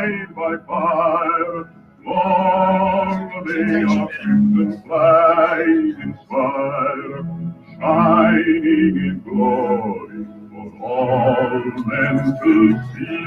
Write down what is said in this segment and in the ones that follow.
tried by fire. Long may our crimson flag inspire, shining in glory for all men to see.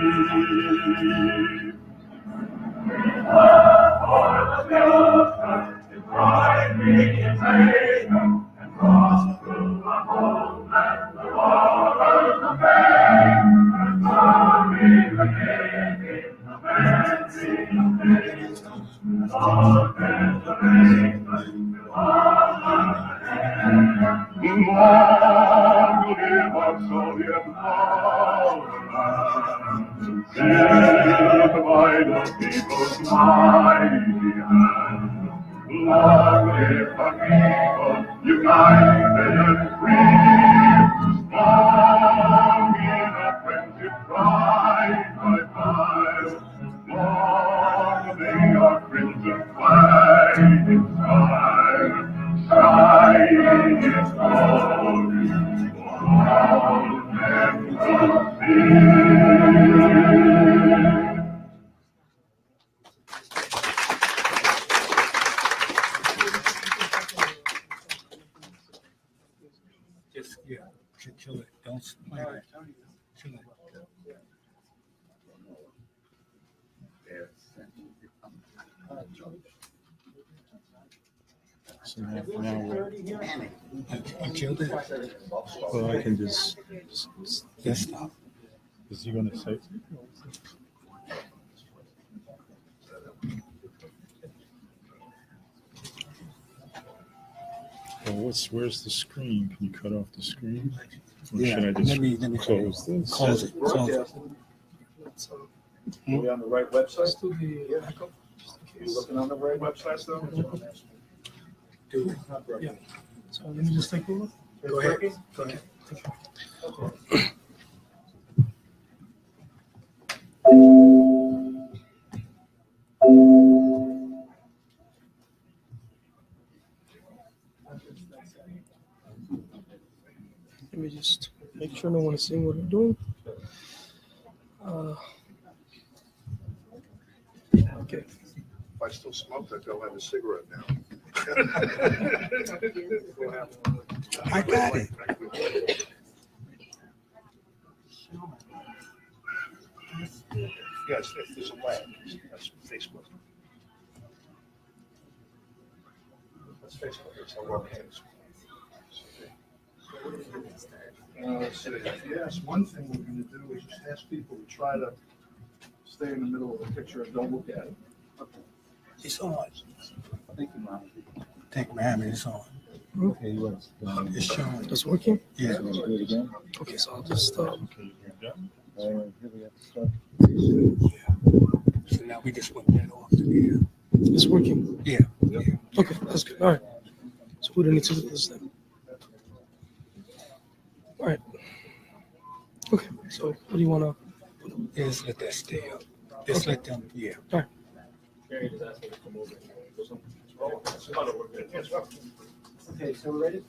For the future is brightly in Maker, and cross through the home and the waters of fame, and glory again in the fancy of days, and all desolations will honor ahead. Long live our Soviet fatherland, held by the people's mighty hand. Long live the people, united and free, strong in a friendship tried by fire. Long may our crimson flag inspire, shining its glory for all men to see. Chill it. Don't smile. Chill it. So now I killed it. well, I can just Desktop. is he going to say? Well, where's the screen? Can you cut off the screen? Or Yeah, should I just let me close this? Close it. Close it. Are we on the right website? You looking on the right website though? Dude. Yeah. So let me just take a look. Go ahead. Go ahead. Let me just make sure no one is seeing what I'm doing. Okay. If I still smoke, I'd go have a cigarette now. I got it. Yes, if there's a lag, that's Facebook. That's Facebook, that's how well it is. Yes, one thing we're going to do is just ask people to try to stay in the middle of the picture and don't look at it. It's on. Thank you, Mom. Thank you, ma'am. It's on. Okay, what's It's showing. It's working? Yeah. do it again? Okay, so I'll just Okay, you're done. Here we have to start. So now we just went that off to the. it's working. Yeah. Yeah. Okay, that's good. All right. So we don't need to do this then. All right. Okay, so what do you want to? Just let that stay up. Just let them. Yeah. All right. Okay, so we're ready?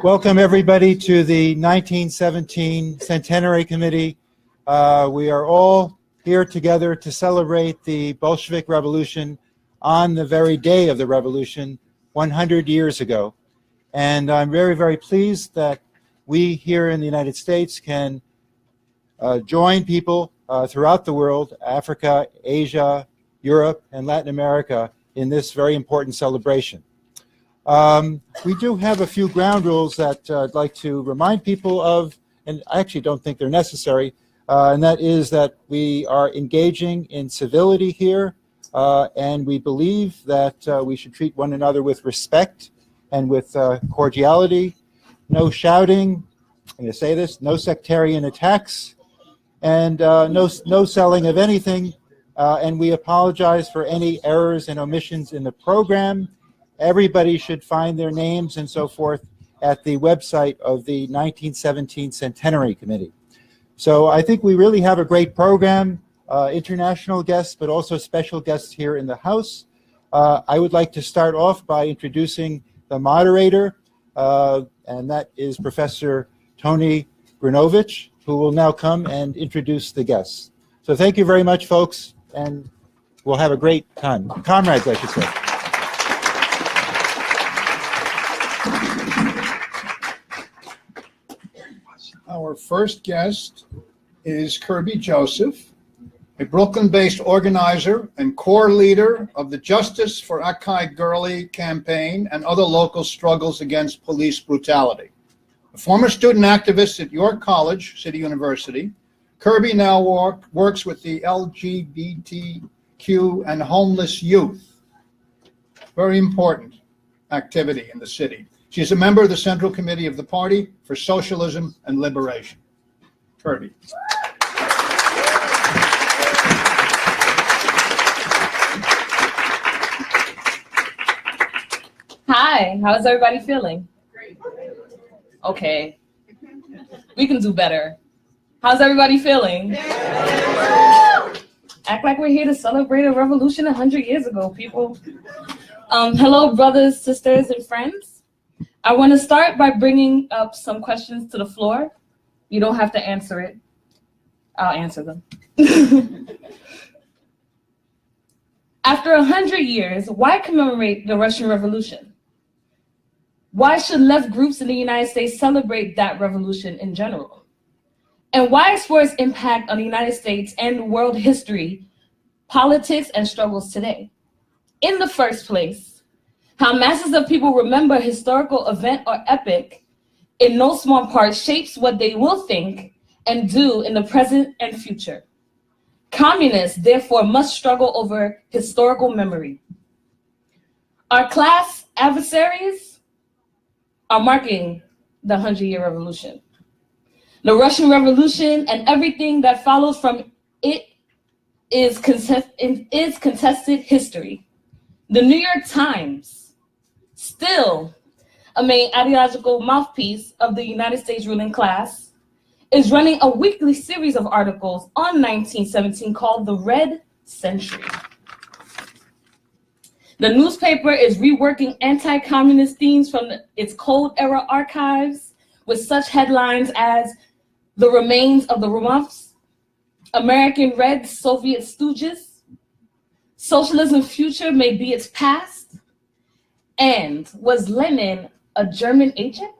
Welcome, everybody, to the 1917 Centenary Committee. We are all here together to celebrate the Bolshevik Revolution on the very day of the revolution 100 years ago. And I'm very, very pleased that we here in the United States can join people throughout the world, Africa, Asia, Europe, and Latin America, in this very important celebration. We do have a few ground rules that I'd like to remind people of, and I actually don't think they're necessary, and that is that we are engaging in civility here, and we believe that we should treat one another with respect and with cordiality. No shouting, I'm going to say this, no sectarian attacks, and no selling of anything, and we apologize for any errors and omissions in the program. Everybody should find their names and so forth at the website of the 1917 Centenary Committee. So I think we really have a great program, international guests, but also special guests here in the House. I would like to start off by introducing the moderator, and that is Professor Tony Gronowicz, who will now come and introduce the guests. So thank you very much, folks, and we'll have a great time. Comrades, I should say. Our first guest is Kerbie Joseph, a Brooklyn-based organizer and core leader of the Justice for Akai Gurley campaign and other local struggles against police brutality. A former student activist at York College, City University, Kerbie now works with the LGBTQ and homeless youth. Very important activity in the city. She is a member of the Central Committee of the Party for Socialism and Liberation. Kerbie. Hi, how's everybody feeling? Okay, we can do better. How's everybody feeling? Act like we're here to celebrate a revolution 100 years ago, people. Hello, brothers, sisters, and friends. I want to start by bringing up some questions to the floor. You don't have to answer it. I'll answer them. After 100 years, why commemorate the Russian Revolution? Why should left groups in the United States celebrate that revolution in general? And why explore its impact on the United States and world history, politics, and struggles today? In the first place, how masses of people remember a historical event or epic in no small part shapes what they will think and do in the present and future. Communists, therefore, must struggle over historical memory. Our class adversaries are marking the 100-year revolution. The Russian Revolution and everything that follows from it is contested history. The New York Times, still a main ideological mouthpiece of the United States ruling class, is running a weekly series of articles on 1917 called The Red Century. The newspaper is reworking anti-communist themes from its Cold Era archives with such headlines as The Remains of the Romanovs, American Reds, Soviet Stooges, Socialism Future May Be Its Past, and Was Lenin a German agent?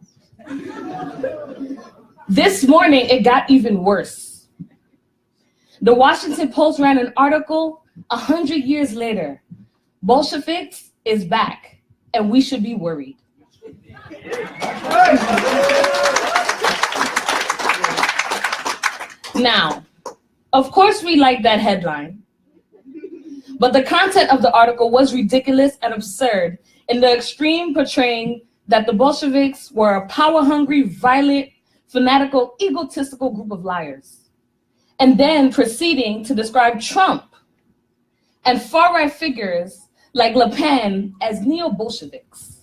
This morning, it got even worse. The Washington Post ran an article 100 years later. Bolsheviks is back, and we should be worried. Now, of course we like that headline, but the content of the article was ridiculous and absurd in the extreme, portraying that the Bolsheviks were a power-hungry, violent, fanatical, egotistical group of liars, and then proceeding to describe Trump and far-right figures like Le Pen as neo-Bolsheviks.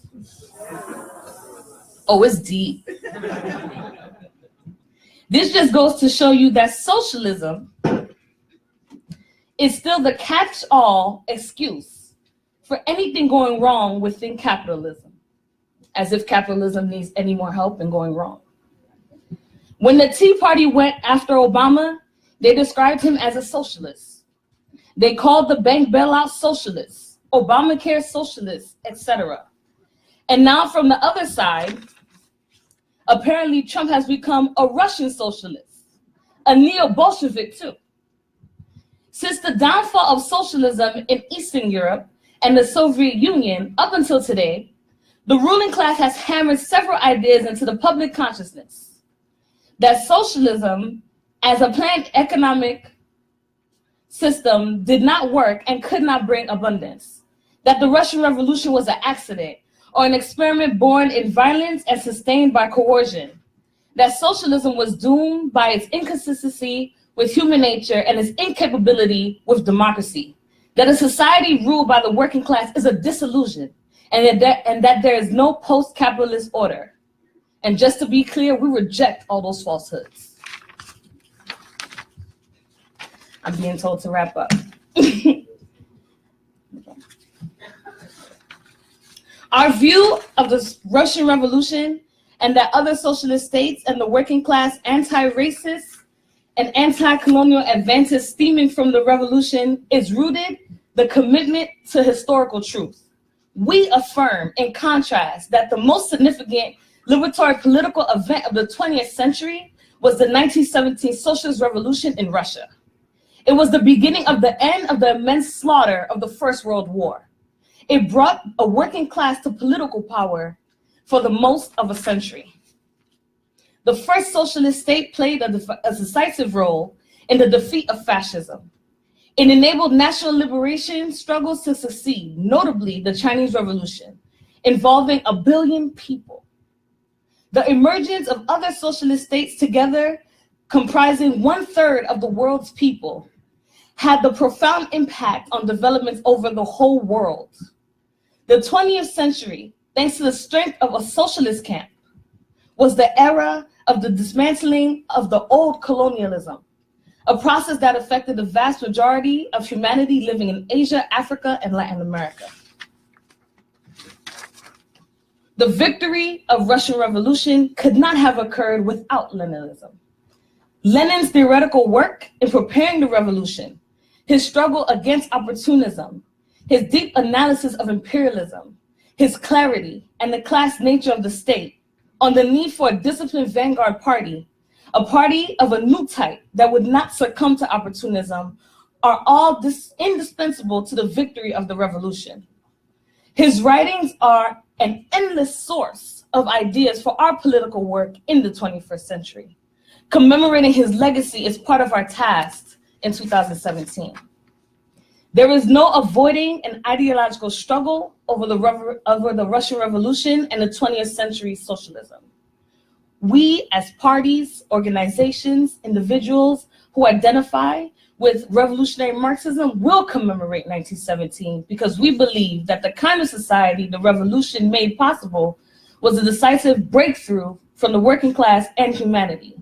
Oh, it's deep. This just goes to show you that socialism is still the catch-all excuse for anything going wrong within capitalism, as if capitalism needs any more help in going wrong. When the Tea Party went after Obama, they described him as a socialist. They called the bank bailout socialist, Obamacare socialist, etc. And now from the other side, apparently Trump has become a Russian socialist, a neo-Bolshevik too. Since the downfall of socialism in Eastern Europe and the Soviet Union up until today, the ruling class has hammered several ideas into the public consciousness. That socialism as a planned economic system did not work and could not bring abundance. That the Russian Revolution was an accident or an experiment born in violence and sustained by coercion. That socialism was doomed by its inconsistency with human nature and its incapability with democracy. That a society ruled by the working class is a disillusion, and that there is no post-capitalist order. And just to be clear, we reject all those falsehoods. I'm being told to wrap up. Our view of the Russian Revolution and that other socialist states and the working class anti-racist and anti-colonial advances stemming from the revolution is rooted the commitment to historical truth. We affirm, in contrast, that the most significant liberatory political event of the 20th century was the 1917 Socialist Revolution in Russia. It was the beginning of the end of the immense slaughter of the First World War. It brought a working class to political power for the most of a century. The first socialist state played a decisive role in the defeat of fascism. It enabled national liberation struggles to succeed, notably the Chinese Revolution, involving 1 billion people. The emergence of other socialist states together, comprising 1/3 of the world's people, had the profound impact on developments over the whole world. The 20th century, thanks to the strength of a socialist camp, was the era of the dismantling of the old colonialism, a process that affected the vast majority of humanity living in Asia, Africa, and Latin America. The victory of Russian Revolution could not have occurred without Leninism. Lenin's theoretical work in preparing the revolution, his struggle against opportunism, his deep analysis of imperialism, his clarity and the class nature of the state, on the need for a disciplined vanguard party, a party of a new type that would not succumb to opportunism, are all indispensable to the victory of the revolution. His writings are an endless source of ideas for our political work in the 21st century. Commemorating his legacy is part of our task in 2017. There is no avoiding an ideological struggle over the Russian Revolution and the 20th century socialism. We, as parties, organizations, individuals who identify with revolutionary Marxism, will commemorate 1917 because we believe that the kind of society the revolution made possible was a decisive breakthrough from the working class and humanity,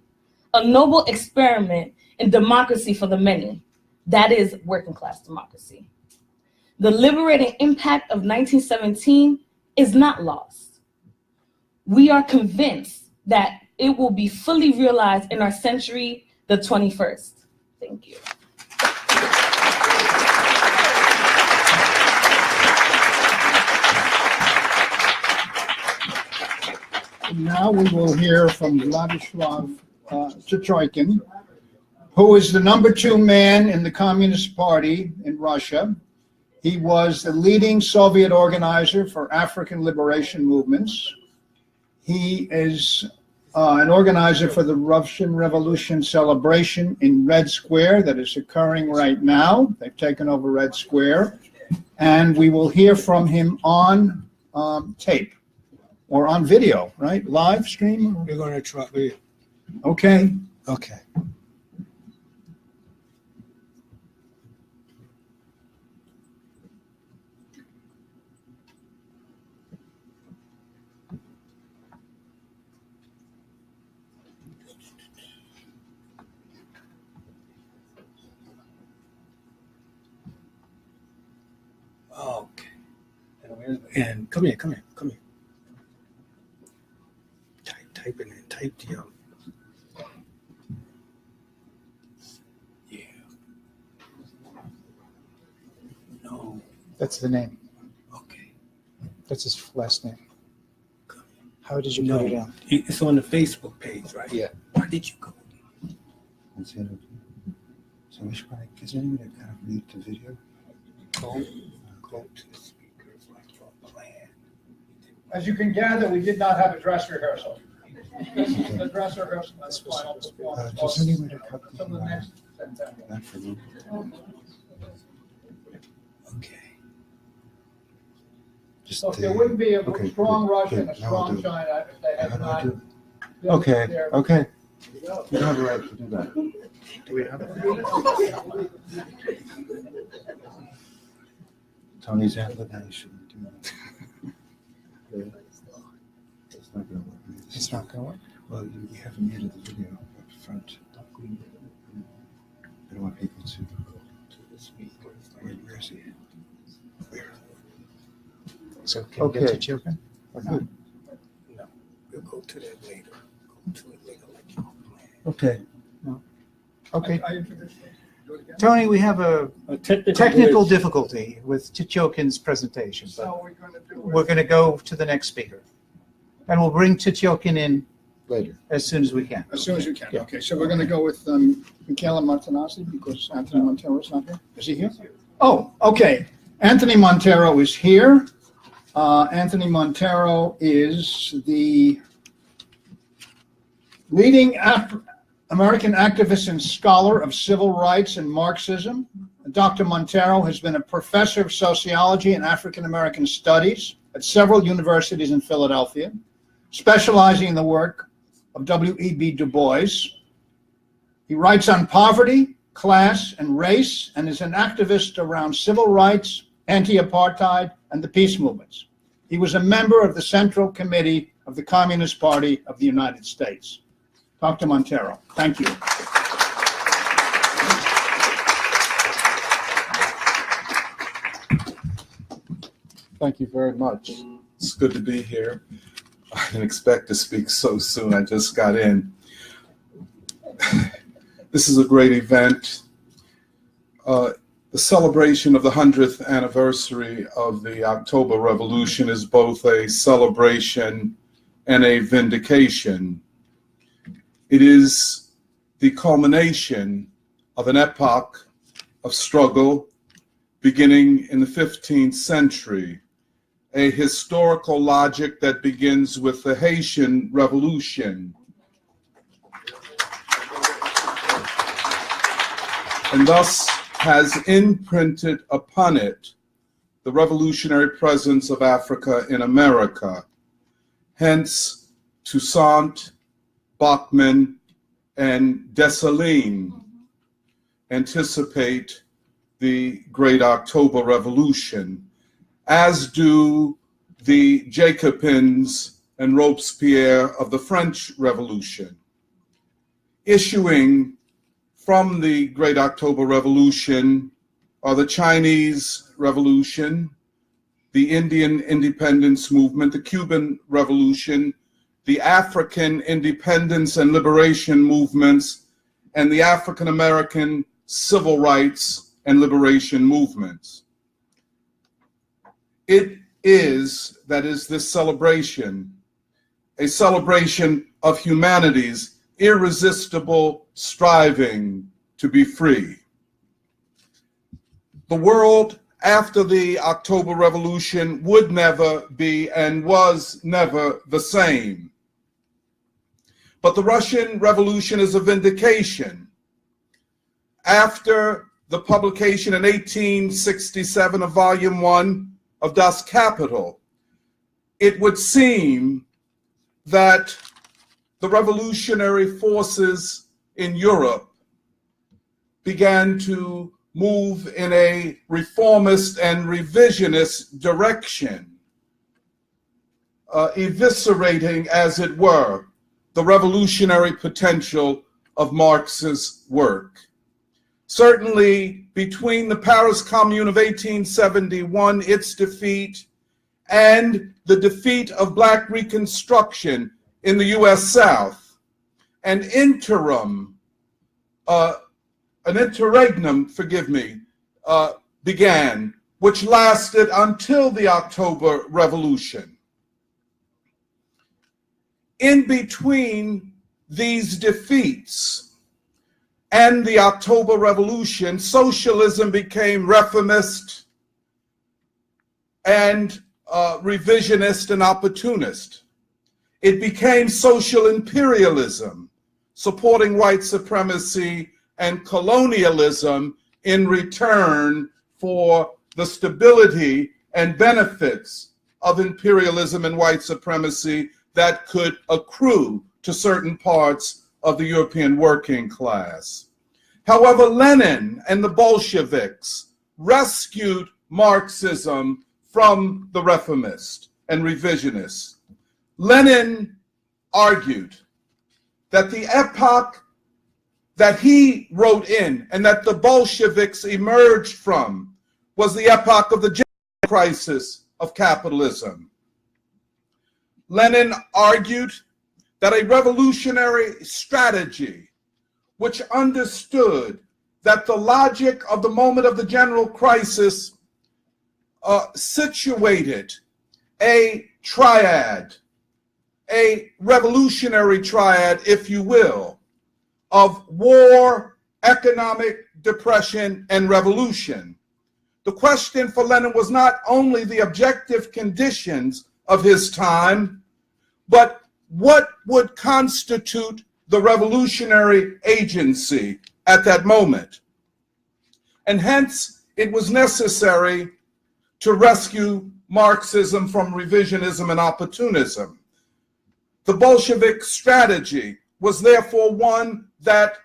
a noble experiment in democracy for the many. That is working class democracy. The liberating impact of 1917 is not lost. We are convinced that it will be fully realized in our century, the 21st. Thank you. Now we will hear from Vladislav Chichoikin, who is the #2 man in the Communist Party in Russia. He was the leading Soviet organizer for African liberation movements. He is an organizer for the Russian Revolution celebration in Red Square that is occurring right now. They've taken over Red Square. And we will hear from him on tape or on video, right? Live stream? We're going to try. Okay. Okay. Okay. And come here. Type it in. Type the Yeah. No. That's the name. Okay. That's his last name. How did you No, put it down? it's on the Facebook page, right? Yeah. Where did you go? So which one? Is there anyone that kind of read the video? Go to the speakers like your plan. As you can gather, we did not have a dress rehearsal. This is the dress rehearsal and the final performance. Does anyone that cut Some of the next Centenary. that for me? Okay. Just So if there wouldn't be a okay, strong good, Russian, good. a Now strong I'll China, if they How had do I not. do it? been Okay, there. okay. You don't have a right to do that. Do we have it? Tony's out of that. You shouldn't do that. It's not going to work. It's not going to work. Well, you haven't muted the video up front. I don't want people to go to the speakers. Where's he? Where? So can Okay. we get to children? Or not? Good. No, we'll go to that later. Go to it later like you planned. Okay. Okay. I introduced you. Do it again. Tony, we have a technical difficulty with Tityokin's presentation, but So we're going to do we're going to go to the next speaker. And we'll bring Tityokin in Later. as soon as we can. As soon as you can. Yeah. Okay, so we're going to go with Michela Martinazzi because Anthony Monteiro is not here. Is he here? Oh, okay. Anthony Monteiro is here. Anthony Monteiro is the leading American activist and scholar of civil rights and Marxism. Dr. Monteiro has been a professor of sociology and African American studies at several universities in Philadelphia, specializing in the work of W.E.B. Du Bois. He writes on poverty, class, and race, and is an activist around civil rights, anti-apartheid, and the peace movements. He was a member of the Central Committee of the Communist Party of the United States. Dr. Monteiro, thank you. Thank you very much. It's good to be here. I didn't expect to speak so soon. I just got in. This is a great event. The celebration of the 100th anniversary of the October Revolution is both a celebration and a vindication. It is the culmination of an epoch of struggle beginning in the 15th century, a historical logic that begins with the Haitian Revolution and thus has imprinted upon it the revolutionary presence of Africa in America. Hence, Toussaint, Bachman, and Dessalines anticipate the Great October Revolution, as do the Jacobins and Robespierre of the French Revolution. Issuing from the Great October Revolution are the Chinese Revolution, the Indian Independence Movement, the Cuban Revolution, the African Independence and Liberation Movements, and the African American Civil Rights and Liberation Movements. It is, that is, this celebration, a celebration of humanity's irresistible striving to be free. The world after the October Revolution would never be and was never the same. But the Russian Revolution is a vindication. After the publication in 1867 of Volume 1 of Das Kapital, it would seem that the revolutionary forces in Europe began to move in a reformist and revisionist direction, eviscerating, as it were, the revolutionary potential of Marx's work. Certainly, between the Paris Commune of 1871, its defeat, and the defeat of Black Reconstruction in the U.S. South, an interregnum, began, which lasted until the October Revolution. In between these defeats and the October Revolution, socialism became reformist and revisionist and opportunist. It became social imperialism, supporting white supremacy and colonialism in return for the stability and benefits of imperialism and white supremacy that could accrue to certain parts of the European working class. However, Lenin and the Bolsheviks rescued Marxism from the reformist and revisionists. Lenin argued that the epoch that he wrote in and that the Bolsheviks emerged from was the epoch of the gender crisis of capitalism. Lenin argued that a revolutionary strategy which understood that the logic of the moment of the general crisis situated a triad, a revolutionary triad, if you will, of war, economic depression, and revolution. The question for Lenin was not only the objective conditions of his time, but what would constitute the revolutionary agency at that moment. And hence, it was necessary to rescue Marxism from revisionism and opportunism. The Bolshevik strategy was therefore one that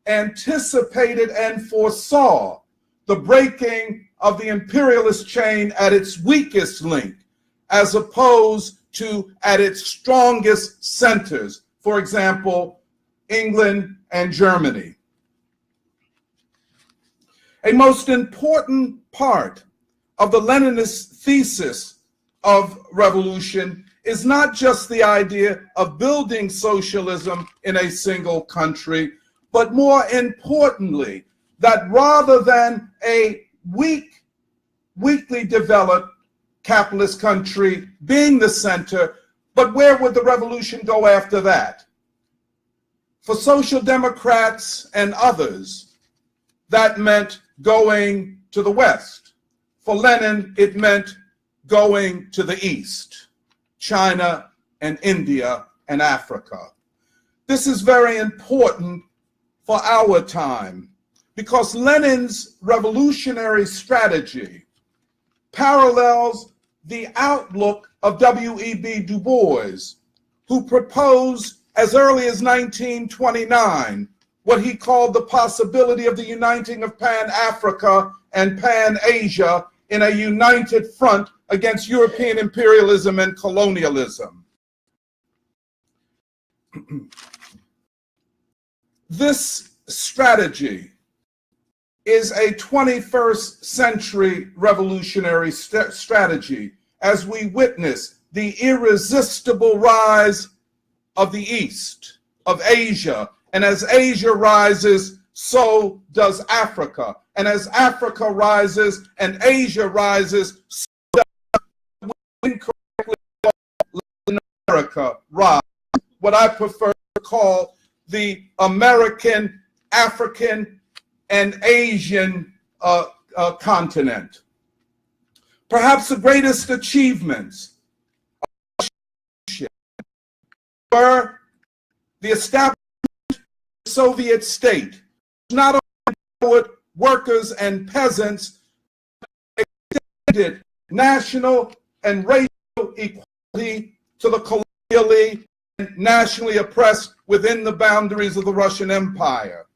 anticipated and foresaw the breaking of the imperialist chain at its weakest link, as opposed to at its strongest centers, for example, England and Germany. A most important part of the Leninist thesis of revolution is not just the idea of building socialism in a single country, but more importantly, that rather than a weakly developed capitalist country being the center, but where would the revolution go after that? For Social Democrats and others, that meant going to the West. For Lenin, it meant going to the East, China and India and Africa. This is very important for our time because Lenin's revolutionary strategy parallels the outlook of W.E.B. Du Bois, who proposed as early as 1929 what he called the possibility of the uniting of Pan-Africa and Pan-Asia in a united front against European imperialism and colonialism. This strategy is a 21st century revolutionary strategy as we witness the irresistible rise of the East, of Asia, and as Asia rises, so does Africa. And as Africa rises and Asia rises, so does incorrectly Latin America rise. What I prefer to call the American, African, and Asian continent. Perhaps the greatest achievements were the establishment of the Soviet state, not only empowered workers and peasants, but extended national and racial equality to the colonially and nationally oppressed within the boundaries of the Russian Empire.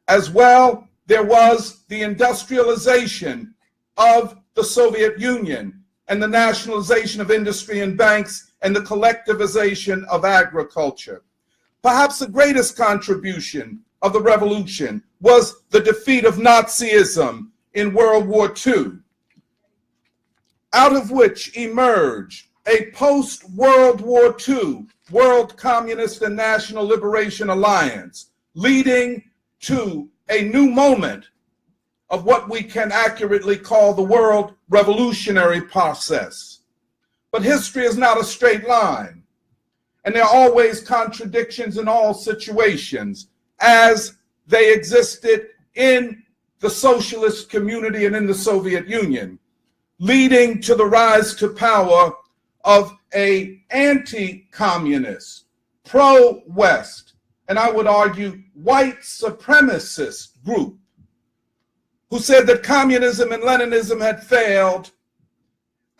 As well, there was the industrialization of the Soviet Union and the nationalization of industry and banks and the collectivization of agriculture. Perhaps the greatest contribution of the revolution was the defeat of Nazism in World War II, out of which emerged a post-World War II World Communist and National Liberation Alliance, leading to a new moment of what we can accurately call the world revolutionary process. But history is not a straight line, and there are always contradictions in all situations, as they existed in the socialist community and in the Soviet Union, leading to the rise to power of an anti-communist, pro-West, and I would argue white supremacist group who said that communism and Leninism had failed,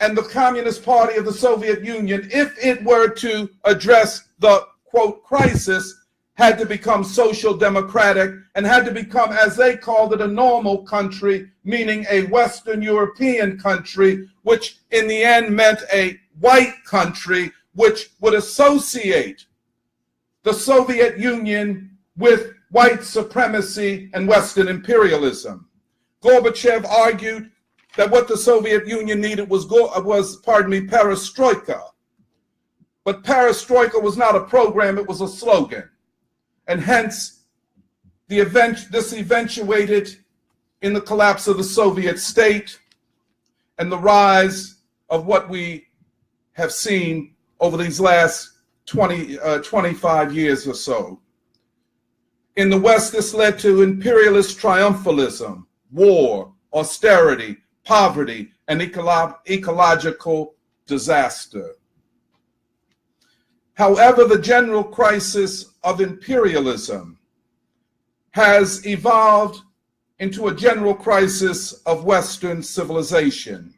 and the Communist Party of the Soviet Union, if it were to address the, quote, crisis, had to become social democratic and had to become, as they called it, a normal country, meaning a Western European country, which in the end meant a white country, which would associate the Soviet Union with white supremacy and Western imperialism. Gorbachev argued that what the Soviet Union needed was perestroika. But perestroika was not a program, it was a slogan. And hence, this eventuated in the collapse of the Soviet state and the rise of what we have seen over these last 25 years or so. In the West, this led to imperialist triumphalism, war, austerity, poverty, and ecological disaster. However, the general crisis of imperialism has evolved into a general crisis of Western civilization.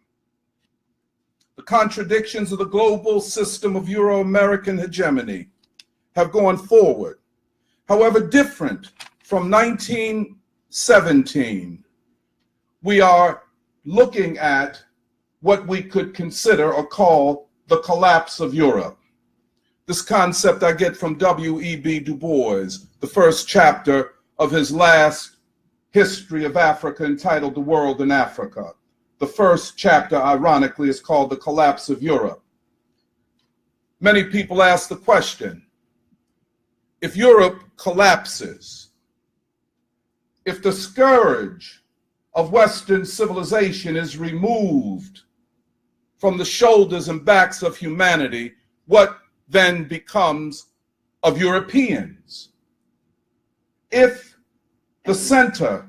The contradictions of the global system of Euro-American hegemony have gone forward. However, different from 1917, we are looking at what we could consider or call the collapse of Europe. This concept I get from W.E.B. Du Bois, the first chapter of his last history of Africa entitled The World in Africa. The first chapter, ironically, is called The Collapse of Europe. Many people ask the question, if Europe collapses, if the scourge of Western civilization is removed from the shoulders and backs of humanity, what then becomes of Europeans? If the center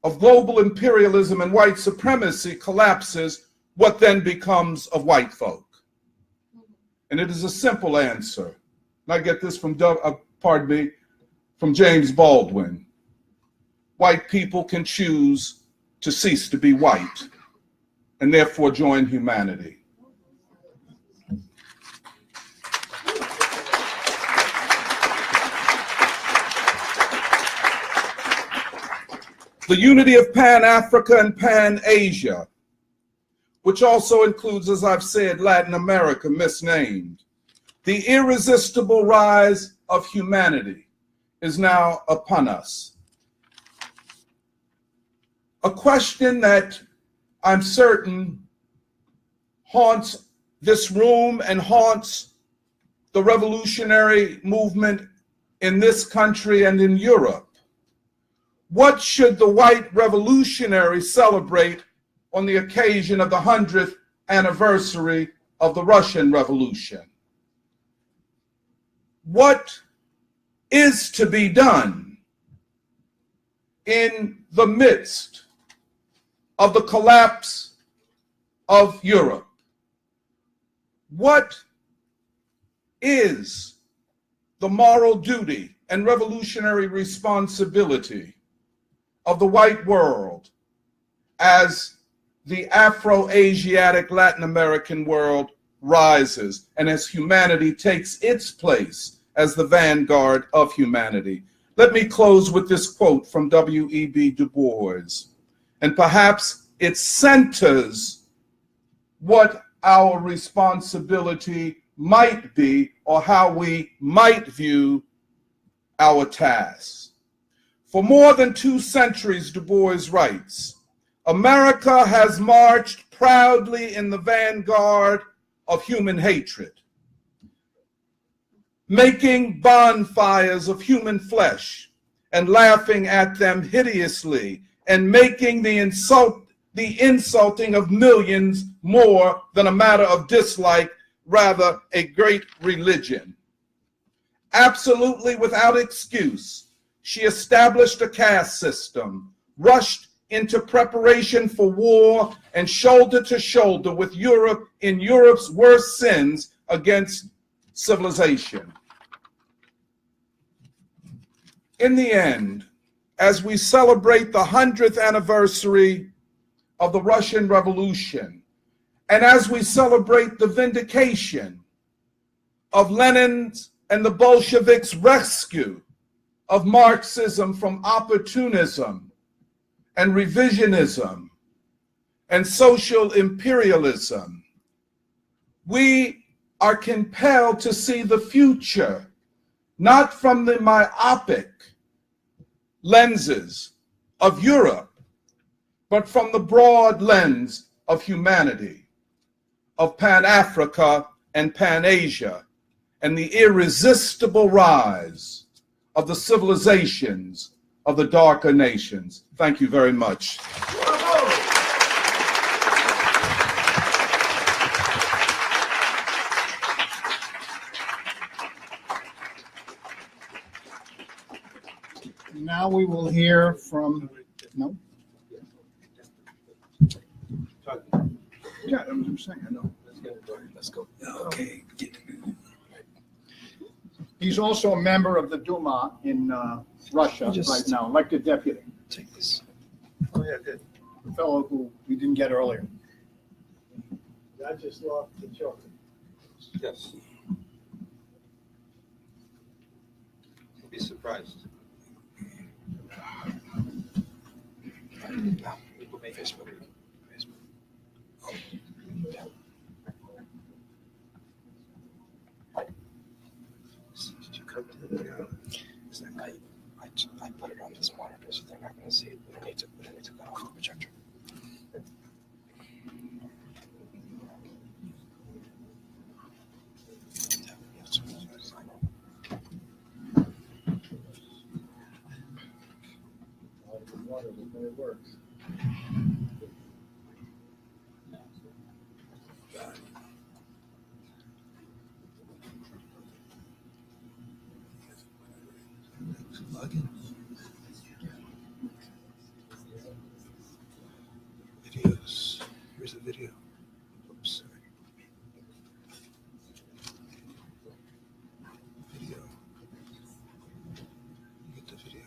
of global imperialism and white supremacy collapses, what then becomes of white folk? And it is a simple answer. And I get this from, from James Baldwin. White people can choose to cease to be white and therefore join humanity. The unity of Pan-Africa and Pan-Asia, which also includes, as I've said, Latin America, misnamed. The irresistible rise of humanity is now upon us. A question that I'm certain haunts this room and haunts the revolutionary movement in this country and in Europe. What should the white revolutionaries celebrate on the occasion of the 100th anniversary of the Russian Revolution? What is to be done in the midst of the collapse of Europe? What is the moral duty and revolutionary responsibility of the white world as the Afro-Asiatic Latin American world rises and as humanity takes its place as the vanguard of humanity? Let me close with this quote from W.E.B. Du Bois, and perhaps it centers what our responsibility might be or how we might view our tasks. For more than 2 centuries, Du Bois writes, America has marched proudly in the vanguard of human hatred, making bonfires of human flesh and laughing at them hideously and making the insulting of millions more than a matter of dislike, rather a great religion. Absolutely without excuse, she established a caste system, rushed into preparation for war, and shoulder to shoulder with Europe in Europe's worst sins against civilization. In the end, as we celebrate the 100th anniversary of the Russian Revolution, and as we celebrate the vindication of Lenin's and the Bolsheviks' rescue of Marxism from opportunism and revisionism and social imperialism, we are compelled to see the future not from the myopic lenses of Europe, but from the broad lens of humanity, of Pan-Africa and Pan-Asia, and the irresistible rise of the civilizations of the darker nations. Thank you very much. Now we will hear from, no? Yeah, I'm saying, I know. Let's go. Okay. He's also a member of the Duma in Russia right now, elected deputy. Take this. Oh, yeah, good. The fellow who we didn't get earlier. I just lost the chocolate. Yes. You'll be surprised. No, people make Facebook. Oh. Yeah. Did you come to the video? I put it on this monitor so they're not going to see it. We don't need to cut off the projector. It works. Videos. Here's a video. Oops, sorry. Video. Get the video.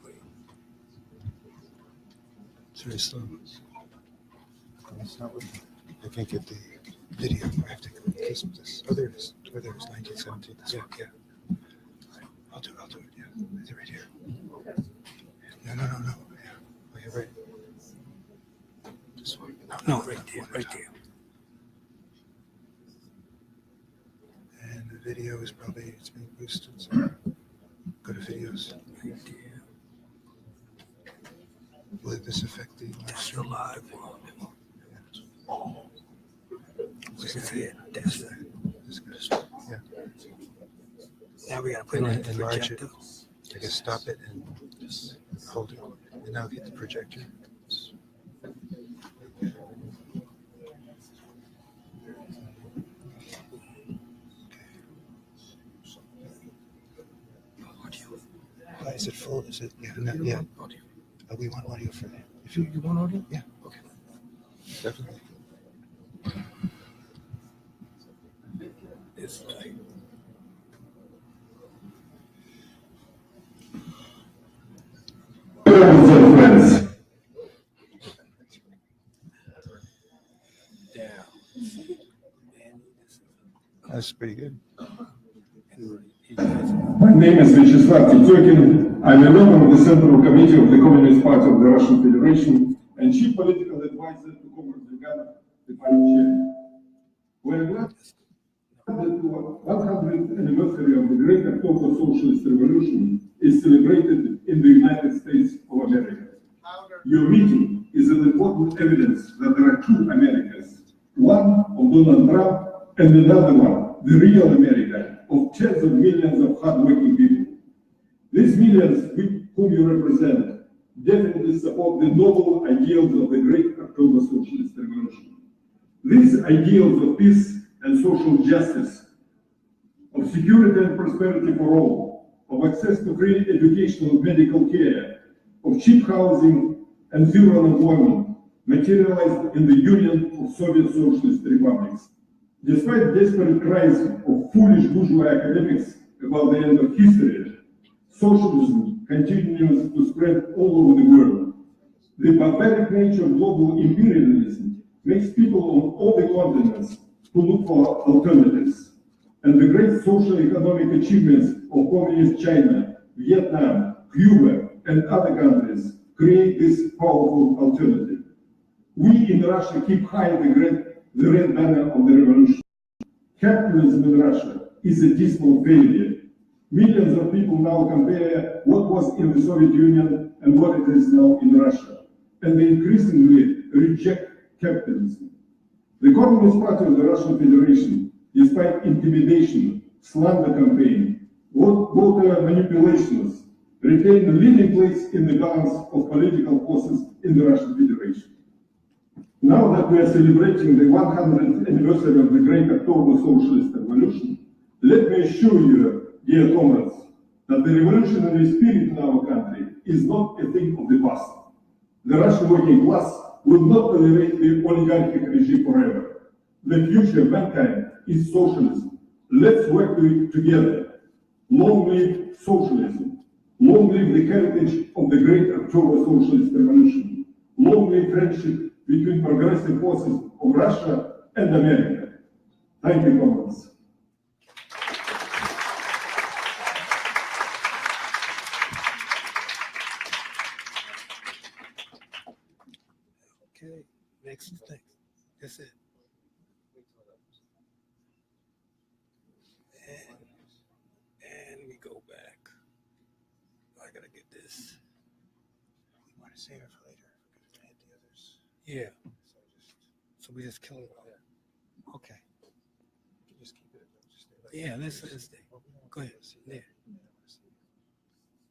Wait. It's very slow. That's not what I can't get the video. I have to go with this. Oh, there it is. Oh, there it is. 1917. This one. Yeah. I'll do it. Yeah. It's right here. No. Yeah. Oh, yeah, right. This one. No, right there. And the video is probably, it's being boosted. So go to videos. Right there. Will this affect the? That's the live one. Oh. That's it. That's it. Yeah. Now we gotta put it in the projector. I guess stop it and just hold it. And now hit the projector. Is it full? Is it? Yeah. Yeah. Audio. We want audio for that. If you want audio? Yeah. Okay. Definitely. It's like. Friends. That's pretty good. My name is Vyacheslav Tityokin. I'm a member of the Central Committee of the Communist Party of the Russian Federation and chief political advisor to Comrade Zyuganov, the party chair. We're glad that the 100th anniversary of the Great October Socialist Revolution is celebrated in the United States of America. Your meeting is an important evidence that there are two Americas, one of Donald Trump and another one, the real America, of tens of millions of hardworking people. These millions whom you represent definitely support the noble ideals of the Great October Socialist Revolution. These ideals of peace and social justice, of security and prosperity for all, of access to free educational and medical care, of cheap housing and zero unemployment, materialized in the Union of Soviet Socialist Republics. Despite desperate cries of foolish bourgeois academics about the end of history, socialism continues to spread all over the world. The barbaric nature of global imperialism makes people on all the continents to look for alternatives. And the great social economic achievements of communist China, Vietnam, Cuba, and other countries create this powerful alternative. We in Russia keep high the red banner of the revolution. Capitalism in Russia is a dismal failure. Millions of people now compare what was in the Soviet Union and what it is now in Russia. and they increasingly reject capitalism. The Communist Party of the Russian Federation, despite intimidation, slander campaign, voter manipulations, retain a leading place in the balance of political forces in the Russian Federation. Now that we are celebrating the 100th anniversary of the Great October Socialist Revolution, let me assure you, dear comrades, that the revolutionary spirit in our country is not a thing of the past. The Russian working class will not tolerate the oligarchic regime forever. The future of mankind is socialism. Let's work together. Long live socialism. Long live the heritage of the Great October Socialist Revolution. Long live friendship between progressive forces of Russia and America. Thank you, comrades. Okay, next thing. That's it. And we go back. I gotta get this. We want to save it for later. We're going to add the others. Yeah. So we just kill it all. Okay. Just keep it. Just stay like Yeah, that. let's stay. Go ahead. Yeah.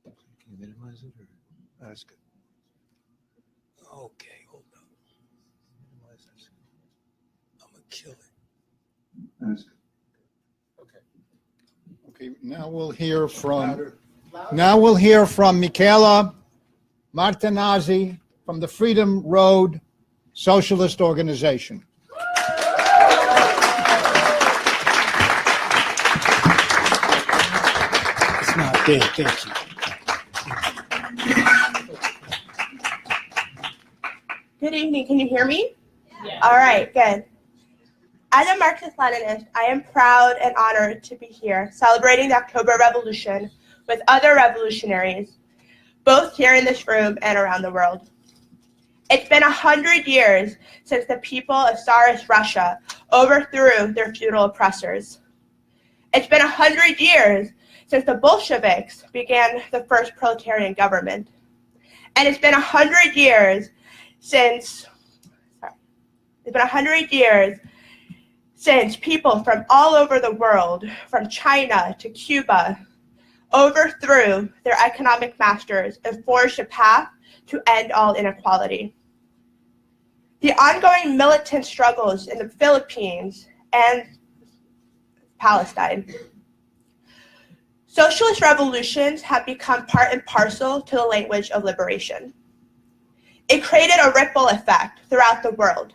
Can you minimize it or? Oh, that's good. Okay, hold on. Minimize that. I'm gonna kill it. That's good. Okay, now we'll hear from Michela Martinazzi from the Freedom Road Socialist Organization. It's not there. Thank you. Good evening. Can you hear me? Yeah. All right, good. As a Marxist-Leninist, I am proud and honored to be here celebrating the October Revolution with other revolutionaries, both here in this room and around the world. It's been 100 years since the people of Tsarist Russia overthrew their feudal oppressors. It's been 100 years since the Bolsheviks began the first proletarian government. And it's been 100 years since people from all over the world, from China to Cuba, overthrew their economic masters and forged a path to end all inequality. The ongoing militant struggles in the Philippines and Palestine. Socialist revolutions have become part and parcel to the language of liberation. It created a ripple effect throughout the world.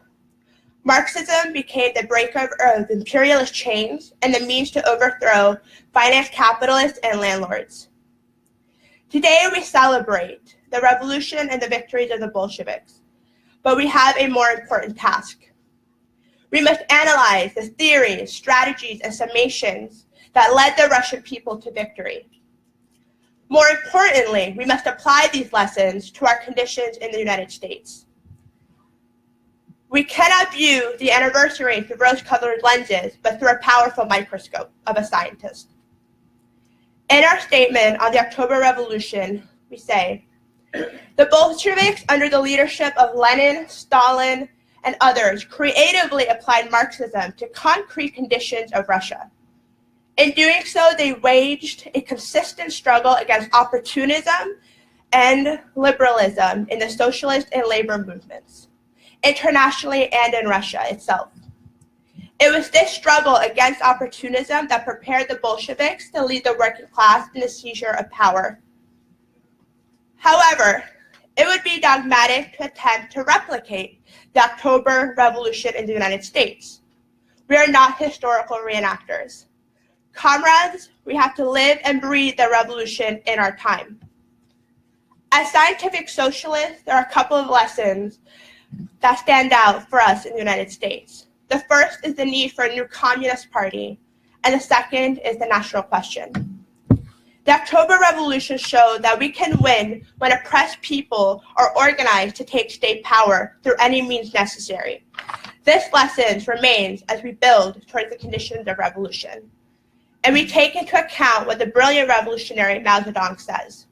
Marxism became the breaker of imperialist chains and the means to overthrow finance capitalists and landlords. Today we celebrate the revolution and the victories of the Bolsheviks, but we have a more important task. We must analyze the theories, strategies, and summations that led the Russian people to victory. More importantly, we must apply these lessons to our conditions in the United States. We cannot view the anniversary through rose-colored lenses, but through a powerful microscope of a scientist. In our statement on the October Revolution, we say, the Bolsheviks, under the leadership of Lenin, Stalin, and others, creatively applied Marxism to concrete conditions of Russia. In doing so, they waged a consistent struggle against opportunism and liberalism in the socialist and labor movements, internationally and in Russia itself. It was this struggle against opportunism that prepared the Bolsheviks to lead the working class in the seizure of power. However, it would be dogmatic to attempt to replicate the October Revolution in the United States. We are not historical reenactors. Comrades, we have to live and breathe the revolution in our time. As scientific socialists, there are a couple of lessons that stand out for us in the United States. The first is the need for a new communist party, and the second is the national question. The October Revolution showed that we can win when oppressed people are organized to take state power through any means necessary. This lesson remains as we build towards the conditions of revolution. And we take into account what the brilliant revolutionary Mao Zedong says.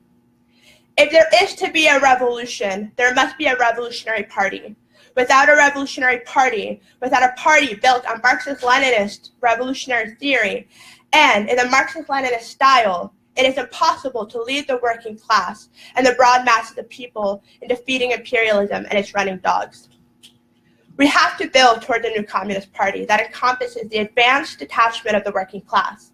If there is to be a revolution, there must be a revolutionary party. Without a revolutionary party, without a party built on Marxist-Leninist revolutionary theory and in the Marxist-Leninist style, it is impossible to lead the working class and the broad masses of people in defeating imperialism and its running dogs. We have to build toward a new communist party that encompasses the advanced detachment of the working class.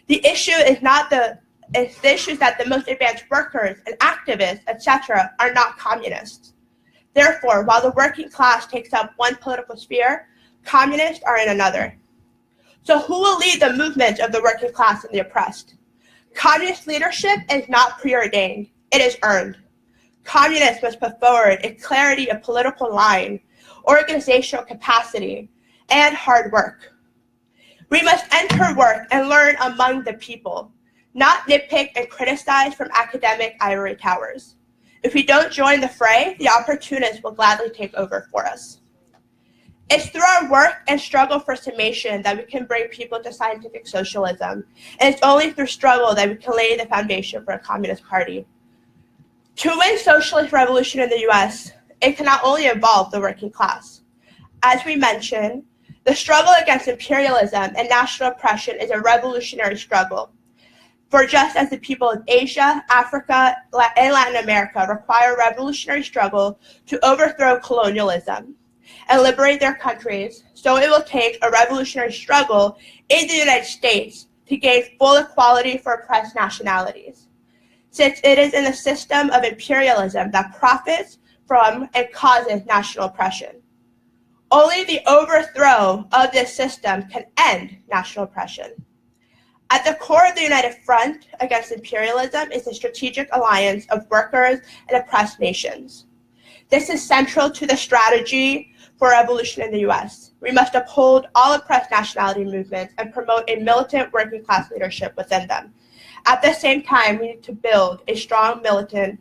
The issue is not the issue is that the most advanced workers and activists, etc., are not communists. Therefore, while the working class takes up one political sphere, communists are in another. So who will lead the movement of the working class and the oppressed? Communist leadership is not preordained, it is earned. Communists must put forward a clarity of political line, organizational capacity, and hard work. We must enter work and learn among the people, not nitpick and criticize from academic ivory towers. If we don't join the fray, the opportunists will gladly take over for us. It's through our work and struggle for summation that we can bring people to scientific socialism, and it's only through struggle that we can lay the foundation for a communist party. To win socialist revolution in the US, it can not only involve the working class. As we mentioned, the struggle against imperialism and national oppression is a revolutionary struggle. For just as the people of Asia, Africa, and Latin America require a revolutionary struggle to overthrow colonialism and liberate their countries, so it will take a revolutionary struggle in the United States to gain full equality for oppressed nationalities, since it is in the system of imperialism that profits from and causes national oppression. Only the overthrow of this system can end national oppression. At the core of the United Front against imperialism is the strategic alliance of workers and oppressed nations. This is central to the strategy for revolution in the US. We must uphold all oppressed nationality movements and promote a militant working class leadership within them. At the same time, we need to build a strong militant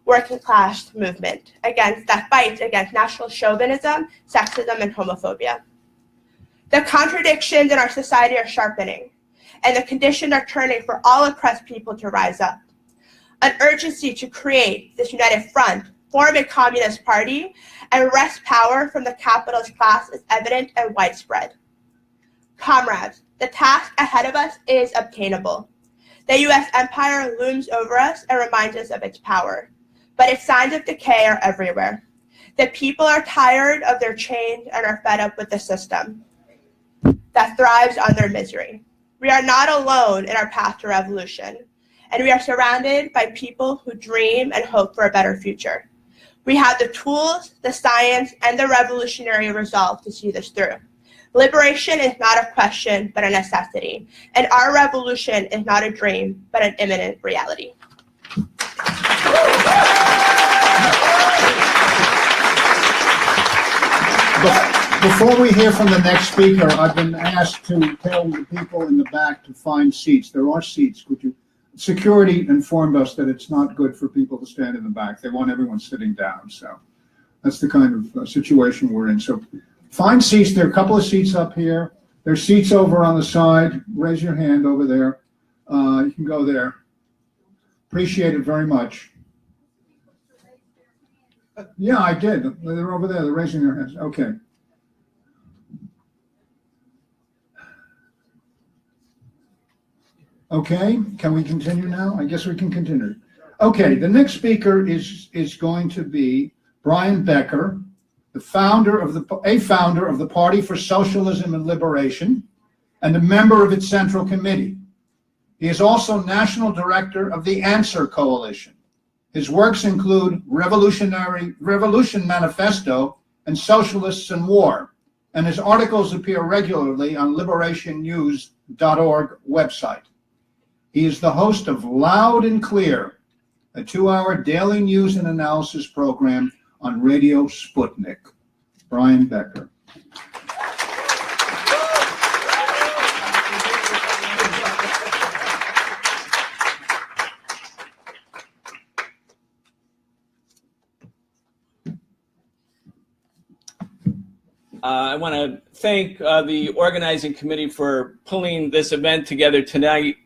working class movement that fights against national chauvinism, sexism, and homophobia. The contradictions in our society are sharpening, and the conditions are turning for all oppressed people to rise up. An urgency to create this united front, form a communist party, and wrest power from the capitalist class is evident and widespread. Comrades, the task ahead of us is obtainable. The US empire looms over us and reminds us of its power, but its signs of decay are everywhere. The people are tired of their chains and are fed up with the system that thrives on their misery. We are not alone in our path to revolution, and we are surrounded by people who dream and hope for a better future. We have the tools, the science, and the revolutionary resolve to see this through. Liberation is not a question, but a necessity, and our revolution is not a dream, but an imminent reality. Before we hear from the next speaker, I've been asked to tell the people in the back to find seats. There are seats. Could you? Security informed us that it's not good for people to stand in the back. They want everyone sitting down. So that's the kind of situation we're in. So find seats. There are a couple of seats up here. There's seats over on the side. Raise your hand over there. You can go there. Appreciate it very much. Yeah, I did. They're over there. They're raising their hands. Okay. Okay, can we continue now? I guess we can continue. Okay, the next speaker is going to be Brian Becker, a founder of the Party for Socialism and Liberation and a member of its Central Committee. He is also National Director of the Answer Coalition. His works include Revolution Manifesto and Socialists and War, and his articles appear regularly on liberationnews.org website. He is the host of Loud and Clear, a 2-hour daily news and analysis program on Radio Sputnik. Brian Becker. I want to thank the organizing committee for pulling this event together tonight.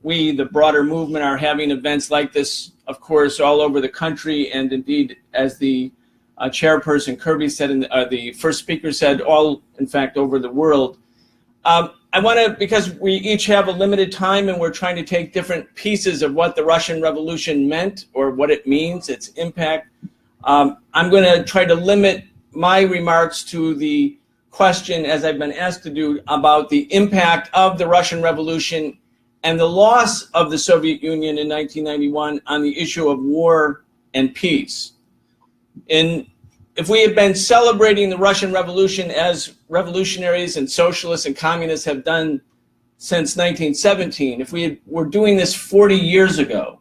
We, the broader movement, are having events like this of course, all over the country, and indeed, as the chairperson Kerbie said, and the first speaker said, all, in fact, over the world. I want to, because we each have a limited time and we're trying to take different pieces of what the Russian Revolution meant or what it means, its impact, I'm going to try to limit my remarks to the question, as I've been asked to do, about the impact of the Russian Revolution and the loss of the Soviet Union in 1991 on the issue of war and peace. If we had been celebrating the Russian Revolution as revolutionaries and socialists and communists have done since 1917, if we were doing this 40 years ago,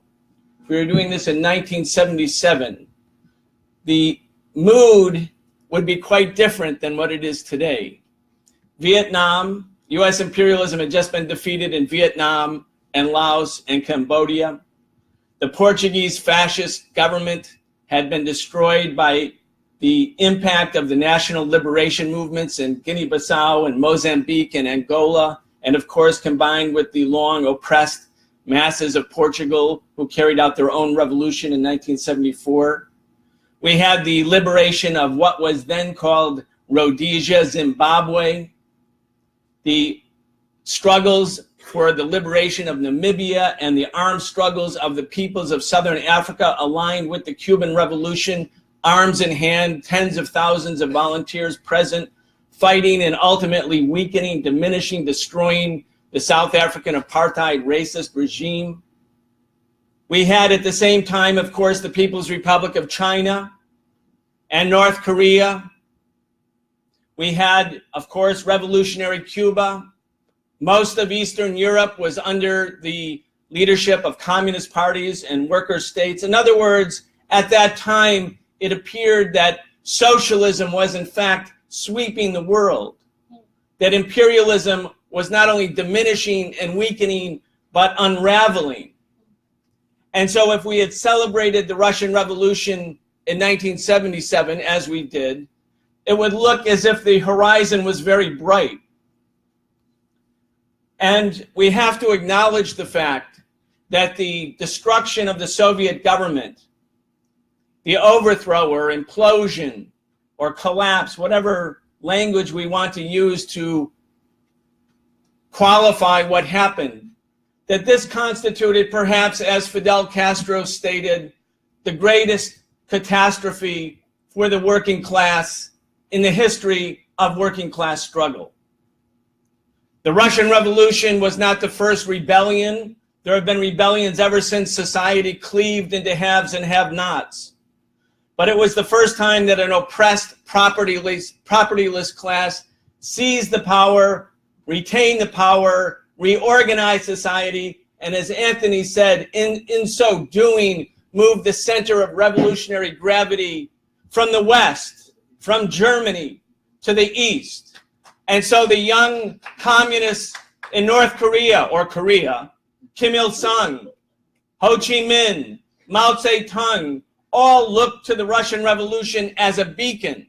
if we were doing this in 1977, the mood would be quite different than what it is today. Vietnam, U.S. imperialism had just been defeated in Vietnam and Laos and Cambodia. The Portuguese fascist government had been destroyed by the impact of the national liberation movements in Guinea-Bissau and Mozambique and Angola, and of course combined with the long oppressed masses of Portugal who carried out their own revolution in 1974. We had the liberation of what was then called Rhodesia, Zimbabwe, the struggles for the liberation of Namibia and the armed struggles of the peoples of Southern Africa aligned with the Cuban Revolution, arms in hand, tens of thousands of volunteers present, fighting and ultimately weakening, diminishing, destroying the South African apartheid racist regime. We had at the same time, of course, the People's Republic of China and North Korea. We had, of course, revolutionary Cuba. Most of Eastern Europe was under the leadership of communist parties and worker states. In other words, at that time, it appeared that socialism was in fact sweeping the world, that imperialism was not only diminishing and weakening, but unraveling. And so if we had celebrated the Russian Revolution in 1977, as we did, it would look as if the horizon was very bright. And we have to acknowledge the fact that the destruction of the Soviet government, the overthrow or implosion or collapse, whatever language we want to use to qualify what happened, that this constituted perhaps, as Fidel Castro stated, the greatest catastrophe for the working class in the history of working class struggle. The Russian Revolution was not the first rebellion. There have been rebellions ever since society cleaved into haves and have-nots. But it was the first time that an oppressed, propertyless class seized the power, retained the power, reorganized society, and as Anthony said, in so doing, moved the center of revolutionary gravity from the West, from Germany, to the East. And so the young communists in North Korea, or Korea, Kim Il-sung, Ho Chi Minh, Mao Zedong, all looked to the Russian Revolution as a beacon,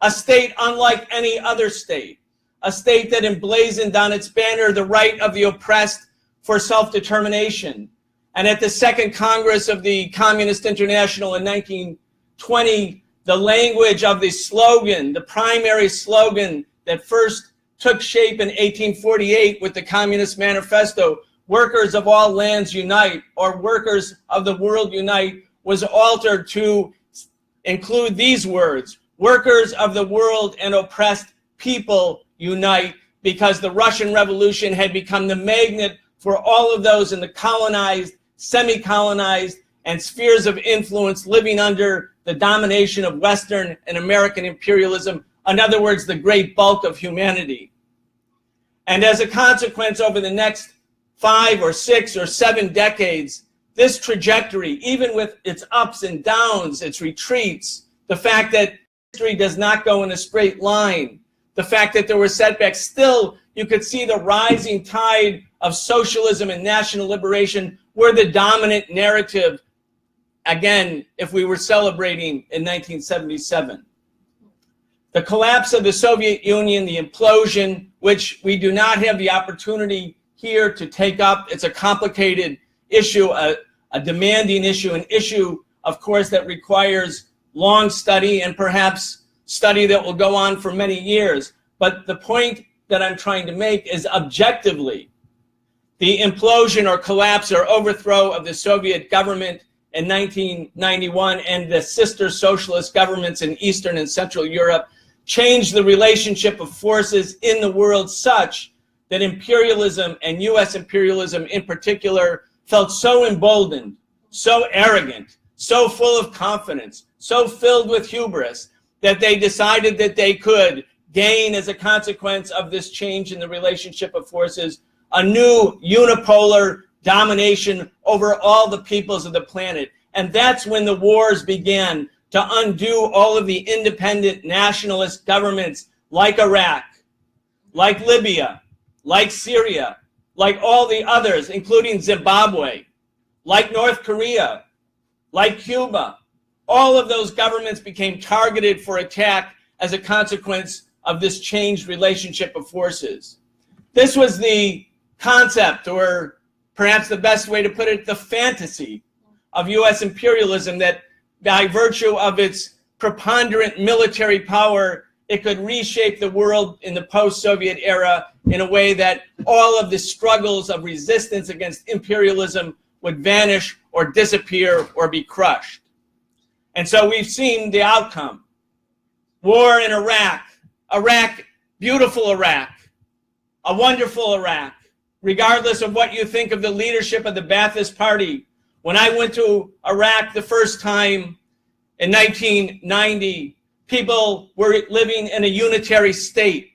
a state unlike any other state, a state that emblazoned on its banner the right of the oppressed for self-determination. And at the Second Congress of the Communist International in 1920, the language of the slogan, the primary slogan that first took shape in 1848 with the Communist Manifesto, "Workers of all lands unite," or "Workers of the world unite," was altered to include these words: "Workers of the world and oppressed people unite," because the Russian Revolution had become the magnet for all of those in the colonized, semi-colonized, and spheres of influence living under the domination of Western and American imperialism. In other words, the great bulk of humanity. And as a consequence, over the next 5 or 6 or 7 decades, this trajectory, even with its ups and downs, its retreats, the fact that history does not go in a straight line, the fact that there were setbacks, still you could see the rising tide of socialism and national liberation were the dominant narrative, again, if we were celebrating in 1977. The collapse of the Soviet Union, the implosion, which we do not have the opportunity here to take up. It's a complicated issue, a demanding issue, an issue, of course, that requires long study and perhaps study that will go on for many years. But the point that I'm trying to make is objectively, the implosion or collapse or overthrow of the Soviet government in 1991 and the sister socialist governments in Eastern and Central Europe changed the relationship of forces in the world such that imperialism, and U.S. imperialism in particular, felt so emboldened, so arrogant, so full of confidence, so filled with hubris, that they decided that they could gain, as a consequence of this change in the relationship of forces, a new unipolar domination over all the peoples of the planet. And that's when the wars began to undo all of the independent nationalist governments like Iraq, like Libya, like Syria, like all the others, including Zimbabwe, like North Korea, like Cuba. All of those governments became targeted for attack as a consequence of this changed relationship of forces. This was the concept, or perhaps the best way to put it, the fantasy of U.S. imperialism, that by virtue of its preponderant military power, it could reshape the world in the post-Soviet era in a way that all of the struggles of resistance against imperialism would vanish or disappear or be crushed. And so we've seen the outcome. War in Iraq, beautiful Iraq, a wonderful Iraq, regardless of what you think of the leadership of the Ba'athist Party. When I went to Iraq the first time in 1990, people were living in a unitary state.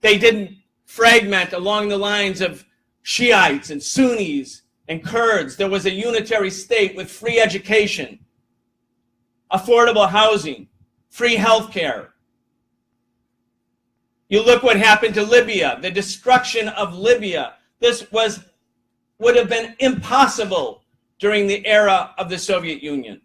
They didn't fragment along the lines of Shiites and Sunnis and Kurds. There was a unitary state with free education, affordable housing, free health care. You look what happened to Libya, the destruction of Libya. This would have been impossible during the era of the Soviet Union.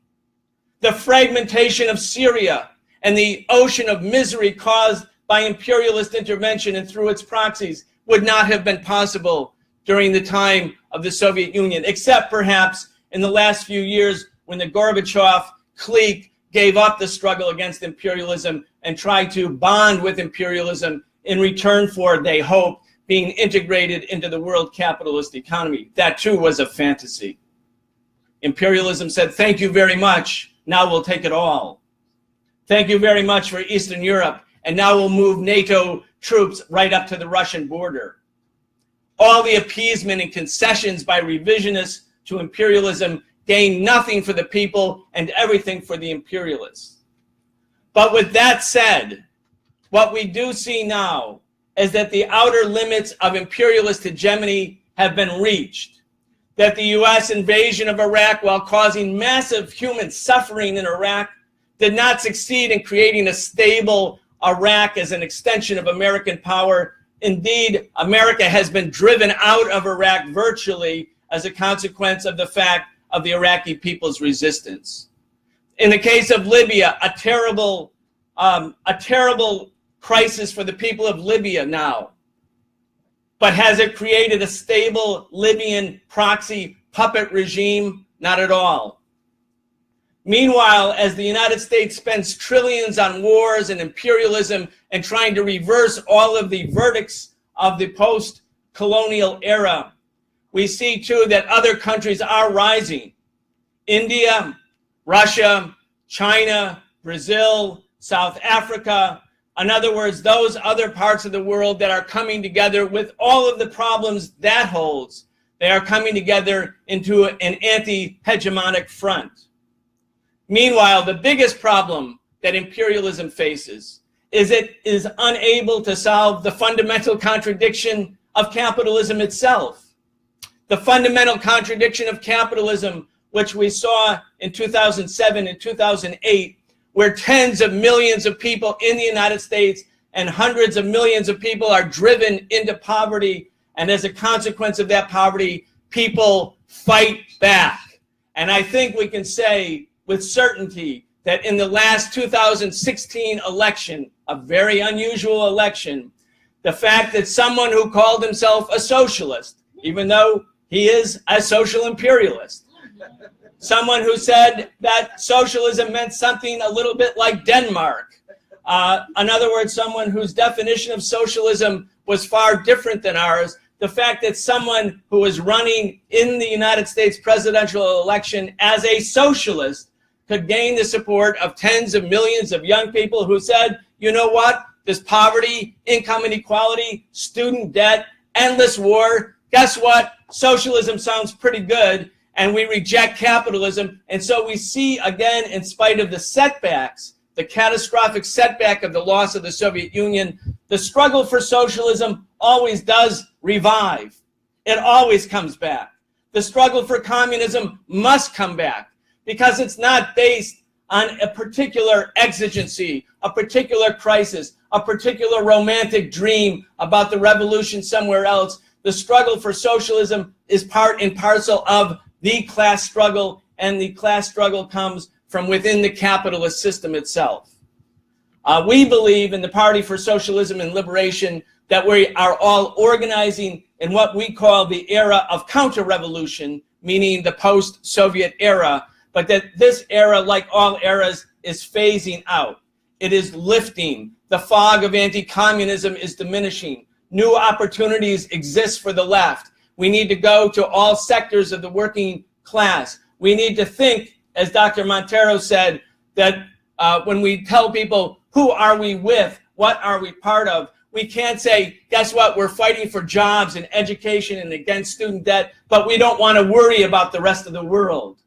The fragmentation of Syria and the ocean of misery caused by imperialist intervention and through its proxies would not have been possible during the time of the Soviet Union, except perhaps in the last few years when the Gorbachev clique gave up the struggle against imperialism and tried to bond with imperialism in return for, they hope, being integrated into the world capitalist economy. That too was a fantasy. Imperialism said, thank you very much, now we'll take it all. Thank you very much for Eastern Europe, and now we'll move NATO troops right up to the Russian border. All the appeasement and concessions by revisionists to imperialism gain nothing for the people and everything for the imperialists. But with that said, what we do see now is that the outer limits of imperialist hegemony have been reached, that the U.S. invasion of Iraq, while causing massive human suffering in Iraq, did not succeed in creating a stable Iraq as an extension of American power. Indeed, America has been driven out of Iraq virtually as a consequence of the fact of the Iraqi people's resistance. In the case of Libya, a terrible crisis for the people of Libya now. But has it created a stable Libyan proxy puppet regime? Not at all. Meanwhile, as the United States spends trillions on wars and imperialism and trying to reverse all of the verdicts of the post-colonial era, we see too that other countries are rising. India, Russia, China, Brazil, South Africa. In other words, those other parts of the world that are coming together with all of the problems that holds, they are coming together into an anti-hegemonic front. Meanwhile, the biggest problem that imperialism faces is it is unable to solve the fundamental contradiction of capitalism itself. The fundamental contradiction of capitalism, which we saw in 2007 and 2008, where tens of millions of people in the United States and hundreds of millions of people are driven into poverty, and as a consequence of that poverty, people fight back. And I think we can say with certainty that in the last 2016 election, a very unusual election, the fact that someone who called himself a socialist, even though he is a social imperialist, someone who said that socialism meant something a little bit like Denmark. In other words, someone whose definition of socialism was far different than ours. The fact that someone who was running in the United States presidential election as a socialist could gain the support of tens of millions of young people who said, you know what, this poverty, income inequality, student debt, endless war, guess what, socialism sounds pretty good, and we reject capitalism. And so we see, again, in spite of the setbacks, the catastrophic setback of the loss of the Soviet Union, the struggle for socialism always does revive. It always comes back. The struggle for communism must come back because it's not based on a particular exigency, a particular crisis, a particular romantic dream about the revolution somewhere else. The struggle for socialism is part and parcel of the class struggle, and the class struggle comes from within the capitalist system itself. We believe in the Party for Socialism and Liberation that we are all organizing in what we call the era of counter-revolution, meaning the post-Soviet era, but that this era, like all eras, is phasing out. It is lifting. The fog of anti-communism is diminishing. New opportunities exist for the left. We need to go to all sectors of the working class. We need to think, as Dr. Monteiro said, that when we tell people, who are we with? What are we part of? We can't say, guess what, we're fighting for jobs and education and against student debt, but we don't want to worry about the rest of the world.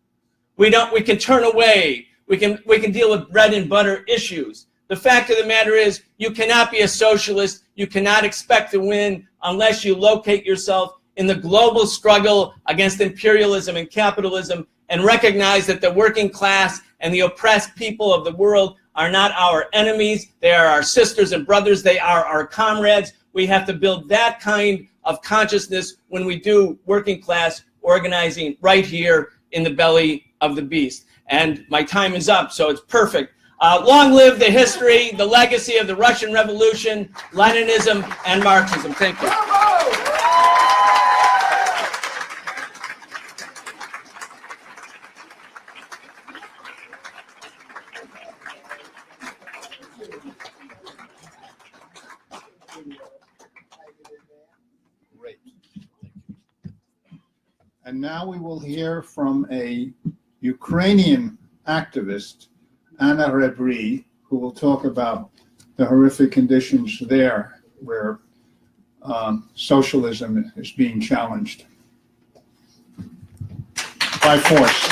We can turn away. We can deal with bread and butter issues. The fact of the matter is, you cannot be a socialist. You cannot expect to win unless you locate yourself in the global struggle against imperialism and capitalism and recognize that the working class and the oppressed people of the world are not our enemies. They are our sisters and brothers. They are our comrades. We have to build that kind of consciousness when we do working class organizing right here in the belly of the beast. And my time is up, so it's perfect. Long live the history, the legacy of the Russian Revolution, Leninism, and Marxism. Thank you. Great. And now we will hear from a Ukrainian activist, Anna Ribrii, who will talk about the horrific conditions there where socialism is being challenged by force.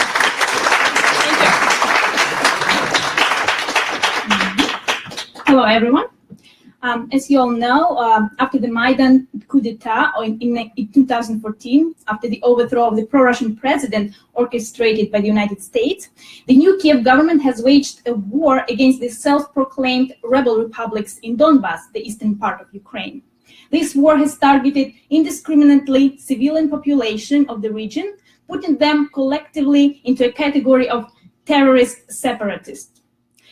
Hello, everyone. As you all know, after the Maidan coup d'etat in 2014, after the overthrow of the pro-Russian president orchestrated by the United States, the new Kiev government has waged a war against the self-proclaimed rebel republics in Donbas, the eastern part of Ukraine. This war has targeted indiscriminately civilian population of the region, putting them collectively into a category of terrorist separatists.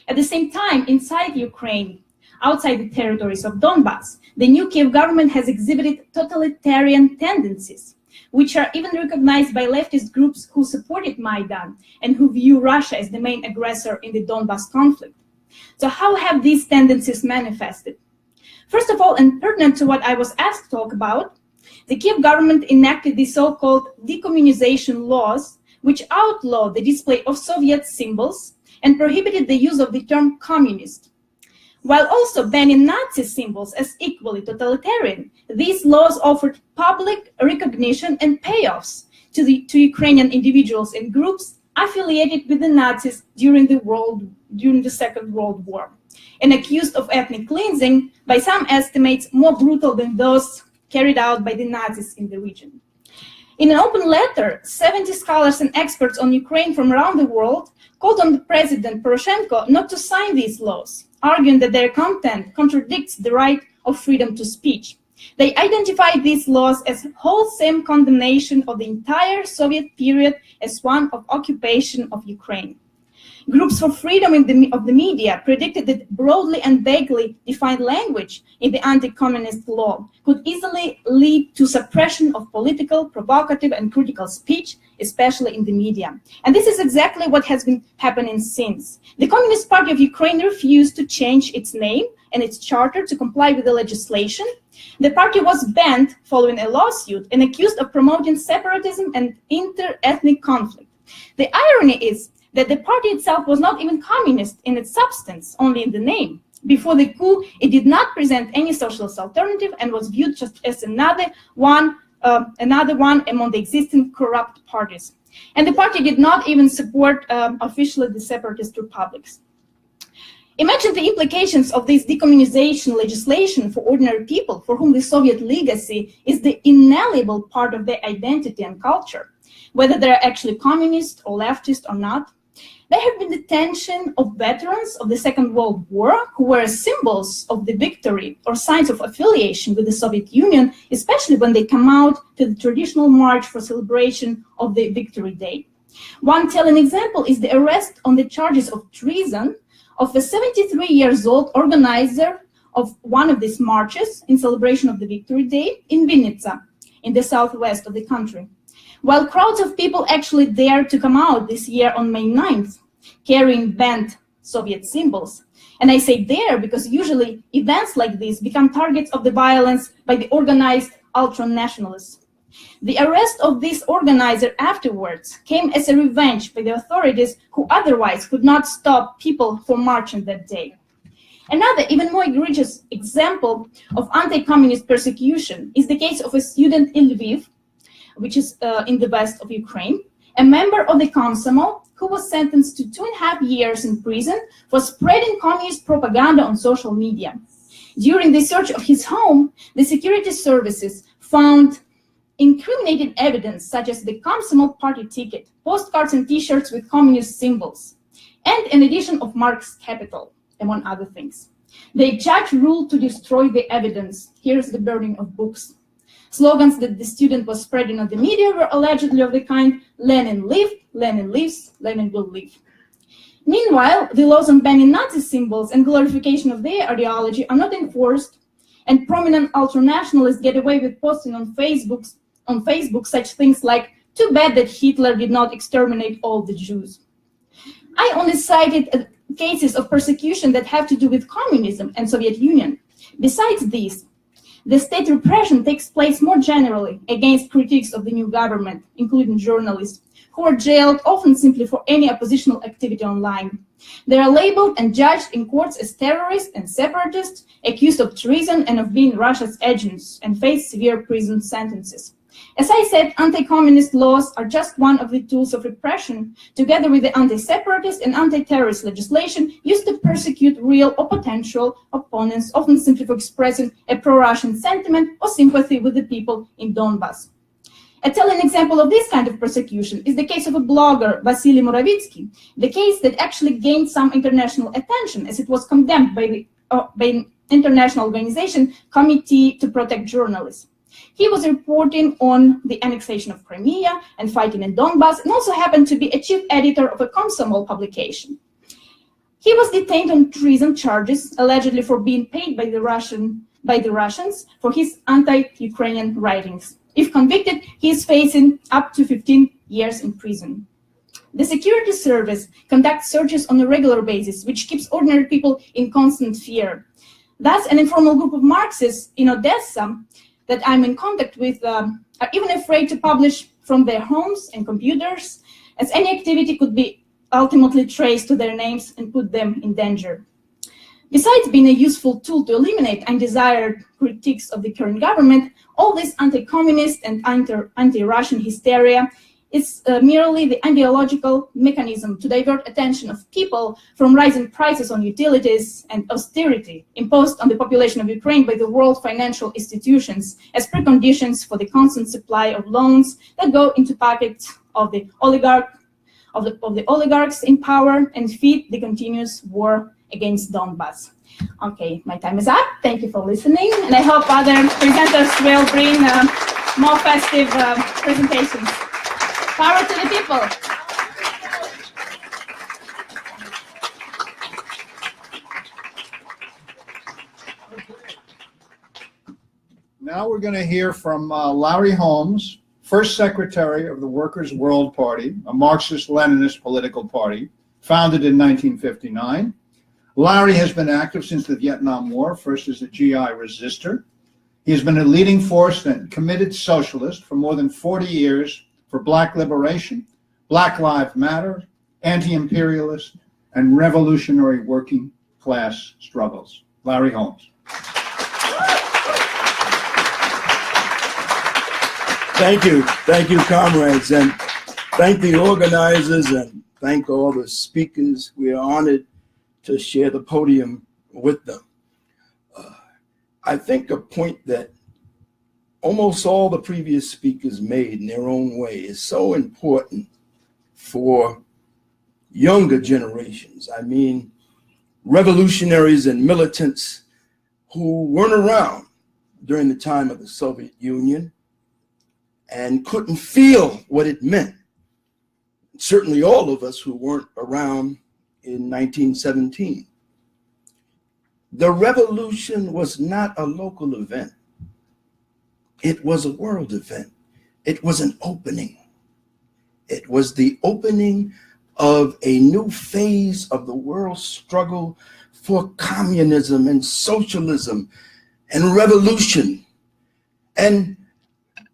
At the same time, inside Ukraine, outside the territories of Donbas, the new Kiev government has exhibited totalitarian tendencies, which are even recognized by leftist groups who supported Maidan and who view Russia as the main aggressor in the Donbas conflict. So how have these tendencies manifested? First of all, and pertinent to what I was asked to talk about, the Kiev government enacted the so-called decommunization laws, which outlawed the display of Soviet symbols and prohibited the use of the term communist. While also banning Nazi symbols as equally totalitarian, these laws offered public recognition and payoffs to Ukrainian individuals and groups affiliated with the Nazis during the Second World War, and accused of ethnic cleansing, by some estimates more brutal than those carried out by the Nazis in the region. In an open letter, 70 scholars and experts on Ukraine from around the world called on President Poroshenko not to sign these laws, arguing that their content contradicts the right of freedom to speech. They identified these laws as wholesale condemnation of the entire Soviet period as one of occupation of Ukraine. Groups for freedom of the media predicted that broadly and vaguely defined language in the anti-communist law could easily lead to suppression of political, provocative, and critical speech, especially in the media. And this is exactly what has been happening since. The Communist Party of Ukraine refused to change its name and its charter to comply with the legislation. The party was banned following a lawsuit and accused of promoting separatism and inter-ethnic conflict. The irony is that the party itself was not even communist in its substance, only in the name. Before the coup, it did not present any socialist alternative and was viewed just as another one among the existing corrupt parties. And the party did not even support officially the separatist republics. Imagine the implications of this decommunization legislation for ordinary people for whom the Soviet legacy is the inalienable part of their identity and culture, whether they're actually communist or leftist or not. There have been detention of veterans of the Second World War who were symbols of the victory or signs of affiliation with the Soviet Union, especially when they come out to the traditional march for celebration of the Victory Day. One telling example is the arrest on the charges of treason of a 73-year-old organizer of one of these marches in celebration of the Victory Day in Vinnytsia, in the southwest of the country. While crowds of people actually dared to come out this year on May 9th, carrying banned Soviet symbols. And I say dare because usually events like this become targets of the violence by the organized ultra-nationalists. The arrest of this organizer afterwards came as a revenge by the authorities who otherwise could not stop people from marching that day. Another, even more egregious example of anti-communist persecution is the case of a student in Lviv, which is in the west of Ukraine, a member of the Komsomol who was sentenced to 2.5 years in prison for spreading communist propaganda on social media. During the search of his home, the security services found incriminating evidence such as the Komsomol party ticket, postcards and t-shirts with communist symbols, and an edition of Marx's Capital, among other things. The judge ruled to destroy the evidence. Here's the burning of books. Slogans that the student was spreading on the media were allegedly of the kind, Lenin lived, Lenin lives, Lenin will live. Meanwhile, the laws on banning Nazi symbols and glorification of their ideology are not enforced, and prominent ultranationalists get away with posting on Facebook such things like, too bad that Hitler did not exterminate all the Jews. I only cited cases of persecution that have to do with communism and Soviet Union. Besides these, the state repression takes place more generally against critics of the new government, including journalists, who are jailed often simply for any oppositional activity online. They are labeled and judged in courts as terrorists and separatists, accused of treason and of being Russia's agents, and face severe prison sentences. As I said, anti-communist laws are just one of the tools of repression, together with the anti-separatist and anti-terrorist legislation used to persecute real or potential opponents, often simply for expressing a pro-Russian sentiment or sympathy with the people in Donbass. A telling example of this kind of persecution is the case of a blogger, Vasily Moravitsky, the case that actually gained some international attention as it was condemned by the international organization Committee to Protect Journalists. He was reporting on the annexation of Crimea and fighting in Donbass, and also happened to be a chief editor of a Komsomol publication. He was detained on treason charges, allegedly for being paid by the Russians for his anti-Ukrainian writings. If convicted, he is facing up to 15 years in prison. The security service conducts searches on a regular basis, which keeps ordinary people in constant fear. Thus, an informal group of Marxists in Odessa that I'm in contact with are even afraid to publish from their homes and computers, as any activity could be ultimately traced to their names and put them in danger. Besides being a useful tool to eliminate undesired critiques of the current government, all this anti-communist and anti-Russian hysteria is merely the ideological mechanism to divert attention of people from rising prices on utilities and austerity imposed on the population of Ukraine by the world financial institutions as preconditions for the constant supply of loans that go into pockets of the oligarchs in power and feed the continuous war against Donbass. Okay, my time is up. Thank you for listening, and I hope other presenters will bring more festive presentations. Power to the people. Now we're going to hear from Larry Holmes, first secretary of the Workers' World Party, a Marxist-Leninist political party, founded in 1959. Larry has been active since the Vietnam War, first as a GI resistor. He has been a leading force and committed socialist for more than 40 years for Black liberation, Black Lives Matter, anti-imperialist, and revolutionary working class struggles. Larry Holmes. Thank you, comrades, and thank the organizers and thank all the speakers. We are honored to share the podium with them. I think a point that almost all the previous speakers made in their own way is so important for younger generations. I mean, revolutionaries and militants who weren't around during the time of the Soviet Union and couldn't feel what it meant. Certainly all of us who weren't around in 1917. The revolution was not a local event. It was a world event. It was an opening. It was the opening of a new phase of the world's struggle for communism and socialism and revolution and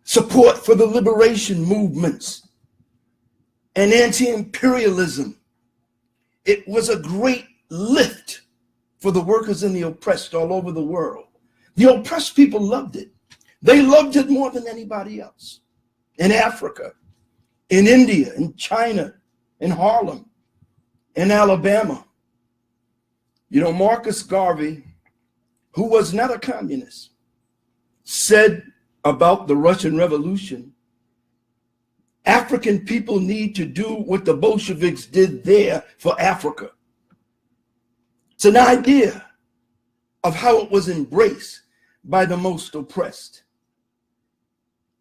support for the liberation movements and anti-imperialism. It was a great lift for the workers and the oppressed all over the world. The oppressed people loved it. They loved it more than anybody else. In Africa, in India, in China, in Harlem, in Alabama. You know, Marcus Garvey, who was not a communist, said about the Russian Revolution, African people need to do what the Bolsheviks did there for Africa. It's an idea of how it was embraced by the most oppressed.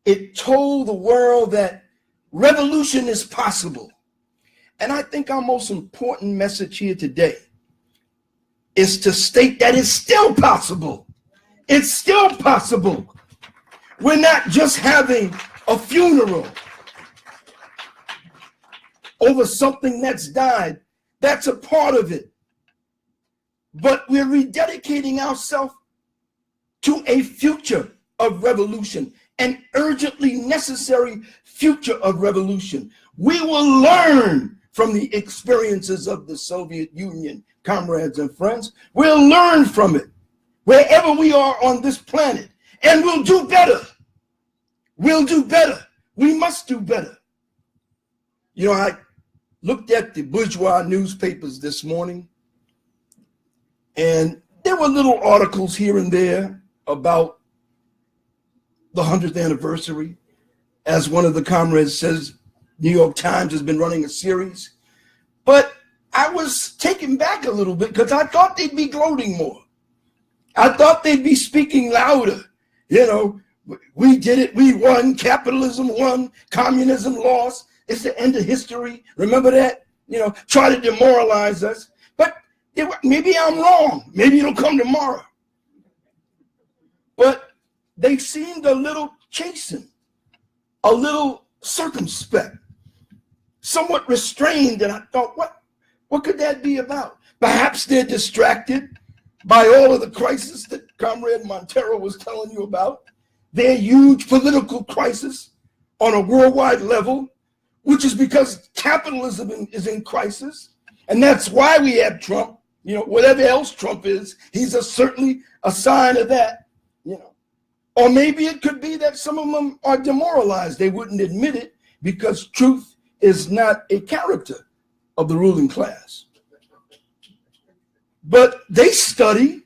It told the world that revolution is possible. And I think our most important message here today is to state that it's still possible. It's still possible. We're not just having a funeral over something that's died. That's a part of it. But we're rededicating ourselves to a future of revolution, an urgently necessary future of revolution. We will learn from the experiences of the Soviet Union, comrades and friends. We'll learn from it wherever we are on this planet, and we'll do better. We'll do better. We must do better. You know, I looked at the bourgeois newspapers this morning, and there were little articles here and there about the 100th anniversary. As one of the comrades says, New York Times has been running a series. But I was taken back a little bit because I thought they'd be gloating more. I thought they'd be speaking louder. You know, we did it, we won, capitalism won, communism lost, it's the end of history. Remember that? You know, try to demoralize us. But maybe I'm wrong. Maybe it'll come tomorrow. But they seemed a little chastened, a little circumspect, somewhat restrained, and I thought, what could that be about? Perhaps they're distracted by all of the crisis that Comrade Monteiro was telling you about, their huge political crisis on a worldwide level, which is because capitalism is in crisis, and that's why we have Trump. You know, whatever else Trump is, he's certainly a sign of that, you know. Or maybe it could be that some of them are demoralized. They wouldn't admit it because truth is not a character of the ruling class. But they study,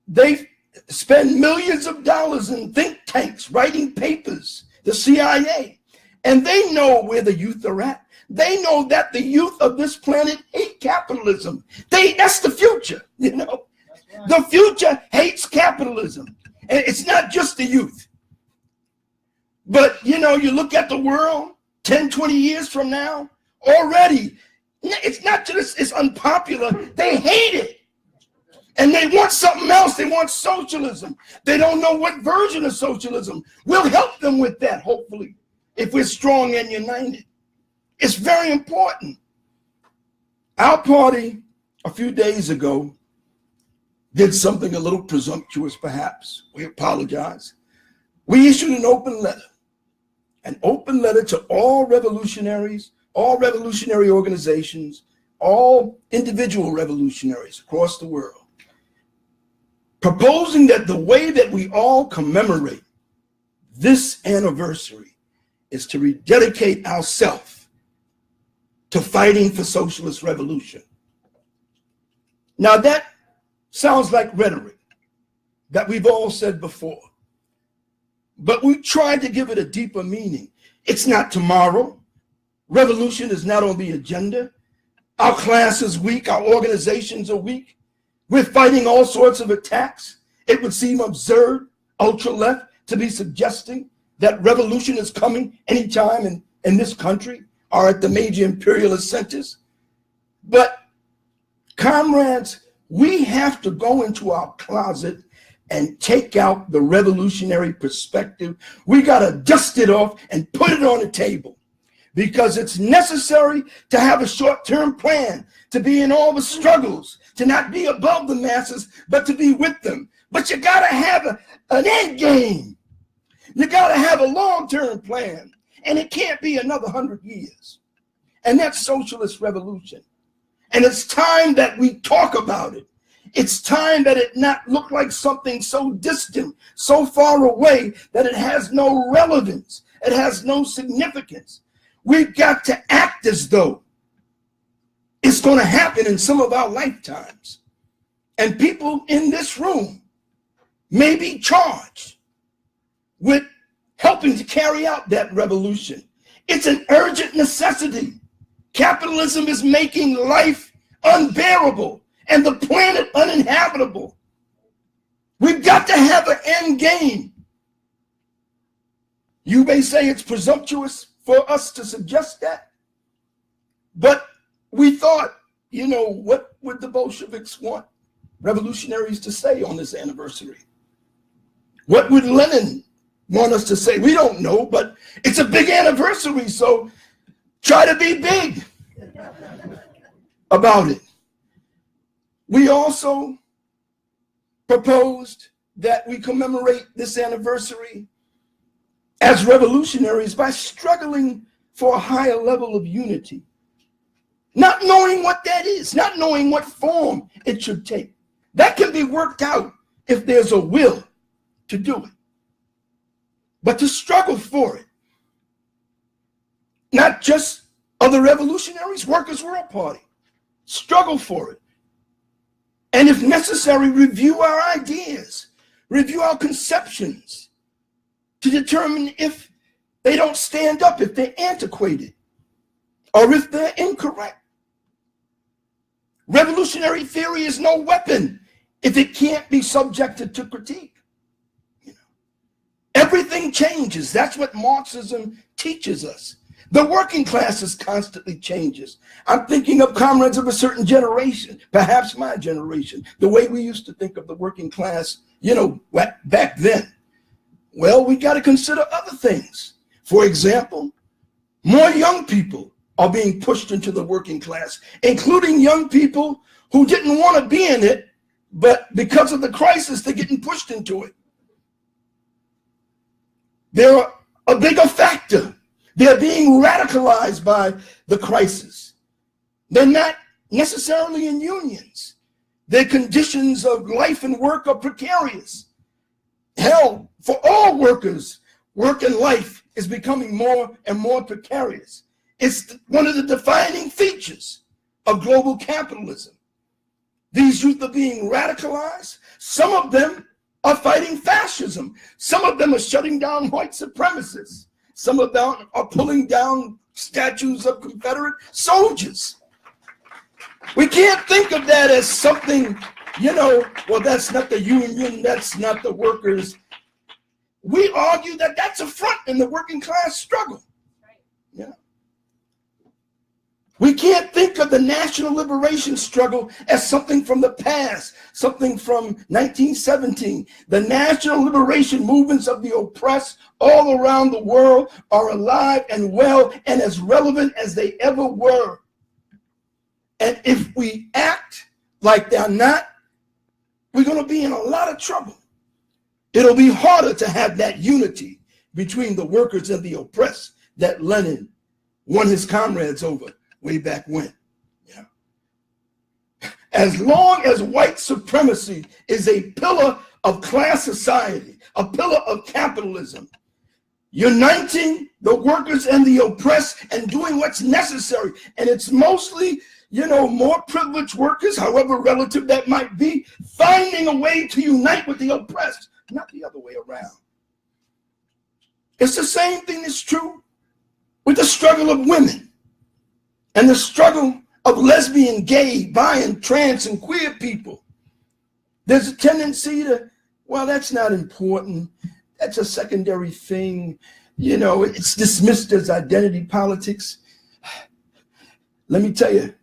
they spend millions of dollars in think tanks, writing papers, the CIA, and they know where the youth are at. They know that the youth of this planet hate capitalism. That's the future, you know. Right. The future hates capitalism. And it's not just the youth. But, you know, you look at the world 10, 20 years from now, already, it's not just it's unpopular. They hate it. And they want something else. They want socialism. They don't know what version of socialism. We'll help them with that, hopefully. if we're strong and united. It's very important. Our party, a few days ago, did something a little presumptuous, perhaps. We apologize. We issued an open letter to all revolutionaries, all revolutionary organizations, all individual revolutionaries across the world, proposing that the way that we all commemorate this anniversary is to rededicate ourselves to fighting for socialist revolution. Now that sounds like rhetoric that we've all said before, but we tried to give it a deeper meaning. It's not tomorrow. Revolution is not on the agenda. Our class is weak. Our organizations are weak. We're fighting all sorts of attacks. It would seem absurd, ultra-left, to be suggesting that revolution is coming anytime in this country or at the major imperialist centers. But comrades, we have to go into our closet and take out the revolutionary perspective. We got to dust it off and put it on the table, because it's necessary to have a short-term plan, to be in all the struggles, to not be above the masses, but to be with them. But you got to have an end game. You got to have a long-term plan, and it can't be another 100 years. And that's socialist revolution. And it's time that we talk about it. It's time that it not look like something so distant, so far away, that it has no relevance. It has no significance. We've got to act as though it's going to happen in some of our lifetimes. And people in this room may be charged with helping to carry out that revolution. It's an urgent necessity. Capitalism is making life unbearable and the planet uninhabitable. We've got to have an end game. You may say it's presumptuous for us to suggest that, but we thought, you know, what would the Bolsheviks want revolutionaries to say on this anniversary? What would Lenin want us to say? We don't know, but it's a big anniversary, so try to be big about it. We also proposed that we commemorate this anniversary as revolutionaries by struggling for a higher level of unity, not knowing what that is, not knowing what form it should take. That can be worked out if there's a will to do it, but to struggle for it. Not just other revolutionaries, Workers' World Party, struggle for it. And if necessary, review our ideas, review our conceptions to determine if they don't stand up, if they're antiquated, or if they're incorrect. Revolutionary theory is no weapon if it can't be subjected to critique. You know, everything changes. That's what Marxism teaches us. The working classes constantly changes. I'm thinking of comrades of a certain generation, perhaps my generation, the way we used to think of the working class, you know, back then. Well, we got to consider other things. For example, more young people are being pushed into the working class, including young people who didn't want to be in it, but because of the crisis, they're getting pushed into it. They're a bigger factor. They're being radicalized by the crisis. They're not necessarily in unions. Their conditions of life and work are precarious. Hell, for all workers, work and life is becoming more and more precarious. It's one of the defining features of global capitalism. These youth are being radicalized. Some of them are fighting fascism. Some of them are shutting down white supremacists. Some of them are pulling down statues of Confederate soldiers. We can't think of that as something, you know, well, that's not the union, that's not the workers. We argue that that's a front in the working class struggle. Yeah. We can't think of the national liberation struggle as something from the past, something from 1917. The national liberation movements of the oppressed all around the world are alive and well and as relevant as they ever were. And if we act like they're not, we're going to be in a lot of trouble. It'll be harder to have that unity between the workers and the oppressed that Lenin won his comrades over way back when. Yeah. As long as white supremacy is a pillar of class society, a pillar of capitalism, uniting the workers and the oppressed and doing what's necessary, and it's mostly, you know, more privileged workers, however relative that might be, finding a way to unite with the oppressed, not the other way around. It's the same thing that's true with the struggle of women and the struggle of lesbian, gay, bi, and trans and queer people. There's a tendency to, well, that's not important. That's a secondary thing. You know, it's dismissed as identity politics. Let me tell you,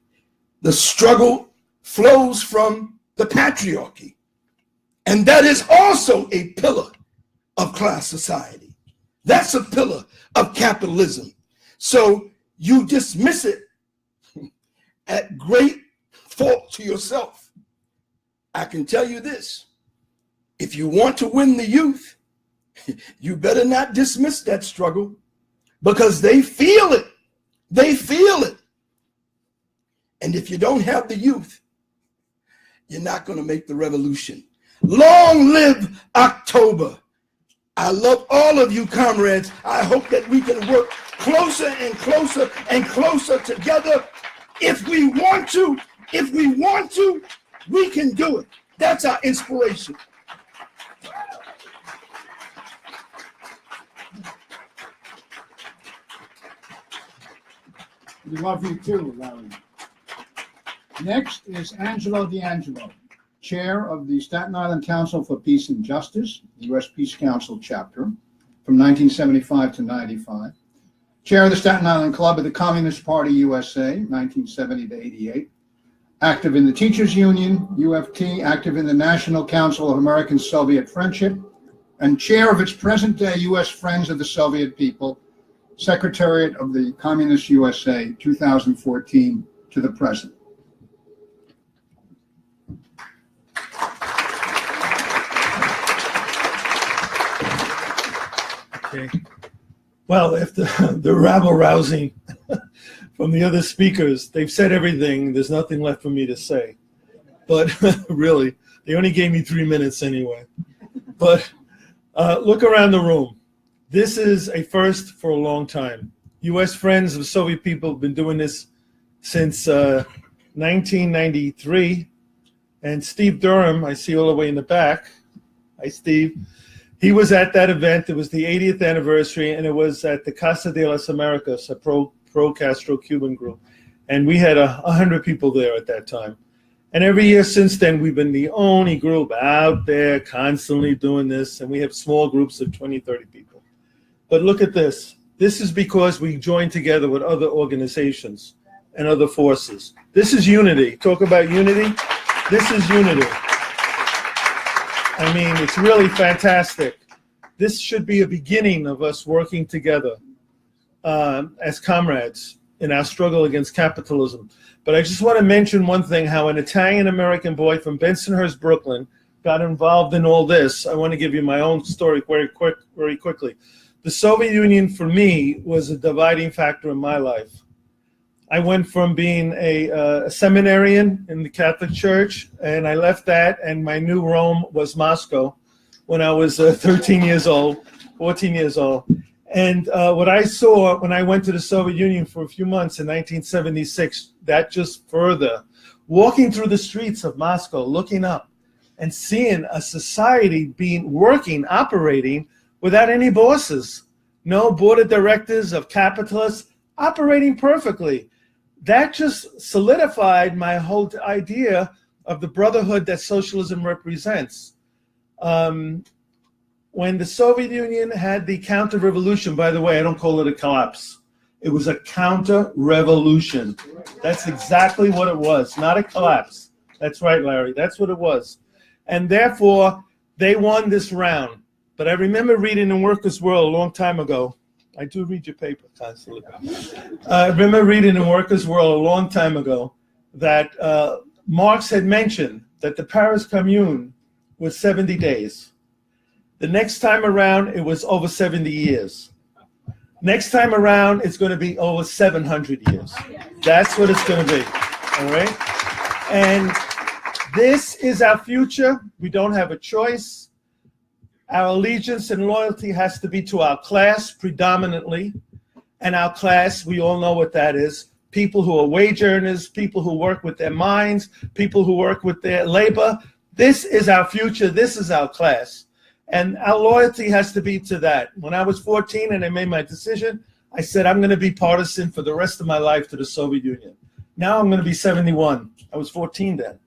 the struggle flows from the patriarchy. And that is also a pillar of class society. That's a pillar of capitalism. So you dismiss it at great fault to yourself. I can tell you this, if you want to win the youth, you better not dismiss that struggle, because they feel it. They feel it. And if you don't have the youth, you're not going to make the revolution. Long live October. I love all of you, comrades. I hope that we can work closer and closer and closer together. If we want to, we can do it. That's our inspiration. We love you too, Larry. Next is Angelo D'Angelo, Chair of the Staten Island Council for Peace and Justice, the U.S. Peace Council chapter, from 1975 to 95. Chair of the Staten Island Club of the Communist Party USA, 1970 to 88. Active in the Teachers Union, UFT, active in the National Council of American Soviet Friendship, and chair of its present-day U.S. Friends of the Soviet People, Secretariat of the Communist USA, 2014 to the present. Okay. Well, if the rabble-rousing from the other speakers, they've said everything, there's nothing left for me to say. But really, they only gave me 3 minutes anyway. But look around the room. This is a first for a long time. U.S. Friends of Soviet People have been doing this since 1993. And Steve Durham, I see all the way in the back. Hi, Steve. He was at that event. It was the 80th anniversary, and it was at the Casa de las Americas, a pro-Castro Cuban group. And we had 100 people there at that time. And every year since then, we've been the only group out there constantly doing this, and we have small groups of 20, 30 people. But look at this. This is because we joined together with other organizations and other forces. This is unity. Talk about unity. This is unity. I mean, it's really fantastic. This should be a beginning of us working together as comrades in our struggle against capitalism. But I just want to mention one thing, how an Italian-American boy from Bensonhurst, Brooklyn, got involved in all this. I want to give you my own story very quickly. The Soviet Union, for me, was a dividing factor in my life. I went from being a seminarian in the Catholic Church, and I left that, and my new Rome was Moscow when I was 14 years old. And what I saw when I went to the Soviet Union for a few months in 1976, that just further, walking through the streets of Moscow, looking up and seeing a society operating without any bosses, no board of directors of capitalists, operating perfectly. That just solidified my whole idea of the brotherhood that socialism represents. When the Soviet Union had the counter-revolution, by the way, I don't call it a collapse. It was a counter-revolution. That's exactly what it was, not a collapse. That's right, Larry. That's what it was. And therefore, they won this round. But I remember reading in Workers' World a long time ago. I do read your paper constantly. I remember reading in Workers' World a long time ago that Marx had mentioned that the Paris Commune was 70 days. The next time around, it was over 70 years. Next time around, it's going to be over 700 years. That's what it's going to be, all right? And this is our future. We don't have a choice. Our allegiance and loyalty has to be to our class predominantly. And our class, we all know what that is. People who are wage earners, people who work with their minds, people who work with their labor. This is our future. This is our class. And our loyalty has to be to that. When I was 14 and I made my decision, I said, I'm going to be partisan for the rest of my life to the Soviet Union. Now I'm going to be 71. I was 14 then.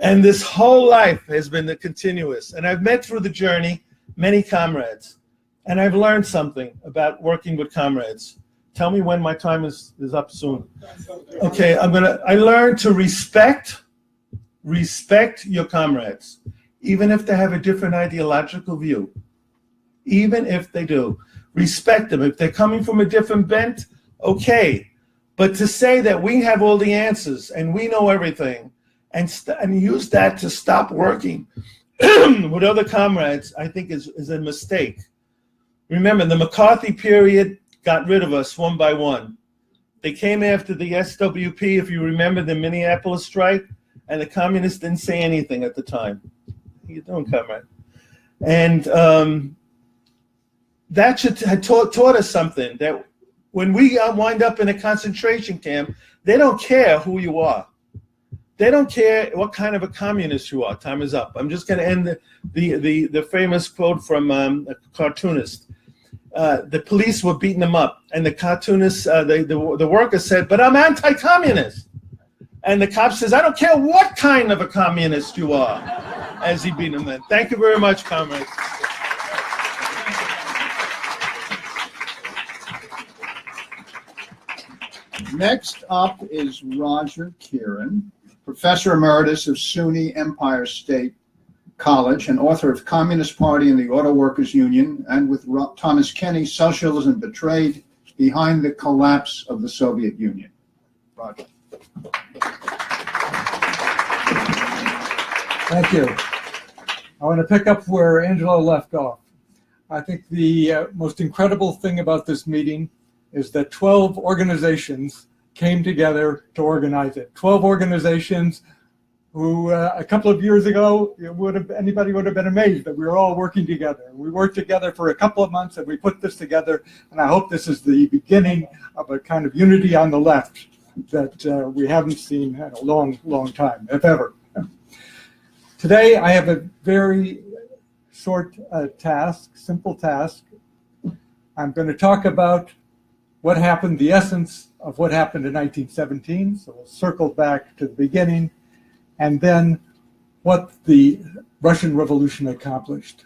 And this whole life has been the continuous. And I've met through the journey many comrades. And I've learned something about working with comrades. Tell me when my time is up soon. Okay, I learned to respect your comrades, even if they have a different ideological view. Even if they do. Respect them. If they're coming from a different bent, okay. But to say that we have all the answers and we know everything and use that to stop working with other comrades, I think is a mistake. Remember, the McCarthy period got rid of us one by one. They came after the SWP, if you remember the Minneapolis strike, and the communists didn't say anything at the time. How you doing, comrade? And that should have taught us something, that when we wind up in a concentration camp, they don't care who you are. They don't care what kind of a communist you are. Time is up. I'm just going to end the famous quote from a cartoonist. The police were beating him up, and the cartoonist, the worker said, "But I'm anti-communist." And the cop says, "I don't care what kind of a communist you are," as he beat him then. Thank you very much, comrades. Next up is Roger Keeran, Professor Emeritus of SUNY Empire State College and author of Communist Party and the Auto Workers Union, and with Thomas Kenny, Socialism Betrayed, Behind the Collapse of the Soviet Union. Roger. Thank you. I want to pick up where Angelo left off. I think the most incredible thing about this meeting is that 12 organizations came together to organize it. 12 organizations who a couple of years ago, anybody would have been amazed that we were all working together. We worked together for a couple of months and we put this together, and I hope this is the beginning of a kind of unity on the left that we haven't seen in a long, long time, if ever. Today I have a very short task, simple task. I'm going to talk about what happened, the essence of what happened in 1917, so we'll circle back to the beginning, and then what the Russian Revolution accomplished.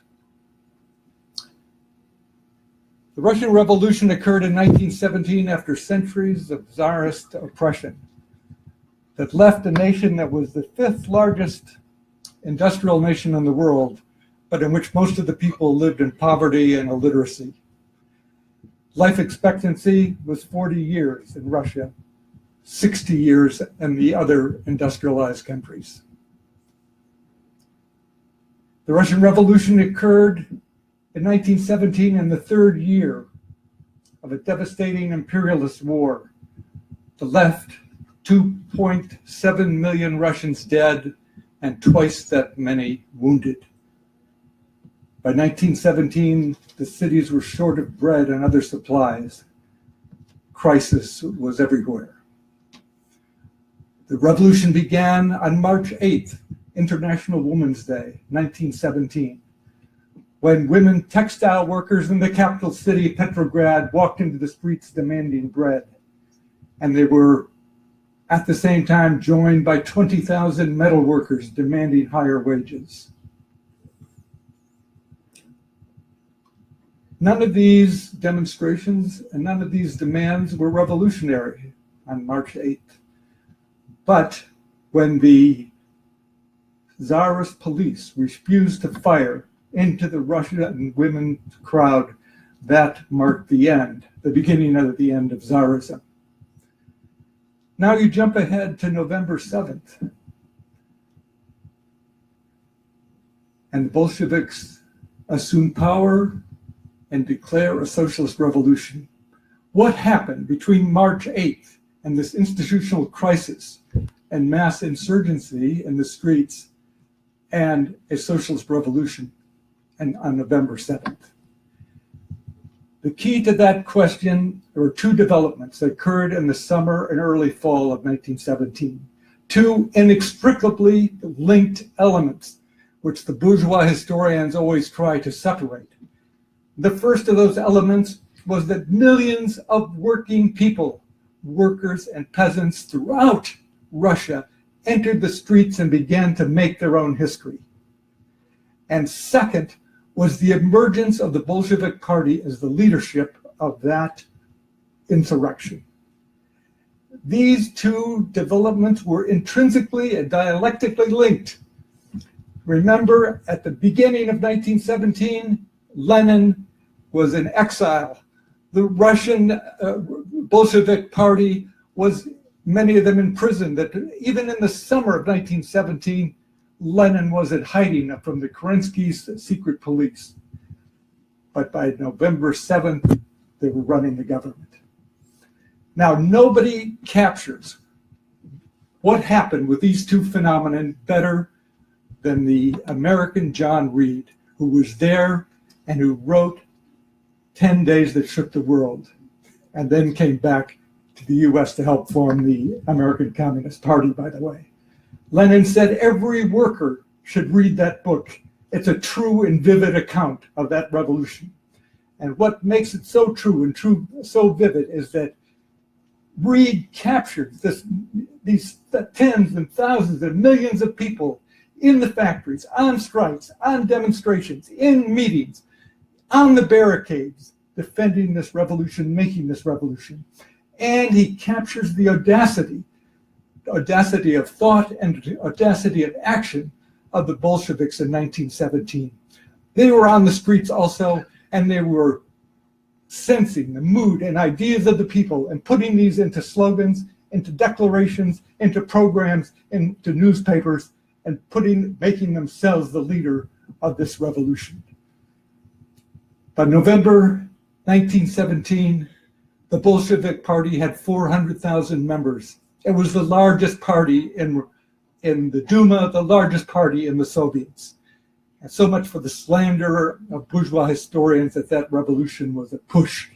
The Russian Revolution occurred in 1917 after centuries of Tsarist oppression that left a nation that was the 5th largest industrial nation in the world, but in which most of the people lived in poverty and illiteracy. Life expectancy was 40 years in Russia, 60 years in the other industrialized countries. The Russian Revolution occurred in 1917 in the 3rd year of a devastating imperialist war. The left, 2.7 million Russians dead and twice that many wounded. By 1917, the cities were short of bread and other supplies. Crisis was everywhere. The revolution began on March 8th, International Women's Day, 1917, when women textile workers in the capital city, Petrograd, walked into the streets demanding bread. And they were at the same time joined by 20,000 metal workers demanding higher wages. None of these demonstrations and none of these demands were revolutionary on March 8th. But when the Tsarist police refused to fire into the Russian women crowd, that marked the end, the beginning of the end of Tsarism. Now you jump ahead to November 7th. And the Bolsheviks assume power and declare a socialist revolution. What happened between March 8th and this institutional crisis and mass insurgency in the streets and a socialist revolution and on November 7th? The key to that question, there were two developments that occurred in the summer and early fall of 1917. Two inextricably linked elements which the bourgeois historians always try to separate. The first of those elements was that millions of working people, workers and peasants throughout Russia, entered the streets and began to make their own history. And second was the emergence of the Bolshevik Party as the leadership of that insurrection. These two developments were intrinsically and dialectically linked. Remember, at the beginning of 1917, Lenin was in exile. The Russian Bolshevik Party was, many of them in prison. That even in the summer of 1917, Lenin was in hiding from the Kerensky's secret police. But by November 7th, they were running the government. Now, nobody captures what happened with these two phenomena better than the American John Reed, who was there and who wrote 10 Days That Shook the World, and then came back to the US to help form the American Communist Party, by the way. Lenin said every worker should read that book. It's a true and vivid account of that revolution. And what makes it so true and so vivid is that Reed captured these tens and thousands and millions of people in the factories, on strikes, on demonstrations, in meetings, on the barricades, defending this revolution, making this revolution. And he captures the audacity of thought and audacity of action of the Bolsheviks in 1917. They were on the streets also, and they were sensing the mood and ideas of the people and putting these into slogans, into declarations, into programs, into newspapers, and making themselves the leader of this revolution. By November 1917, the Bolshevik Party had 400,000 members. It was the largest party in the Duma, the largest party in the Soviets. And so much for the slander of bourgeois historians that revolution was a push,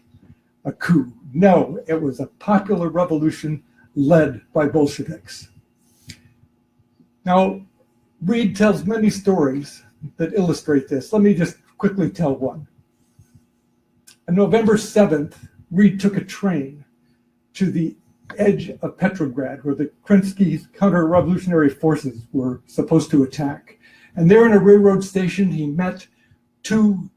a coup. No, it was a popular revolution led by Bolsheviks. Now, Reed tells many stories that illustrate this. Let me just quickly tell one. On November 7th, Reed took a train to the edge of Petrograd, where the Kerensky's counter-revolutionary forces were supposed to attack. And there in a railroad station, he met two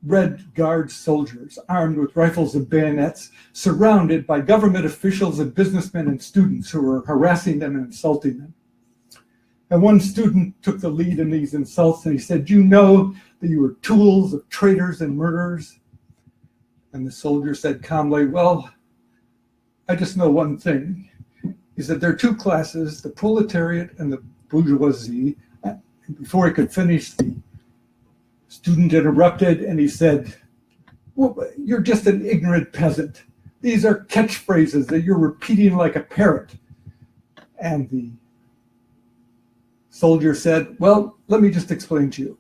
Red Guard soldiers armed with rifles and bayonets, surrounded by government officials and businessmen and students who were harassing them and insulting them. And one student took the lead in these insults, and he said, "You know that you were tools of traitors and murderers?" And the soldier said calmly, "Well, I just know one thing." He said, "There are two classes, the proletariat and the bourgeoisie." And before he could finish, the student interrupted, and he said, "Well, you're just an ignorant peasant. These are catchphrases that you're repeating like a parrot." And the soldier said, "Well, let me just explain to you.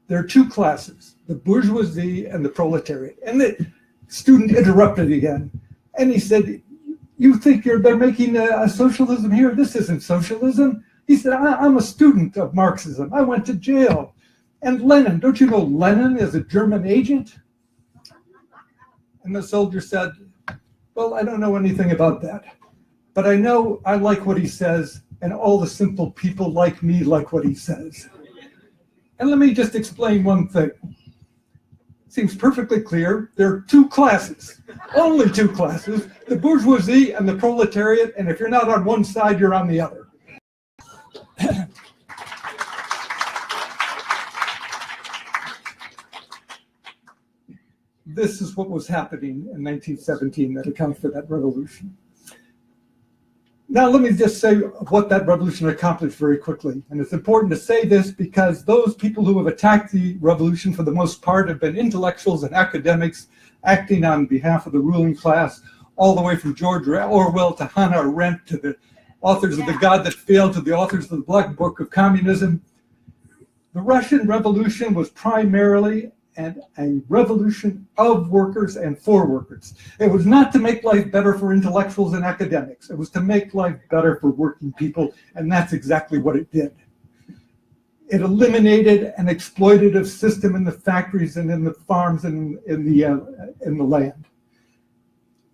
There are two classes, the bourgeoisie and the proletariat." And the student interrupted again. And he said, "You think they're making a socialism here? This isn't socialism." He said, "I'm a student of Marxism. I went to jail. And Lenin, don't you know Lenin is a German agent?" And the soldier said, "Well, I don't know anything about that. But I know I like what he says, and all the simple people like me like what he says." And let me just explain one thing. seems perfectly clear. There are two classes, only two classes, the bourgeoisie and the proletariat, and if you're not on one side, you're on the other. This is what was happening in 1917 that accounts for that revolution. Now let me just say what that revolution accomplished very quickly. And it's important to say this because those people who have attacked the revolution for the most part have been intellectuals and academics acting on behalf of the ruling class, all the way from George Orwell to Hannah Arendt to the authors of The God That Failed to the authors of the Black Book of Communism. The Russian Revolution was primarily a revolution of workers and for workers. It was not to make life better for intellectuals and academics. It was to make life better for working people, and that's exactly what it did. It eliminated an exploitative system in the factories and in the farms and in the land.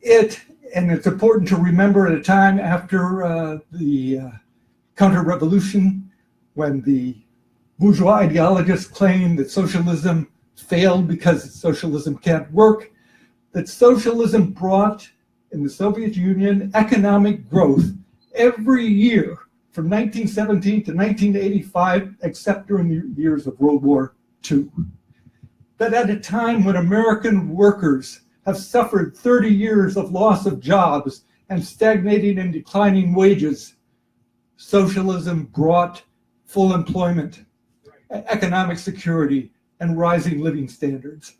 And it's important to remember at a time after the counter-revolution, when the bourgeois ideologists claimed that socialism failed because socialism can't work, that socialism brought in the Soviet Union economic growth every year from 1917 to 1985, except during the years of World War II. That at a time when American workers have suffered 30 years of loss of jobs and stagnating and declining wages, socialism brought full employment, economic security, and rising living standards.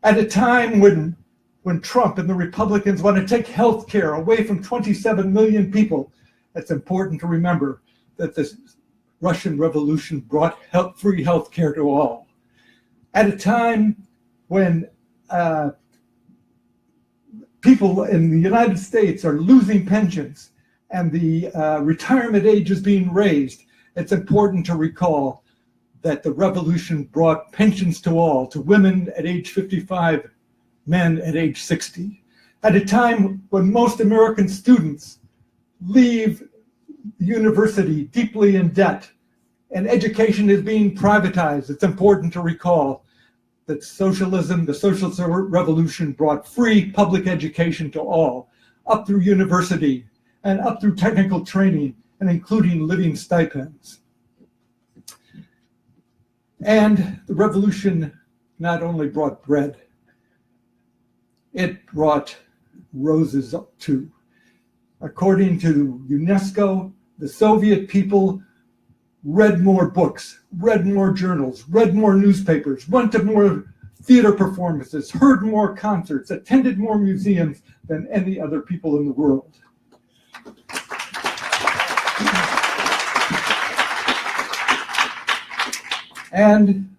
At a time when Trump and the Republicans want to take health care away from 27 million people, it's important to remember that the Russian Revolution brought free health care to all. At a time when people in the United States are losing pensions and the retirement age is being raised, it's important to recall that the revolution brought pensions to all, to women at age 55, men at age 60. At a time when most American students leave university deeply in debt and education is being privatized, it's important to recall that socialism, the social revolution, brought free public education to all, up through university and up through technical training and including living stipends. And the revolution not only brought bread, it brought roses too. According to UNESCO, the Soviet people read more books, read more journals, read more newspapers, went to more theater performances, heard more concerts, attended more museums than any other people in the world. And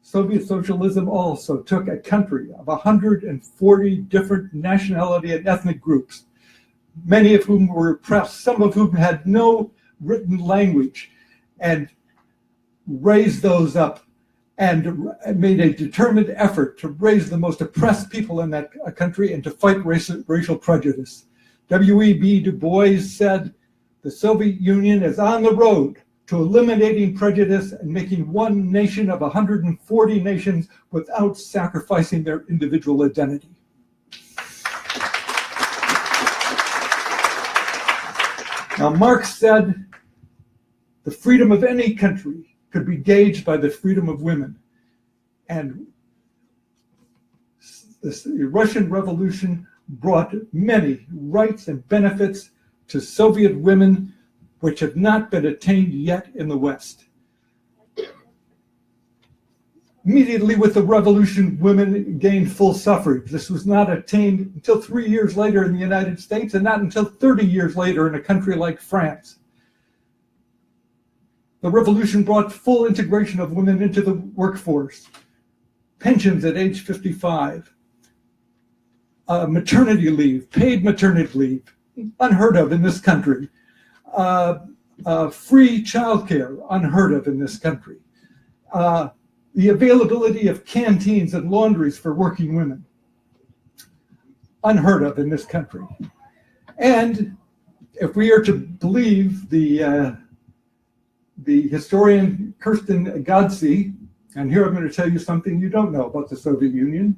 Soviet socialism also took a country of 140 different nationality and ethnic groups, many of whom were oppressed, some of whom had no written language, and raised those up and made a determined effort to raise the most oppressed people in that country and to fight racial prejudice. W.E.B. Du Bois said, "The Soviet Union is on the road to eliminating prejudice and making one nation of 140 nations without sacrificing their individual identity." Now, Marx said the freedom of any country could be gauged by the freedom of women. And the Russian Revolution brought many rights and benefits to Soviet women which have not been attained yet in the West. Immediately with the revolution, women gained full suffrage. This was not attained until 3 years later in the United States and not until 30 years later in a country like France. The revolution brought full integration of women into the workforce, pensions at age 55, maternity leave, paid maternity leave, unheard of in this country. Free childcare, unheard of in this country. The availability of canteens and laundries for working women, unheard of in this country. And if we are to believe the historian Kirsten Godsey, And here I'm going to tell you something you don't know about the Soviet Union.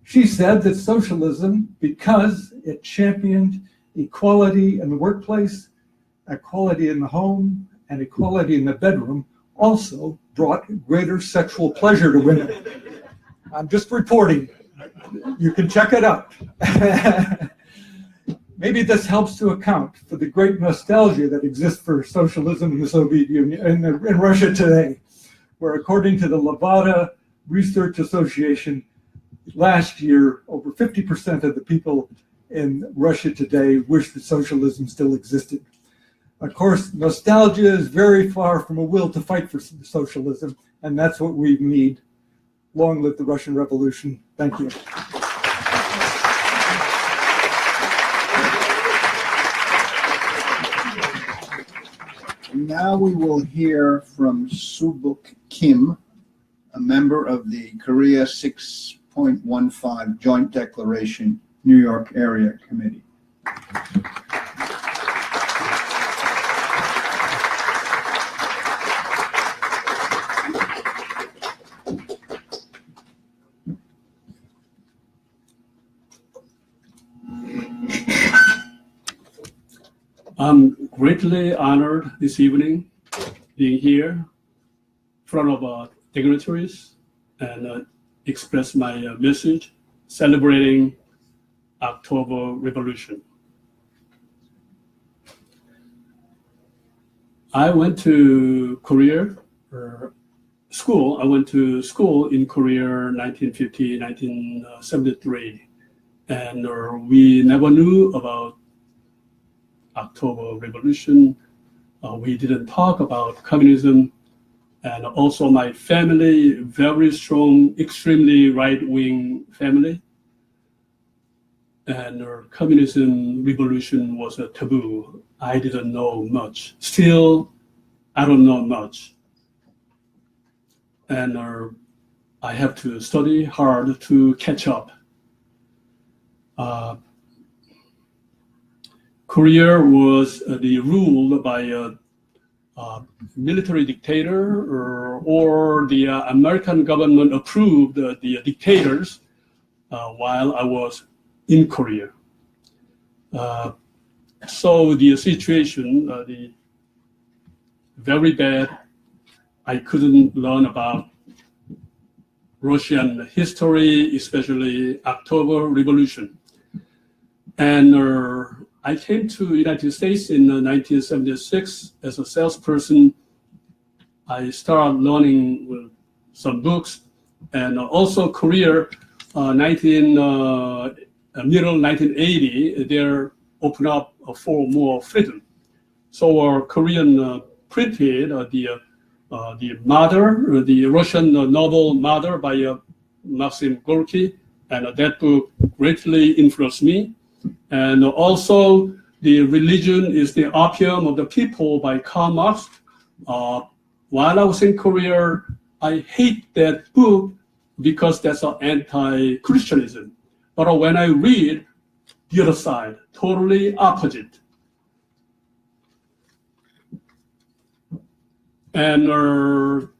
She said that socialism, because it championed equality in the workplace, equality in the home, and equality in the bedroom, also brought greater sexual pleasure to women. I'm just reporting. You can check it out. Maybe this helps to account for the great nostalgia that exists for socialism in the Soviet Union, in Russia today, where according to the Levada Research Association, last year, over 50% of the people in Russia today wish that socialism still existed. Of course, nostalgia is very far from a will to fight for socialism, and that's what we need. Long live the Russian Revolution. Thank you. Now we will hear from Subuk Kim, a member of the Korea 6.15 Joint Declaration, New York Area Committee. I'm greatly honored this evening being here in front of dignitaries and express my message celebrating October Revolution. I went to Korea school. I went to school in Korea 1950, 1973, and we never knew about October Revolution. We didn't talk about communism, and also my family, very strong, extremely right-wing family, and communism revolution was a taboo. I didn't know much. Still, I don't know much, and I have to study hard to catch up. Korea was ruled by a military dictator, or the American government approved the dictators while I was in Korea. So the situation, very bad. I couldn't learn about Russian history, especially October Revolution. And I came to the United States in 1976 as a salesperson. I started learning some books, and also Korea, middle 1980, they opened up for more freedom. So our Korean printed the Mother, the Russian novel Mother by Maxim Gorky, and that book greatly influenced me. And also, the religion is the opium of the people by Karl Marx. While I was in Korea, I hate that book because that's an anti-Christianism. But when I read the other side, totally opposite. And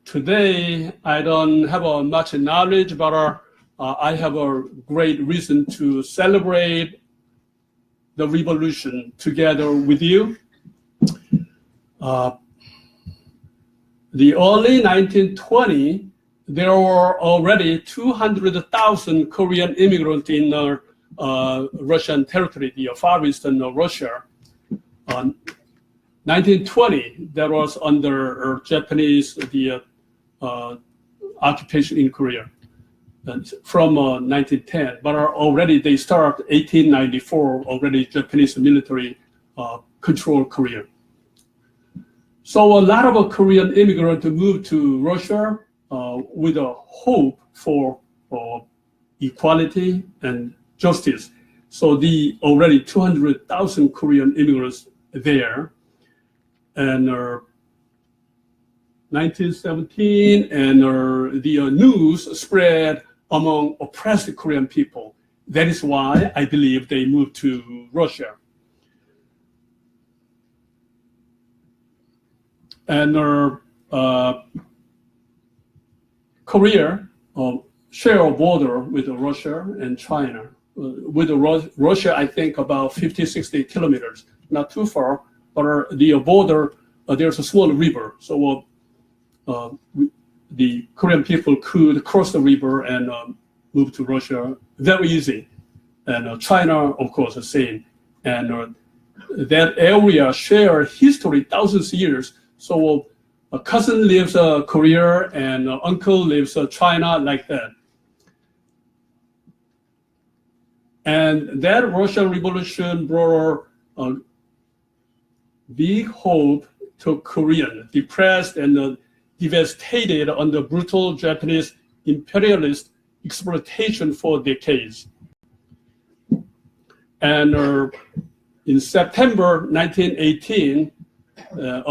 today, I don't have much knowledge, but I have a great reason to celebrate the revolution together with you. The early 1920s, there were already 200,000 Korean immigrants in Russian territory, the Far Eastern Russia. 1920, that was under Japanese occupation in Korea. From 1910, but already they start 1894, already Japanese military control Korea. So a lot of Korean immigrants moved to Russia with a hope for equality and justice. So the already 200,000 Korean immigrants there, and 1917, and the news spread among oppressed Korean people. That is why I believe they moved to Russia. And Korea share a border with Russia and China. With Russia, I think about 50, 60 kilometers, not too far, but the border, there's a small river. So the Korean people could cross the river and move to Russia very easy. And China, of course, the same. And that area share history, thousands of years. So a cousin lives Korea and uncle lives China, like that. And that Russian Revolution brought a big hope to Korean, depressed and devastated under brutal Japanese imperialist exploitation for decades. And in September 1918,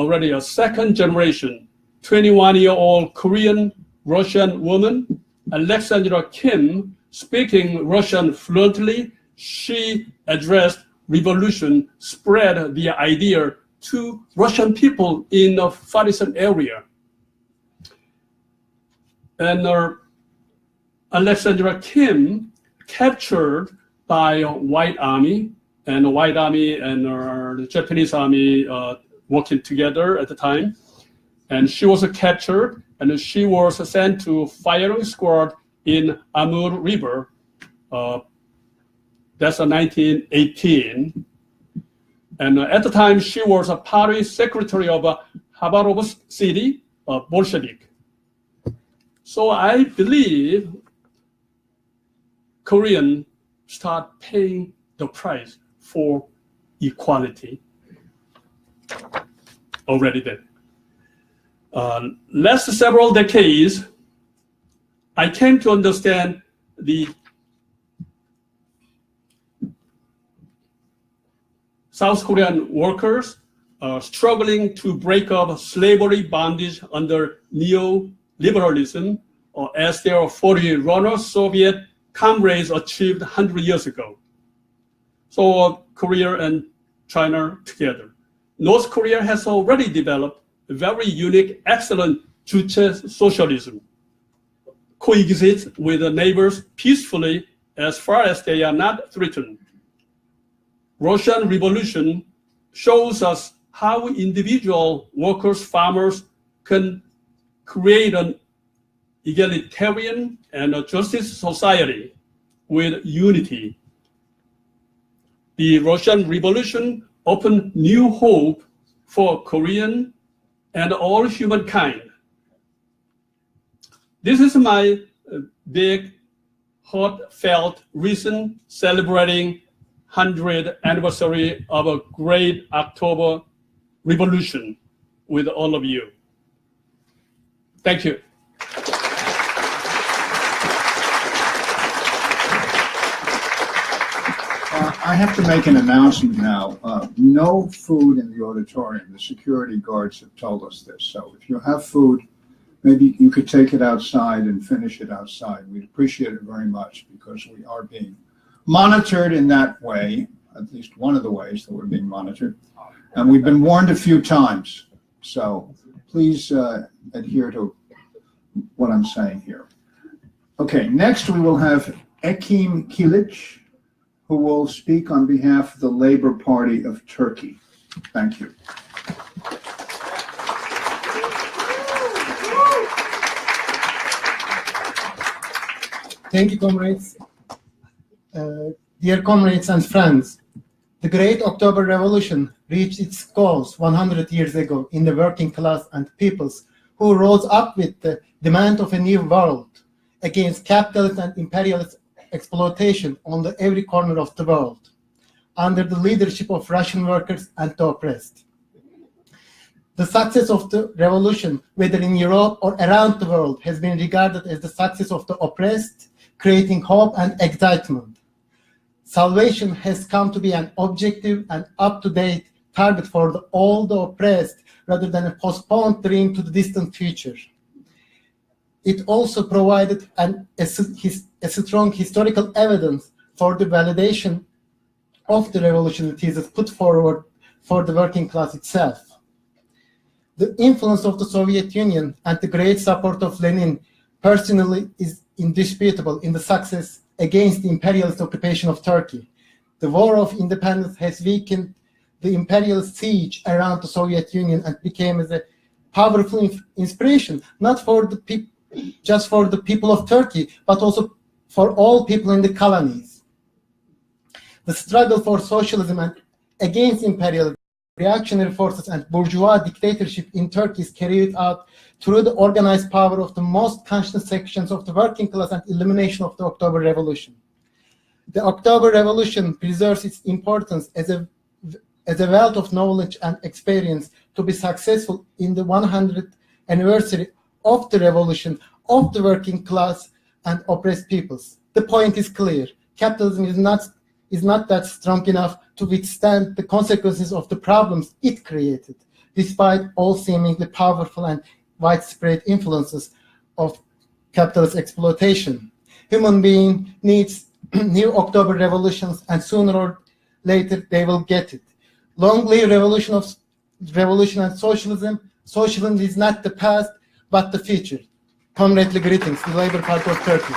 already a second generation, 21-year-old Korean Russian woman, Alexandra Kim, speaking Russian fluently, she addressed revolution, spread the idea to Russian people in the Far Eastern area. And Alexandra Kim captured by a White Army, and the White Army and the Japanese Army working together at the time. And she was captured, and she was sent to firing squad in Amur River. That's 1918. And at the time, she was a party secretary of Khabarovsk city, Bolshevik. So I believe Koreans start paying the price for equality already then. Last several decades, I came to understand the South Korean workers are struggling to break up slavery bondage under neoliberalism, or as their forerunner Soviet comrades achieved 100 years ago. So Korea and China together. North Korea has already developed a very unique, excellent Juche socialism, coexist with the neighbors peacefully as far as they are not threatened. Russian Revolution shows us how individual workers, farmers can create an egalitarian and a justice society with unity. The Russian Revolution opened new hope for Korean and all humankind. This is my big, heartfelt reason celebrating 100th anniversary of a great October Revolution with all of you. Thank you. I have to make an announcement now. No food in the auditorium. The security guards have told us this. So if you have food, maybe you could take it outside and finish it outside. We'd appreciate it very much because we are being monitored in that way, at least one of the ways that we're being monitored. And we've been warned a few times. So please adhere to what I'm saying here. Okay, next we will have Ekim Kilic, who will speak on behalf of the Labour Party of Turkey. Thank you. Thank you, comrades. Dear comrades and friends, the Great October Revolution reached its goals 100 years ago in the working class and peoples who rose up with the demand of a new world against capitalist and imperialist exploitation on every corner of the world, under the leadership of Russian workers and the oppressed. The success of the revolution, whether in Europe or around the world, has been regarded as the success of the oppressed, creating hope and excitement. Salvation has come to be an objective and up-to-date target for all the oppressed, rather than a postponed dream to the distant future. It also provided a strong historical evidence for the validation of the revolutionary thesis put forward for the working class itself. The influence of the Soviet Union and the great support of Lenin personally is indisputable in the success against the imperialist occupation of Turkey. The War of Independence has weakened the imperial siege around the Soviet Union and became as a powerful inspiration, not for the just for the people of Turkey, but also for all people in the colonies. The struggle for socialism and against imperial reactionary forces and bourgeois dictatorship in Turkey is carried out through the organized power of the most conscious sections of the working class and elimination of the October Revolution. The October Revolution preserves its importance as a wealth of knowledge and experience to be successful in the 100th anniversary of the revolution of the working class and oppressed peoples. The point is clear. Capitalism is not that strong enough to withstand the consequences of the problems it created, despite all seemingly powerful and widespread influences of capitalist exploitation. Human being needs new October revolutions, and sooner or later they will get it. Long live revolution and socialism. Socialism is not the past, but the future. Comradely greetings, the Labour Party of Turkey.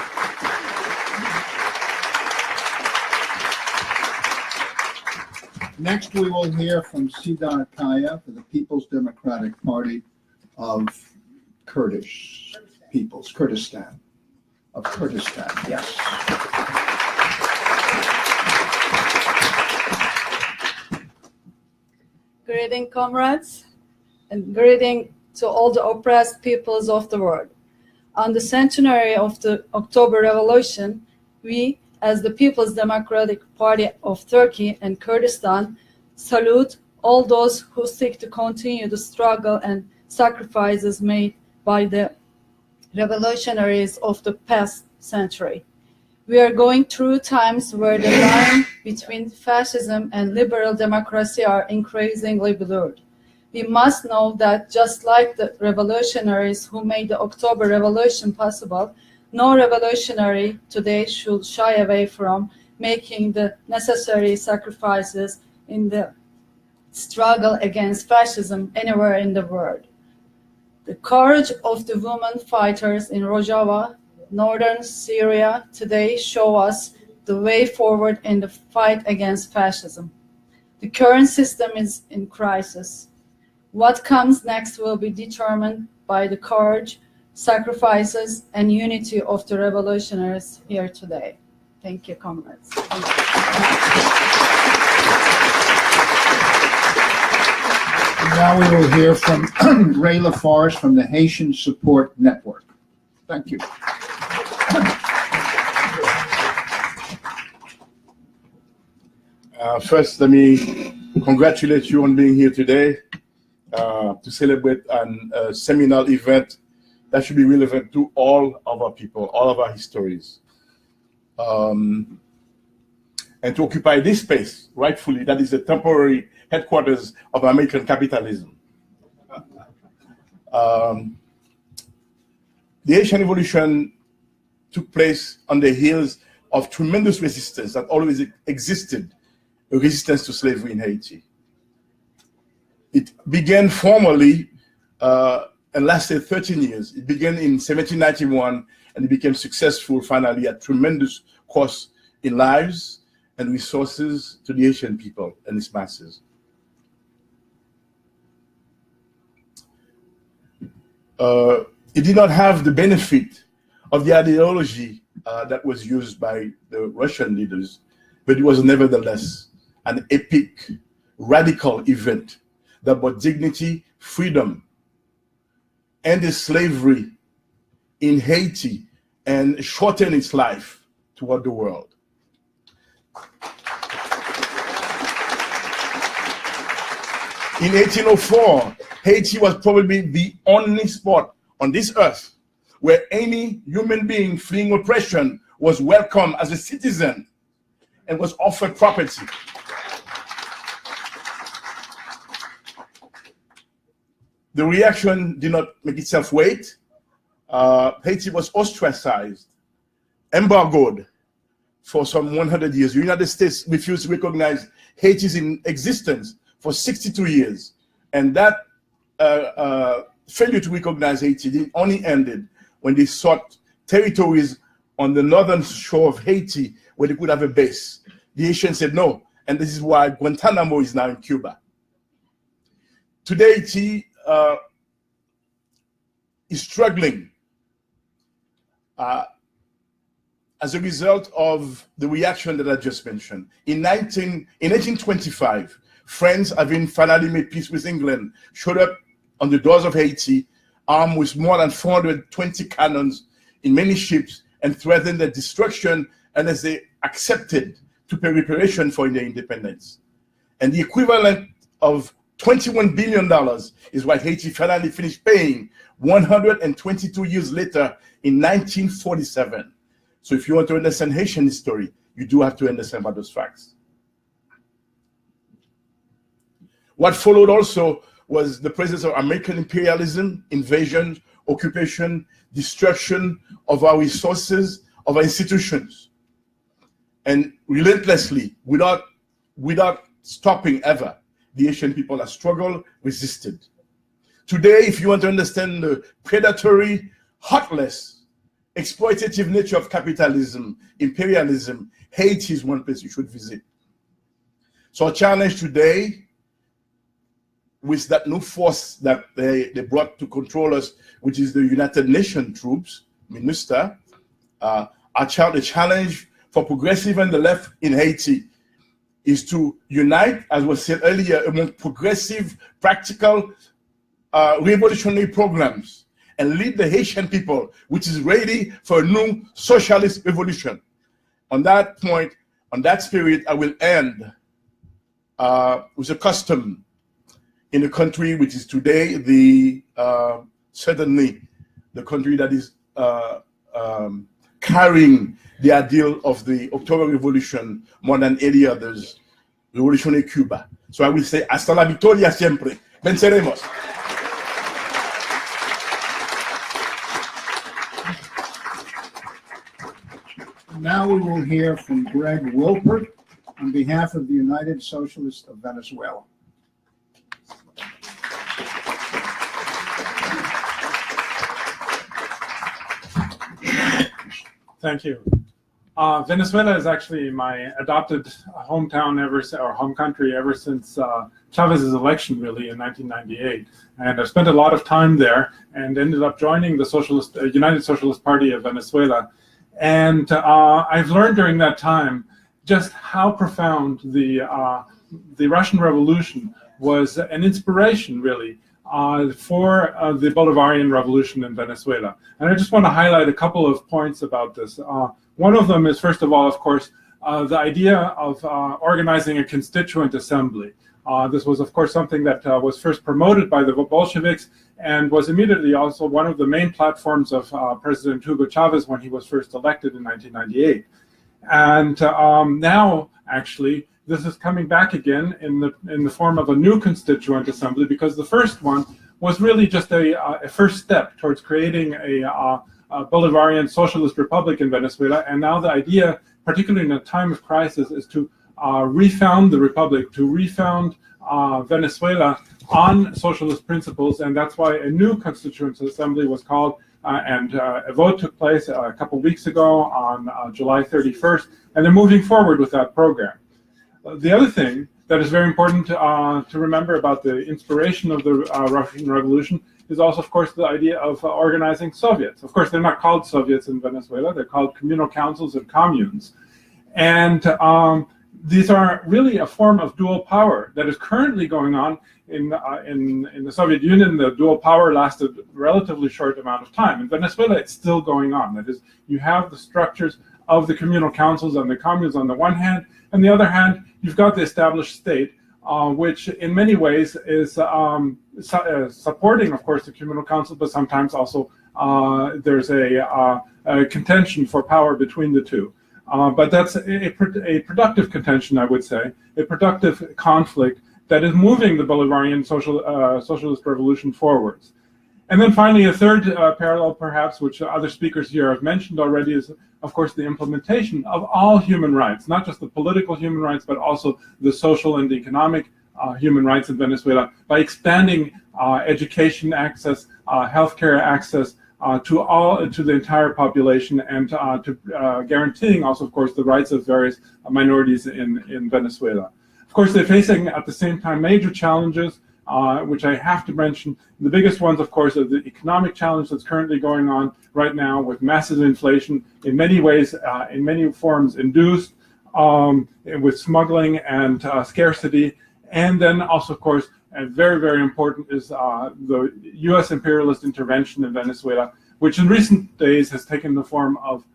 Next, we will hear from Sidar Kaya for the People's Democratic Party of Kurdish peoples, Kurdistan. Of Kurdistan, yes. Greeting, comrades, and greeting to all the oppressed peoples of the world. On the centenary of the October Revolution, we, as the People's Democratic Party of Turkey and Kurdistan, salute all those who seek to continue the struggle and sacrifices made by the revolutionaries of the past century. We are going through times where the line between fascism and liberal democracy are increasingly blurred. We must know that just like the revolutionaries who made the October Revolution possible, no revolutionary today should shy away from making the necessary sacrifices in the struggle against fascism anywhere in the world. The courage of the women fighters in Rojava, northern Syria, today show us the way forward in the fight against fascism. The current system is in crisis. What comes next will be determined by the courage, sacrifices, and unity of the revolutionaries here today. Thank you, comrades. Thank you. Now we will hear from Ray Lafarge from the Haitian Support Network. Thank you. First, let me congratulate you on being here today to celebrate a seminal event that should be relevant to all of our people, all of our histories. And to occupy this space, rightfully, that is the temporary headquarters of American capitalism. The Haitian Revolution took place on the heels of tremendous resistance that always existed, a resistance to slavery in Haiti. It began formally and lasted 13 years. It began in 1791 and it became successful finally at tremendous cost in lives and resources to the Haitian people and its masses. It did not have the benefit of the ideology that was used by the Russian leaders, but it was nevertheless an epic, radical event that brought dignity, freedom, ended slavery in Haiti, and shortened its life toward the world. In 1804, Haiti was probably the only spot on this earth where any human being fleeing oppression was welcome as a citizen and was offered property. The reaction did not make itself wait. Haiti was ostracized, embargoed for some 100 years. The United States refused to recognize Haiti's existence for 62 years. And that failure to recognize Haiti only ended when they sought territories on the northern shore of Haiti where they could have a base. The Haitians said no, and this is why Guantanamo is now in Cuba. Today, Haiti is struggling as a result of the reaction that I just mentioned. In 1825, France, having finally made peace with England, showed up on the doors of Haiti, armed with more than 420 cannons in many ships, and threatened their destruction unless they accepted to pay reparation for their independence. And the equivalent of $21 billion is what Haiti finally finished paying 122 years later in 1947. So if you want to understand Haitian history, you do have to understand about those facts. What followed also was the presence of American imperialism, invasion, occupation, destruction of our resources, of our institutions. And relentlessly, without stopping ever, the Haitian people have struggled, resisted. Today, if you want to understand the predatory, heartless, exploitative nature of capitalism, imperialism, Haiti is one place you should visit. So our challenge today, with that new force that they brought to control us, which is the United Nations troops, MINUSTA, the challenge for progressive and the left in Haiti is to unite, as was said earlier, among progressive, practical, revolutionary programs and lead the Haitian people, which is ready for a new socialist revolution. On that point, on that spirit, I will end with a custom in a country which is today certainly the country that is carrying the ideal of the October Revolution more than any others, Revolutionary Cuba. So I will say, hasta la victoria siempre. Venceremos. Now we will hear from Greg Wilpert on behalf of the United Socialists of Venezuela. Thank you. Venezuela is actually my adopted hometown or home country ever since Chavez's election, really, in 1998. And I've spent a lot of time there and ended up joining the United Socialist Party of Venezuela. And I've learned during that time just how profound the Russian Revolution was an inspiration, really, for the Bolivarian Revolution in Venezuela. And I just want to highlight a couple of points about this. One of them is, first of all, of course, the idea of organizing a constituent assembly. This was, of course, something that was first promoted by the Bolsheviks and was immediately also one of the main platforms of President Hugo Chavez when he was first elected in 1998. And now, actually, this is coming back again in the form of a new constituent assembly, because the first one was really just a first step towards creating a Bolivarian socialist republic in Venezuela. And now the idea, particularly in a time of crisis, is to refound the republic, to refound Venezuela on socialist principles. And that's why a new constituent assembly was called, and a vote took place a couple weeks ago on July 31st. And they're moving forward with that program. The other thing that is very important to remember about the inspiration of the Russian Revolution is also, of course, the idea of organizing Soviets. Of course, they're not called Soviets in Venezuela. They're called communal councils and communes. And these are really a form of dual power that is currently going on in the Soviet Union. The dual power lasted a relatively short amount of time. In Venezuela, it's still going on. That is, you have the structures of the communal councils and the communes on the one hand, and the other hand, you've got the established state, which in many ways is supporting, of course, the communal council, but sometimes also there's a contention for power between the two. But that's a productive contention, I would say, a productive conflict that is moving the Bolivarian socialist revolution forwards. And then finally, a third parallel, perhaps, which other speakers here have mentioned already, is, of course, the implementation of all human rights, not just the political human rights, but also the social and economic human rights in Venezuela, by expanding education access, healthcare access, to the entire population, and to guaranteeing also, of course, the rights of various minorities in Venezuela. Of course, they're facing at the same time major challenges, which I have to mention. The biggest ones, of course, are the economic challenge that's currently going on right now with massive inflation, in many ways, in many forms induced, with smuggling and scarcity. And then also, of course, and very, very important is the U.S. imperialist intervention in Venezuela, which in recent days has taken the form of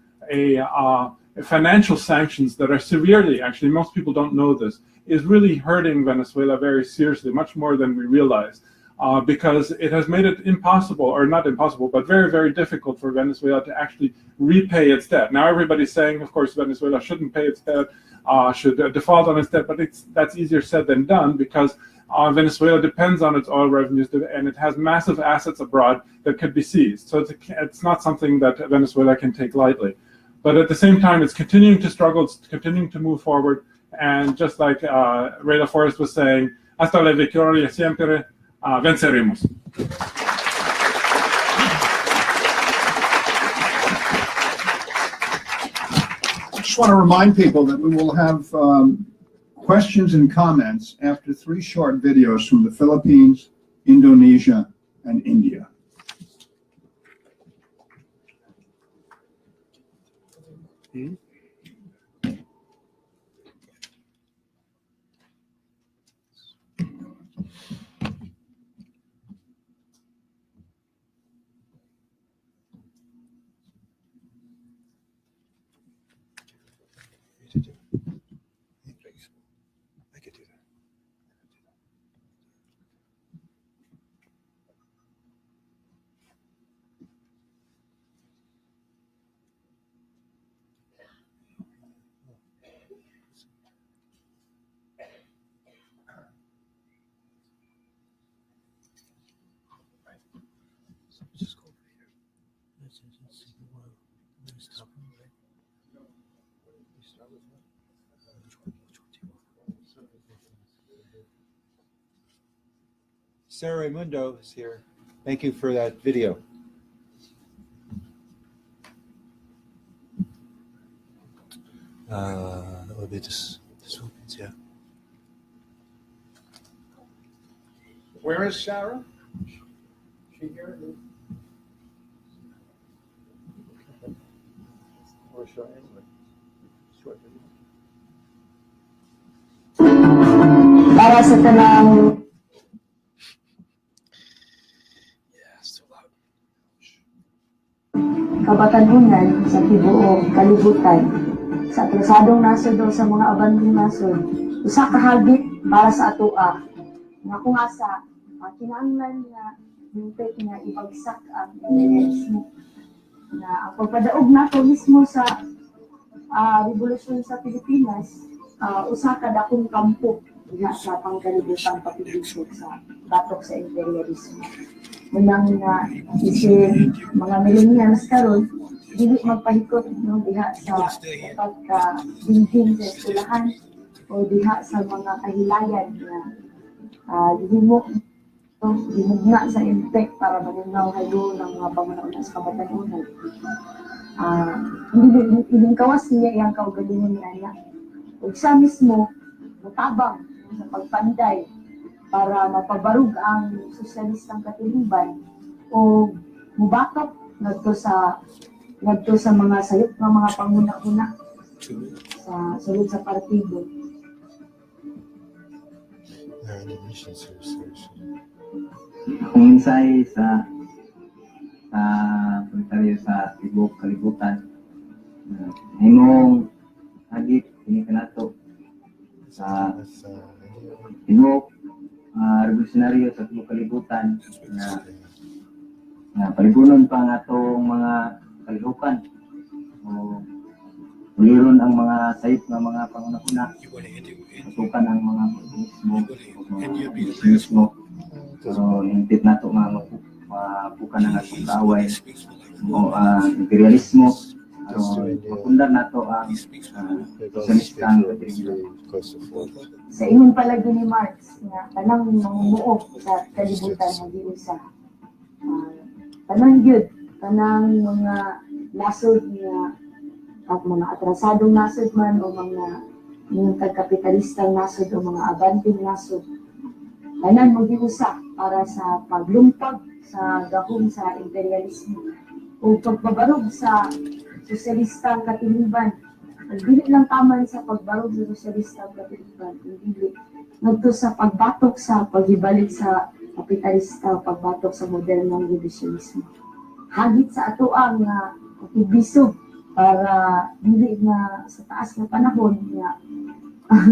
financial sanctions that are severely, actually most people don't know this, is really hurting Venezuela very seriously, much more than we realize, because it has made it impossible, or not impossible, but very, very difficult for Venezuela to actually repay its debt. Now everybody's saying, of course, Venezuela shouldn't pay its debt, should default on its debt, but that's easier said than done, because Venezuela depends on its oil revenues, and it has massive assets abroad that could be seized. So it's not something that Venezuela can take lightly. But at the same time, it's continuing to struggle, it's continuing to move forward, and just like Ray LaForest was saying, hasta la victoria siempre, venceremos. I just want to remind people that we will have questions and comments after 3 short videos from the Philippines, Indonesia, and India. Sarah Raimundo is here. Thank you for that video. That would be this one, yeah. Where is Sarah? She here? Para sa tanang kabatanunan sa tibuok kalibutan sa atrasadong nasod o sa mga abandong nasod usa ka habit para sa atoa nga kung asa kinahanglan nga hintay nga ibagsak ang imperialismo na ang pagpadaog nato mismo sa revolusyon sa Pilipinas usa ka dakong kampo nga sa pangkalibutang pagpigilsot sa batok sa imperialismo. Munang isin mga millennials karon dili magpahikot no diha sa pagka-dinggin sa eskwelahan o diha sa mga kahilayan na gihimo ginugna sa impact para malingaw hayo ng mga pamanaon sa kabatanunan. Hindi kawas niya iyang kaugalingon niya. Ug sa mismo mutabang sa pagpanday para mapabarug ang sosyalistang katiliban o mubatok ngadto sa mga sayop ng mga panguna-una sa sulod sa partido. Akong insay sa komentaryo sa tibuok kalibutan himong hagit ini kanato sa tibuok revolusyonaryo sa tibuok kalibutan na paligunon pa nga itong mga kalihukan o uliron ang mga sayip ng mga panguna-una matukan ang mga komunismo so hintip na ito mga mapukan ang atong kaaway o imperialismo mapundar na ito ang sosyalistang sa ingon palagi ni Marx nga tanang mamumuo sa kalibutan nga giusa tanang gyud kanang mga nasod nga at mga atrasadong nasod man o mga kapitalistang nasod o mga abanting nasod. Tanan mag-iusa para sa paglumpag sa gahom sa imperialismo o pagbabarog sa sosyalistang katiliban. Dili lang taman sa pagbarog sa sosyalistang katiliban, dili ngadto sa pagbatok sa paghibalik sa kapitalista, pagbatok sa modernong revisionismo. Hagit sa ato ang aktibiso para dili na sa taas na panahon nga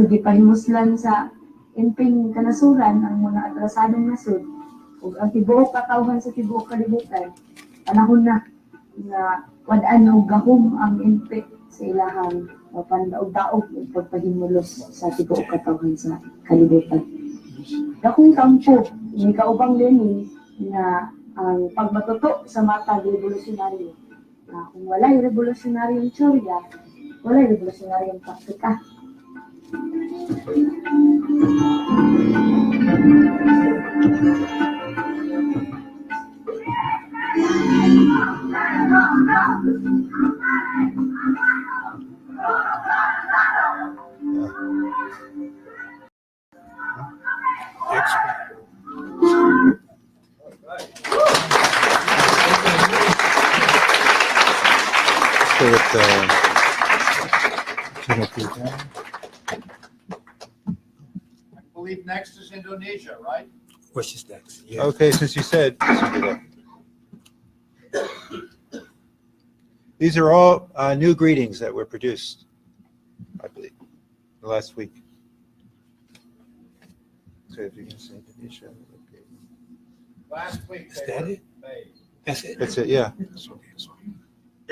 gipahimuslan sa imping kanasuran ang mga atrasadong nasod ug ang tibuok katawhan sa tibuok kalibutan. Panahon na nga wad-an og gahom ang impe sa ilahang pandaog-daog ug pagpahimulos sa tibuok katawhan sa kalibutan. Dakong kampo ni kaubang Lenin na ang pagmatuto sa matag revolusyonaryo. Kung walay revolusyonaryong teorya, walay revolusyonaryong praktika. I believe next is Indonesia, right? Which is next? Yeah. Okay, since you said, these are all new greetings that were produced, I believe, last week. So if you can say Indonesia, okay. Last week. Is that it? That's it? That's it, yeah.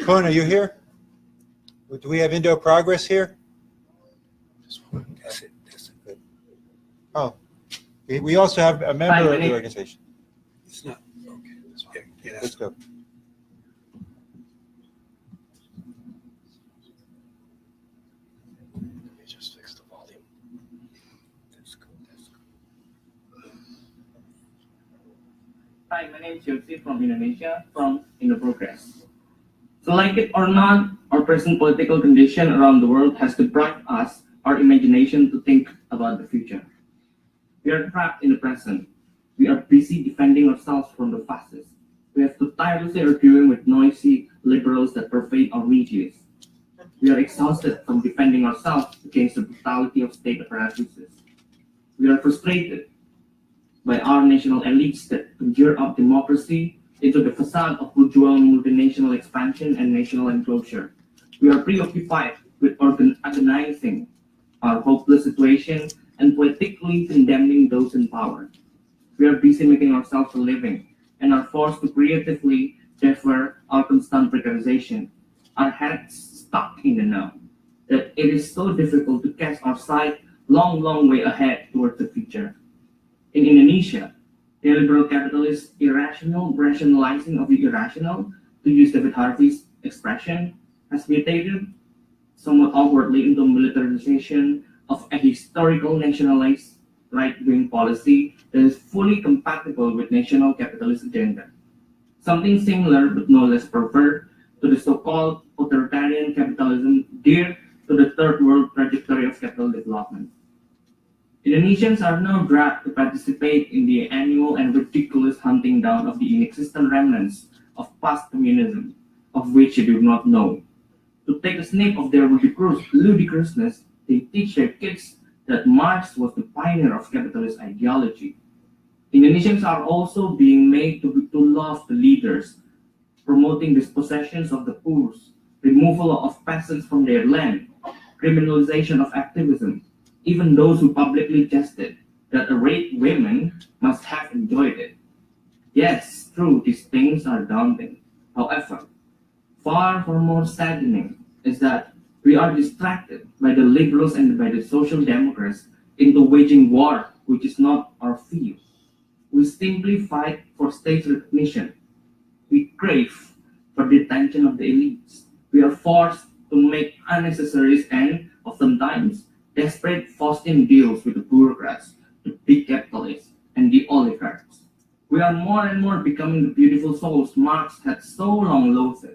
Cohen, are you here? Do we have Indo Progress here? That's it. That's it. Oh, we also have a member of the organization. It's not. Okay. Yeah, Let's go. Let me just fix the volume. That's good. That's good. Hi, my name is Yossi from Indonesia, from Indo Progress. So like it or not, our present political condition around the world has deprived us our imagination to think about the future. We are trapped in the present. We are busy defending ourselves from the fascists. We have to tirelessly arguing with noisy liberals that pervade our medias. We are exhausted from defending ourselves against the brutality of state apparatuses. We are frustrated by our national elites that conjure up democracy into the facade of bourgeois multinational expansion and national enclosure. We are preoccupied with agonizing our hopeless situation and politically condemning those in power. We are busy making ourselves a living and are forced to creatively defer our constant precarization. Our heads stuck in the now, that it is so difficult to cast our sight long way ahead towards the future. In Indonesia, neoliberal capitalist irrational rationalizing of the irrational, to use David Harvey's expression, has mutated somewhat awkwardly into militarization of a historical nationalist right-wing policy that is fully compatible with national capitalist agenda. Something similar but no less pervert to the so-called authoritarian capitalism dear to the third world trajectory of capital development. Indonesians are now dragged to participate in the annual and ridiculous hunting down of the inexistent remnants of past communism, of which they do not know. To take a sniff of their ludicrousness, they teach their kids that Marx was the pioneer of capitalist ideology. Indonesians are also being made to love the leaders, promoting dispossessions of the poor, removal of peasants from their land, criminalization of activism, even those who publicly jested that the raped women must have enjoyed it. Yes, true, these things are daunting. However, far more saddening is that we are distracted by the liberals and by the social democrats into waging war, which is not our field. We simply fight for state recognition. We crave for the attention of the elites. We are forced to make unnecessary and oftentimes desperate Faustian deals with the bureaucrats, the big capitalists, and the oligarchs. We are more and more becoming the beautiful souls Marx had so long loathed.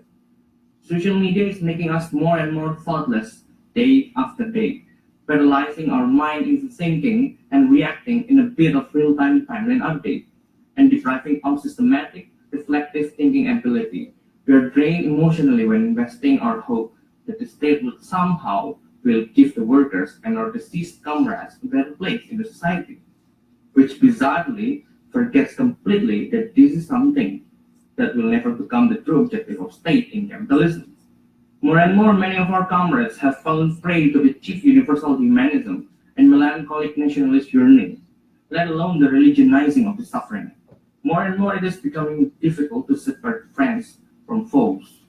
Social media is making us more and more thoughtless day after day, paralyzing our mind into thinking and reacting in a bit of real-time timeline update, and depriving our systematic, reflective thinking ability. We are drained emotionally when investing our hope that the state will somehow give the workers and our deceased comrades a better place in the society, which bizarrely forgets completely that this is something that will never become the true objective of state in capitalism. More and more, many of our comrades have fallen prey to the chief universal humanism and melancholic nationalist yearning, let alone the religionizing of the suffering. More and more, it is becoming difficult to separate friends from foes.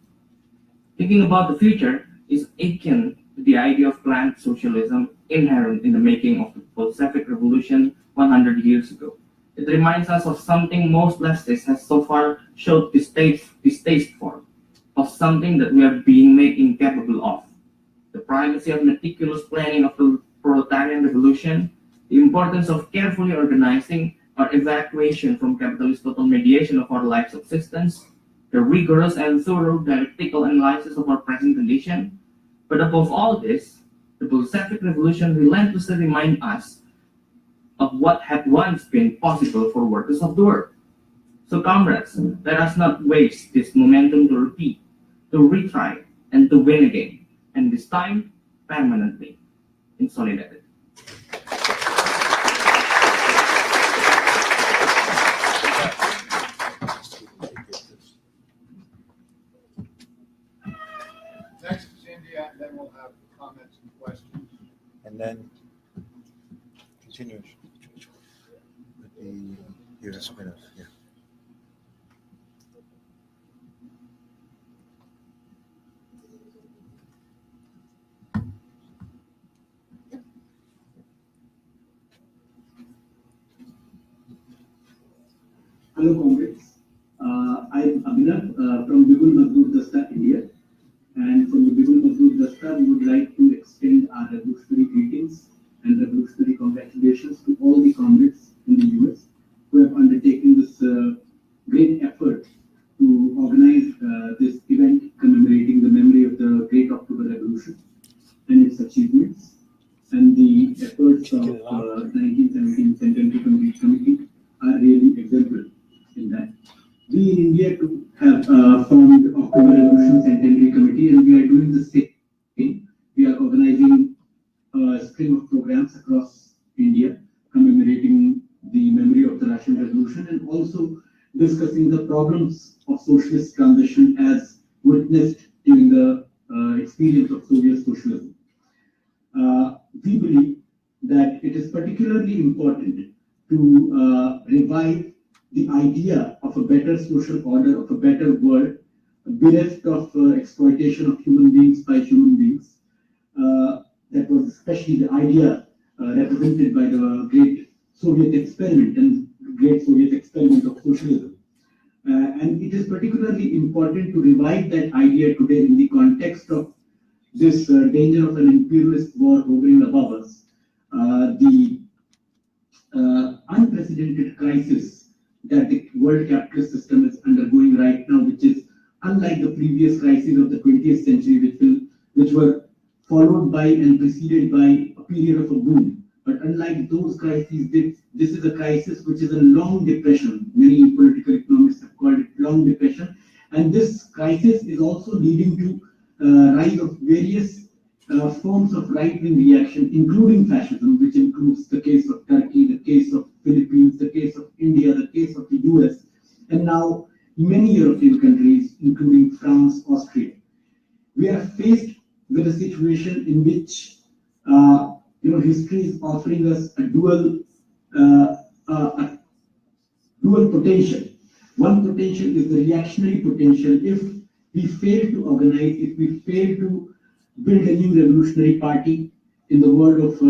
Thinking about the future is akin to the idea of planned socialism inherent in the making of the Bolshevik Revolution 100 years ago. It reminds us of something most leftists have so far showed distaste for, of something that we are being made incapable of. The primacy of meticulous planning of the proletarian revolution, the importance of carefully organizing our evacuation from capitalist total mediation of our life's existence, the rigorous and thorough dialectical analysis of our present condition. But above all this, the Bolshevik Revolution relentlessly reminds us of what had once been possible for workers of the world. So comrades, let us not waste this momentum to repeat, to retry, and to win again, and this time, permanently, in solidarity. Next is India, and then we'll have comments and questions. And then continue with the U.S. winner. Yeah. Hello, comrades. I'm Abhinav from Bibul Mazdoor Dasta, India. And from the Bibul Mazdoor Dasta, we would like to extend our revolutionary greetings and revolutionary congratulations to all the comrades in the US who have undertaken this great effort to organize this event commemorating the memory of the Great October Revolution and its achievements, and the efforts of 1917 Centenary Committee are really exemplary in that. We in India too have formed October Revolution Centenary Committee, and we are doing the same thing. We are organizing a string of programs across India commemorating the memory of the Russian Revolution and also discussing the problems of socialist transition as witnessed during the experience of Soviet socialism. We believe that it is particularly important to revive the idea of a better social order, of a better world, bereft of exploitation of human beings by human beings. That was especially the idea represented by the great Soviet experiment and great Soviet experiment of socialism. And it is particularly important to revive that idea today in the context of this danger of an imperialist war hovering above us, the unprecedented crisis that the world capitalist system is undergoing right now, which is unlike the previous crises of the 20th century, which were followed by and preceded by a period of a boom. But unlike those crises, this is a crisis which is a long depression. Many political economists have called it long depression. And this crisis is also leading to rise of various forms of right-wing reaction, including fascism, which includes the case of Turkey, the case of Philippines, the case of India, the case of the US, and now many European countries, including France, Austria. We are faced with a situation in which history is offering us a dual potential. One potential is the reactionary potential. If we fail to organize, if we fail to build a new revolutionary party, in the word of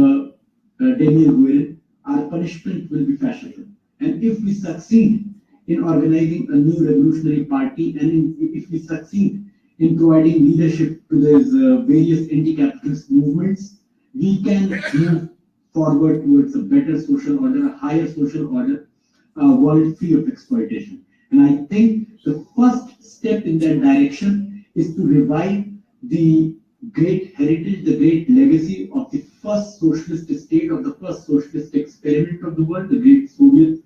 Daniel Guerin, our punishment will be fascism. And if we succeed in organizing a new revolutionary party, and if we succeed in providing leadership to these various anti-capitalist movements, we can move forward towards a better social order, a higher social order, world free of exploitation. And I think the first step in that direction is to revive the great heritage, the great legacy of the first socialist state, of the first socialist experiment of the world, the great Soviet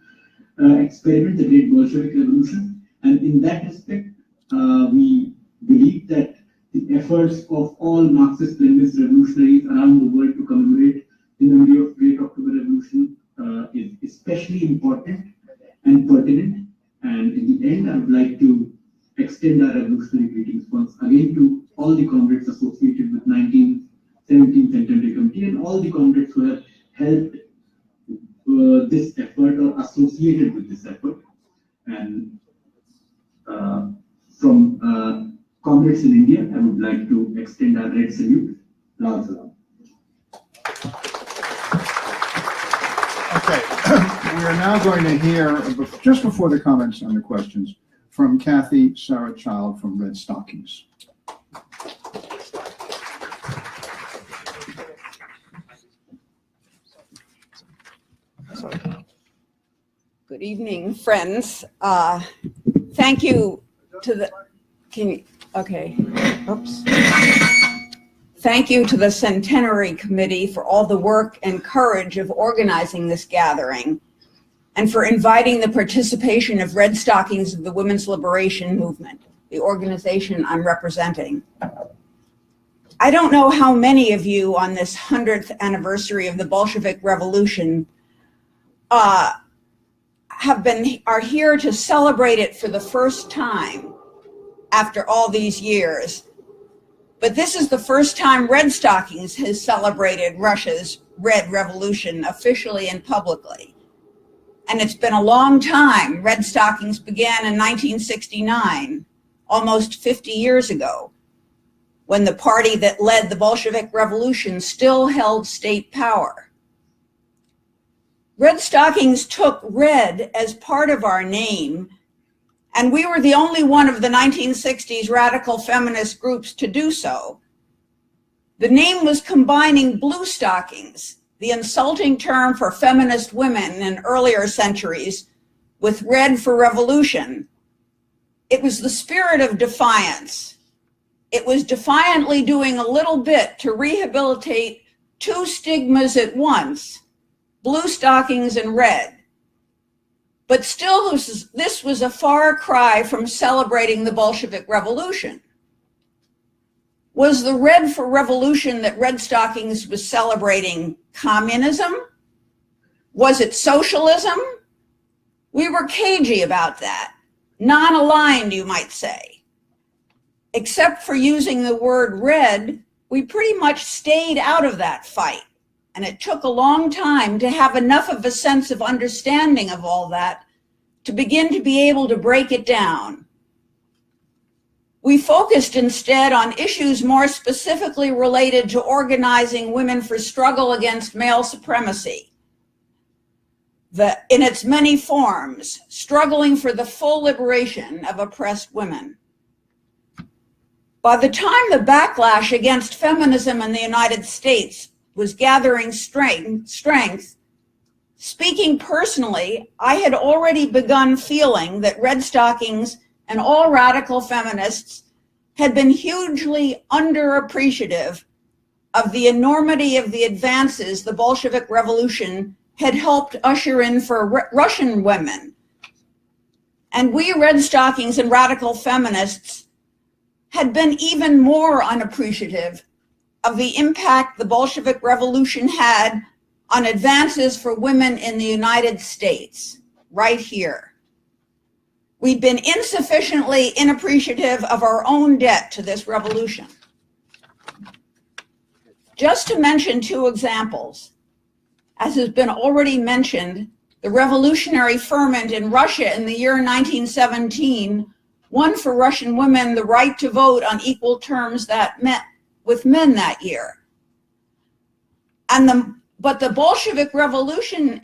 experiment, the great Bolshevik revolution. And in that respect, we believe that the efforts of all Marxist-Leninist revolutionaries around the world to commemorate the memory of Great October Revolution is especially important and pertinent. And in the end, I would like to extend our revolutionary greetings once again to all the comrades associated with 1917 Centenary Committee and all the comrades who have helped this effort or associated with this effort. And from comrades in India, I would like to extend our red salute. Lal Salam. Okay, we are now going to hear, just before the comments and the questions, from Kathy Sarachild from Red Stockings. Good evening, friends. Thank you to the, oops. Thank you to the Centenary Committee for all the work and courage of organizing this gathering and for inviting the participation of Red Stockings of the Women's Liberation Movement, the organization I'm representing. I don't know how many of you on this 100th anniversary of the Bolshevik Revolution are here to celebrate it for the first time after all these years. But this is the first time Red Stockings has celebrated Russia's Red Revolution officially and publicly. And it's been a long time. Red Stockings began in 1969, almost 50 years ago, when the party that led the Bolshevik Revolution still held state power. Red Stockings took red as part of our name, and we were the only one of the 1960s radical feminist groups to do so. The name was combining blue stockings, the insulting term for feminist women in earlier centuries, with red for revolution. It was the spirit of defiance. It was defiantly doing a little bit to rehabilitate two stigmas at once, blue stockings and red. But still, this was a far cry from celebrating the Bolshevik Revolution. Was the red for revolution that Red Stockings was celebrating communism? Was it socialism? We were cagey about that, non-aligned, you might say. Except for using the word red, we pretty much stayed out of that fight. And it took a long time to have enough of a sense of understanding of all that to begin to be able to break it down. We focused instead on issues more specifically related to organizing women for struggle against male supremacy. In its many forms, struggling for the full liberation of oppressed women. By the time the backlash against feminism in the United States was gathering strength, speaking personally, I had already begun feeling that Red Stockings and all radical feminists had been hugely underappreciative of the enormity of the advances the Bolshevik Revolution had helped usher in for Russian women. And we Red Stockings and radical feminists had been even more unappreciative of the impact the Bolshevik Revolution had on advances for women in the United States, right here. We'd been insufficiently inappreciative of our own debt to this revolution. Just to mention two examples, as has been already mentioned, the revolutionary ferment in Russia in the year 1917 won for Russian women the right to vote on equal terms with men that year. But the Bolshevik Revolution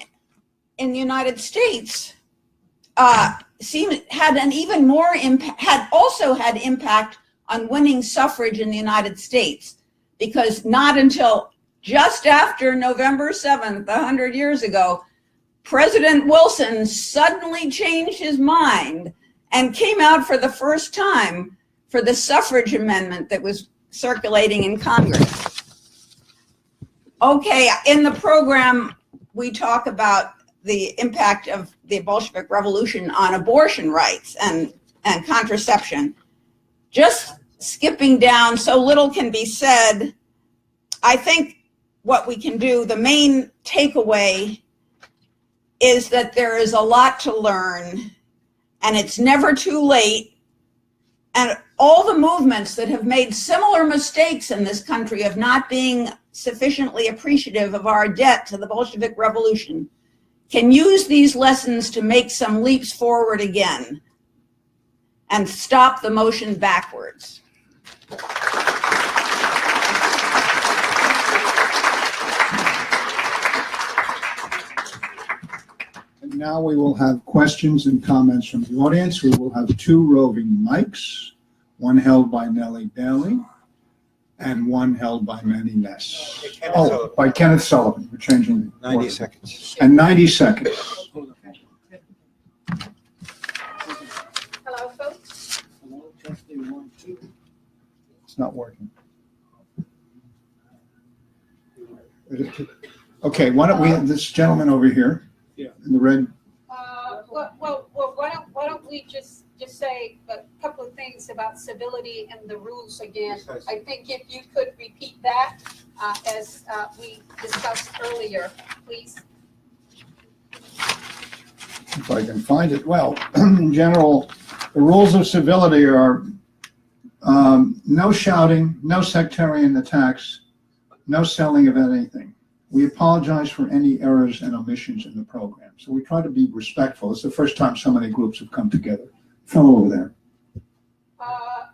in the United States had an even more impact, had also had impact on winning suffrage in the United States, because not until just after November 7th, 100 years ago, President Wilson suddenly changed his mind and came out for the first time for the suffrage amendment that was circulating in Congress. Okay, in the program, we talk about the impact of the Bolshevik Revolution on abortion rights and contraception. Just skipping down, so little can be said. I think what we can do, the main takeaway is that there is a lot to learn and it's never too late. And all the movements that have made similar mistakes in this country of not being sufficiently appreciative of our debt to the Bolshevik Revolution can use these lessons to make some leaps forward again and stop the motion backwards. And now we will have questions and comments from the audience. We will have 2 roving mics, one held by Nellie Bailey and one held by Manny Ness. By Kenneth Sullivan. We're changing 90 seconds. And 90 seconds. Hello, folks. It's not working. Okay, why don't we have this gentleman over here in the red? Well, why don't we just say a couple of things about civility and the rules again. I think if you could repeat that as we discussed earlier, please. If I can find it. Well, in general, the rules of civility are no shouting, no sectarian attacks, no selling of anything. We apologize for any errors and omissions in the program. So we try to be respectful. It's the first time so many groups have come together. Fellow over there.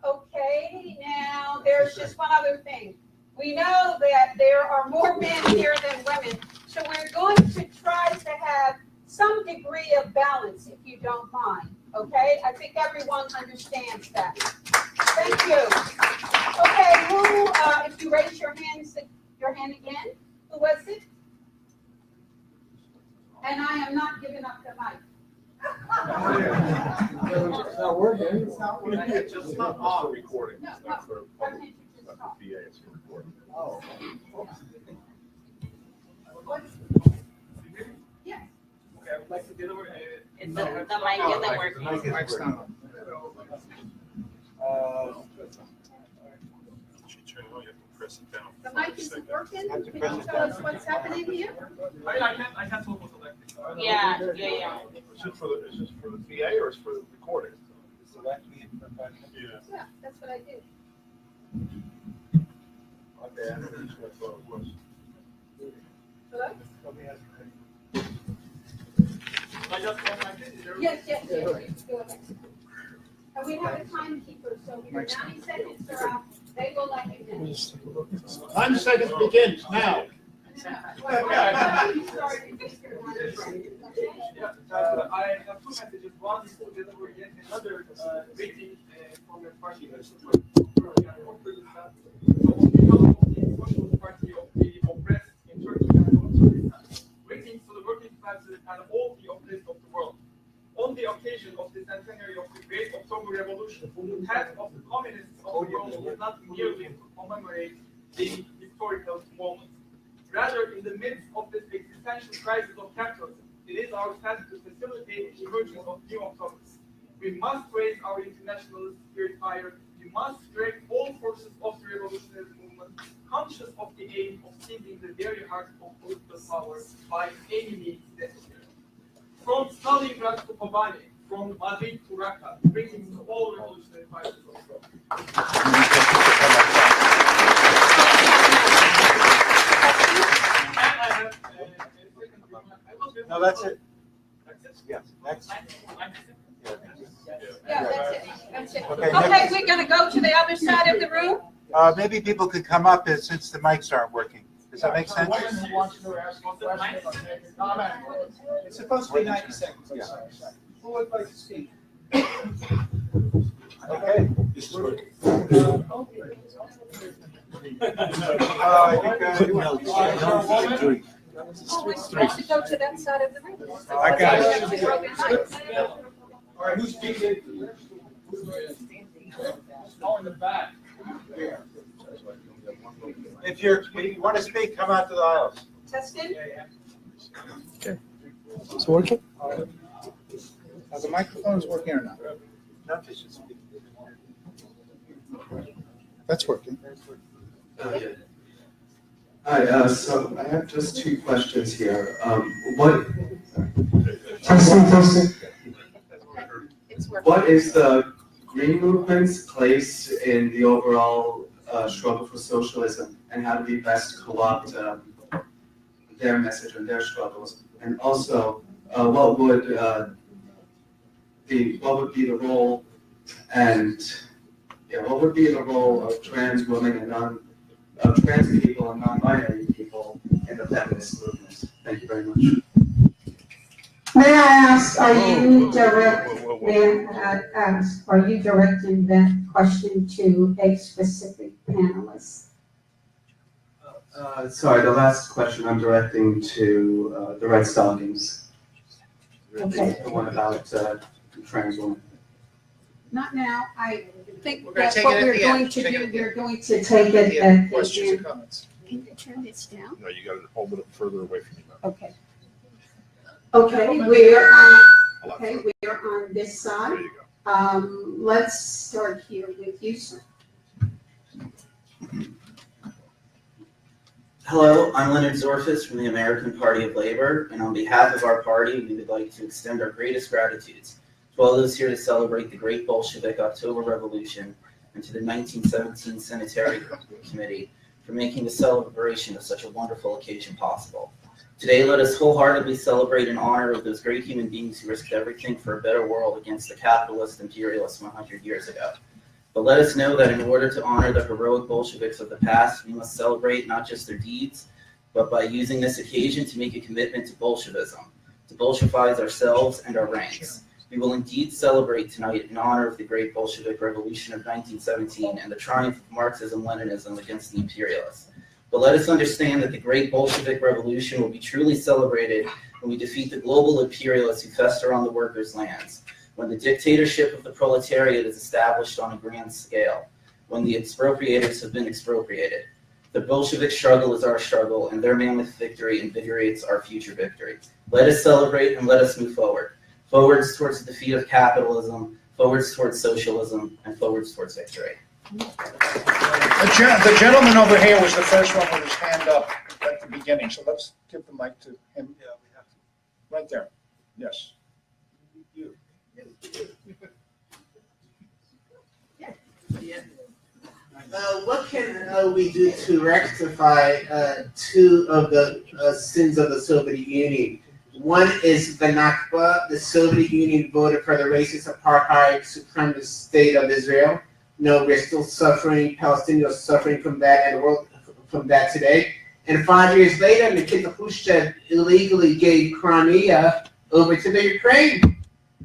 Okay, now there's just one other thing. We know that there are more men here than women, so we're going to try to have some degree of balance, if you don't mind. Okay, I think everyone understands that. Thank you. Okay, who, if you raise your hand again, who was it? And I am not giving up the mic. It's not working. It's not working. It's just not on recording. No, It's not for public. It's not for VA. It's for recording. Oh. Yes. Okay, I would like to get over. The mic isn't working. The mic is down. The mic isn't working. Can you tell us what's happening here? I can't talk with electric. Yeah. Is this for the VA or is it for the recording? Yeah, that's what I did. Okay, I think that's what it was. Hello? Yes. Go ahead. And we have a timekeeper, so your 90 seconds are out. They will let you know. 90 seconds begins now. I have 2 messages. One is to deliver yet another greeting from the party. Party of the oppressed in Turkey and greetings to the working classes and all the oppressed of the world. On the occasion of the centenary of the Great October Revolution, the task of the communists of the world is not merely to commemorate the historical moment. Rather, in the midst of this existential crisis of capitalism, it is our task to facilitate the emergence of new Octobers. We must raise our internationalist spirit higher. We must direct all forces of the revolutionary movement, conscious of the aim of seizing the very heart of political power by any means necessary. From Stalingrad to Kobani, from Madrid to Raqqa, greetings to all revolutionary fighters of the world. No, that's it. That's it? Yeah, next. Yeah, that's it. Okay, Okay, we're going to go to the other side of the room. Maybe people could come up since the mics aren't working. Does that make sense? It's supposed to be 90 seconds. Yeah. Who would like to speak? Okay. This is working. I think Oh, we're supposed to go to that side of the room. I got it. All right, who's speaking? All in the back. If you want to speak, come out to the aisles. Testing? Okay. Is it working? Are the microphones working or not? No, they should speak. That's working. Hi, so I have just two questions here. What is the Green Movement's place in the overall struggle for socialism, and how do we best co-opt their message and their struggles? And also, what would be the role of trans women and trans people and non-binary people in the feminist movement? Thank you very much. May I ask, are you directing that question to a specific panelist? Sorry, the last question I'm directing to the Red Stockings. Okay. The one about trans women. Not now. I think We're gonna that's take what it at we're the going end. to Take do. it We're going to take it at the Questions or end. comments? Can you turn this down? No, you got to hold it further away from you. Okay. Okay, we're on. Okay, we're on this side. Let's start here with you, sir. Hello, I'm Leonard Zorfis from the American Party of Labor, and on behalf of our party, we would like to extend our greatest gratitudes to all those here to celebrate the Great Bolshevik October Revolution and to the 1917 Centenary Committee for making the celebration of such a wonderful occasion possible. Today, let us wholeheartedly celebrate in honor of those great human beings who risked everything for a better world against the capitalist imperialists 100 years ago. But let us know that in order to honor the heroic Bolsheviks of the past, we must celebrate not just their deeds, but by using this occasion to make a commitment to Bolshevism, to Bolshevize ourselves and our ranks. We will indeed celebrate tonight in honor of the great Bolshevik Revolution of 1917 and the triumph of Marxism-Leninism against the imperialists. But let us understand that the great Bolshevik Revolution will be truly celebrated when we defeat the global imperialists who fester on the workers' lands, when the dictatorship of the proletariat is established on a grand scale, when the expropriators have been expropriated. The Bolshevik struggle is our struggle, and their mammoth victory invigorates our future victory. Let us celebrate and let us move forward. Forwards towards the defeat of capitalism, forwards towards socialism, and forwards towards victory. The gentleman over here was the first one with his hand up at the beginning, so let's give the mic to him. Yeah, we have to. Right there. Yes. What can we do to rectify two of the sins of the Soviet Union? One is the Nakba. The Soviet Union voted for the racist apartheid supremacist state of Israel. No, we're still suffering. Palestinians are suffering from that, and the world from that today. And 5 years later, Nikita Khrushchev illegally gave Crimea over to the Ukraine.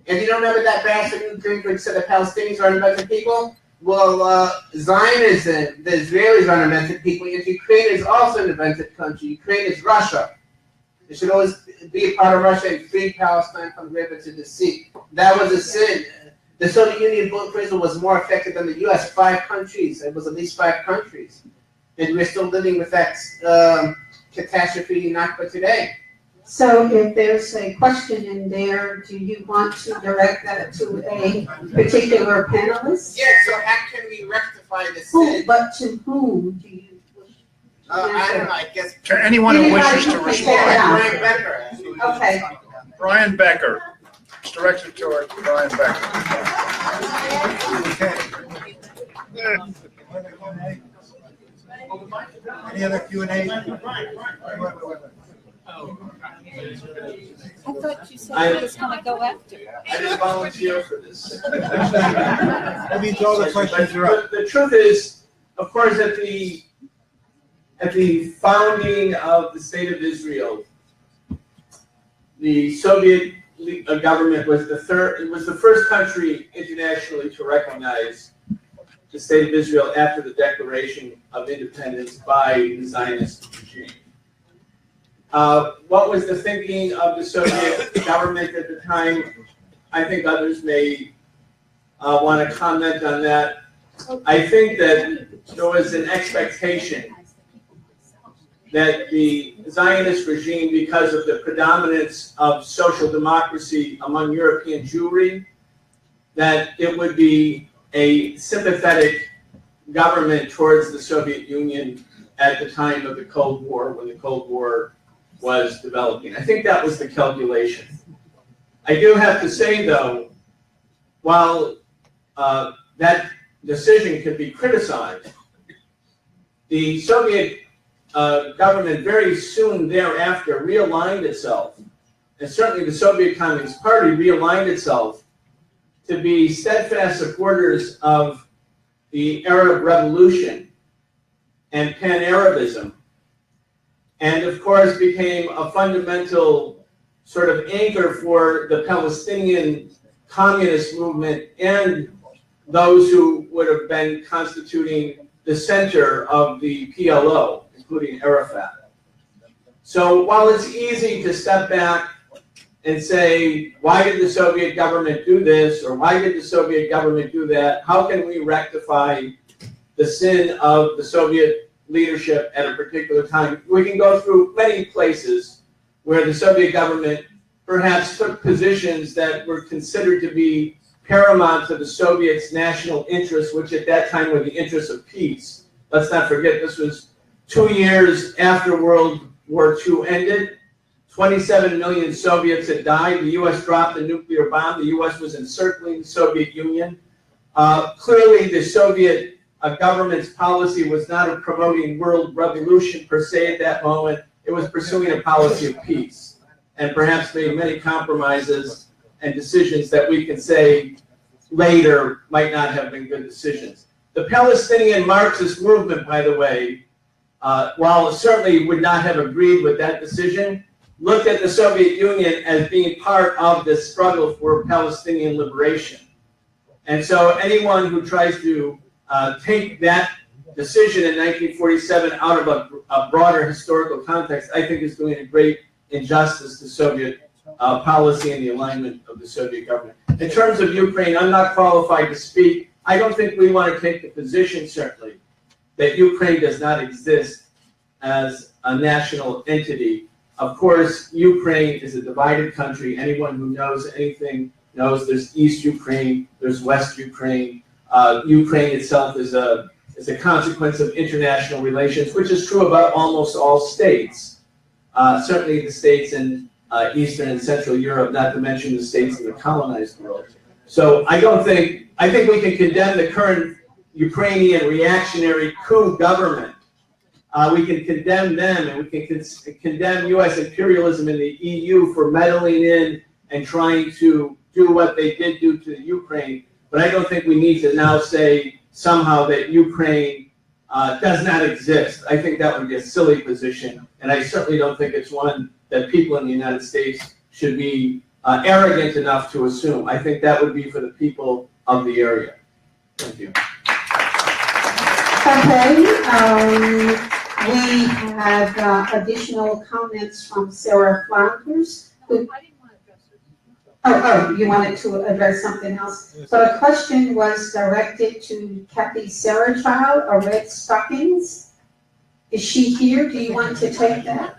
And you don't know what that bastard Gingrich said the Palestinians are invented people? Well, Zionism, the Israelis are invented people, and Ukraine is also an invented country. Ukraine is Russia. It should always be a part of Russia and free Palestine from the river to the sea. That was a sin. The Soviet Union bullet prison was more effective than the U.S. 5 countries. It was at least 5 countries. And we're still living with that catastrophe Nakba today. So if there's a question in there, do you want to direct that to a particular panelist? Yeah, so how can we rectify the sin? But to whom do you wish? I don't know, I guess. To anyone who wishes to respond. Brian Becker. Okay. Brian Becker. It's directed toward Brian Becker. Any other Q&A? I thought you said he was going to go after. I didn't volunteer for this. That means all the questions are up. The truth is, of course, at the founding of the state of Israel, the Soviet government was the first country internationally to recognize the state of Israel after the declaration of independence by the Zionist regime. What was the thinking of the Soviet government at the time? I think others may want to comment on that. I think that there was an expectation that the Zionist regime, because of the predominance of social democracy among European Jewry, that it would be a sympathetic government towards the Soviet Union at the time of the Cold War, when the Cold War was developing. I think that was the calculation. I do have to say, though, while that decision could be criticized, the Soviet government very soon thereafter realigned itself, and certainly the Soviet Communist Party realigned itself to be steadfast supporters of the Arab Revolution and Pan-Arabism, and of course became a fundamental sort of anchor for the Palestinian communist movement and those who would have been constituting the center of the PLO, including Arafat. So while it's easy to step back and say, why did the Soviet government do this, or why did the Soviet government do that? How can we rectify the sin of the Soviet leadership at a particular time? We can go through many places where the Soviet government perhaps took positions that were considered to be paramount to the Soviets' national interests, which at that time were the interests of peace. Let's not forget, this was 2 years after World War II ended. 27 million Soviets had died. The U.S. dropped a nuclear bomb. The U.S. was encircling the Soviet Union. Clearly, the Soviet government's policy was not of promoting world revolution per se at that moment. It was pursuing a policy of peace, and perhaps made many compromises and decisions that we can say later might not have been good decisions. The Palestinian Marxist movement, by the way, while it certainly would not have agreed with that decision, looked at the Soviet Union as being part of the struggle for Palestinian liberation. And so anyone who tries to take that decision in 1947 out of a broader historical context, I think is doing a great injustice to Soviet policy and the alignment of the Soviet government. In terms of Ukraine, I'm not qualified to speak. I don't think we want to take the position, certainly, that Ukraine does not exist as a national entity. Of course, Ukraine is a divided country. Anyone who knows anything knows there's East Ukraine, there's West Ukraine. Ukraine itself is a consequence of international relations, which is true about almost all states. Certainly the states in Eastern and Central Europe, not to mention the states in the colonized world. So I think we can condemn the current Ukrainian reactionary coup government. We can condemn them, and we can condemn U.S. imperialism in the EU for meddling in and trying to do what they did do to Ukraine. But I don't think we need to now say somehow that Ukraine does not exist. I think that would be a silly position, and I certainly don't think it's one that people in the United States should be arrogant enough to assume. I think that would be for the people of the area. Thank you. Okay, we have additional comments from Sarah Flounders. Oh, you wanted to address something else? So the question was directed to Kathy Sarachild, or Red Stockings. Is she here? Do you want to take that?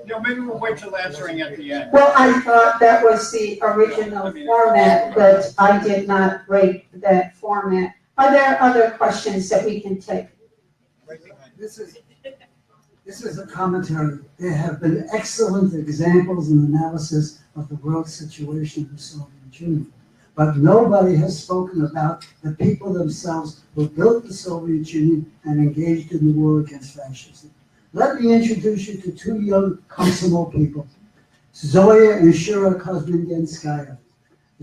No, maybe we'll wait till answering at the end. Well, I thought that was the original format, but I did not break that format. Are there other questions that we can take? This is a commentary. There have been excellent examples and analysis of the world situation in the Soviet Union, but nobody has spoken about the people themselves who built the Soviet Union and engaged in the war against fascism. Let me introduce you to two young Komsomol people, Zoya and Shura Kozmingenskaya.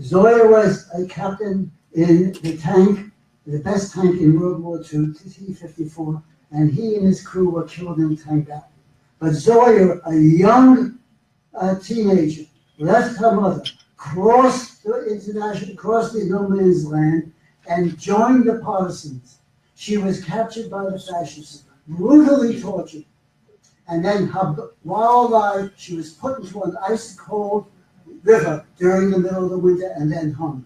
Zoya was a captain in the tank, the best tank in World War II, T-54, and he and his crew were killed in a tank battle. But Zoya, a young teenager, left her mother, crossed the no man's land, and joined the partisans. She was captured by the fascists, brutally tortured. and then while alive, she was put into an ice-cold river during the middle of the winter and then hung.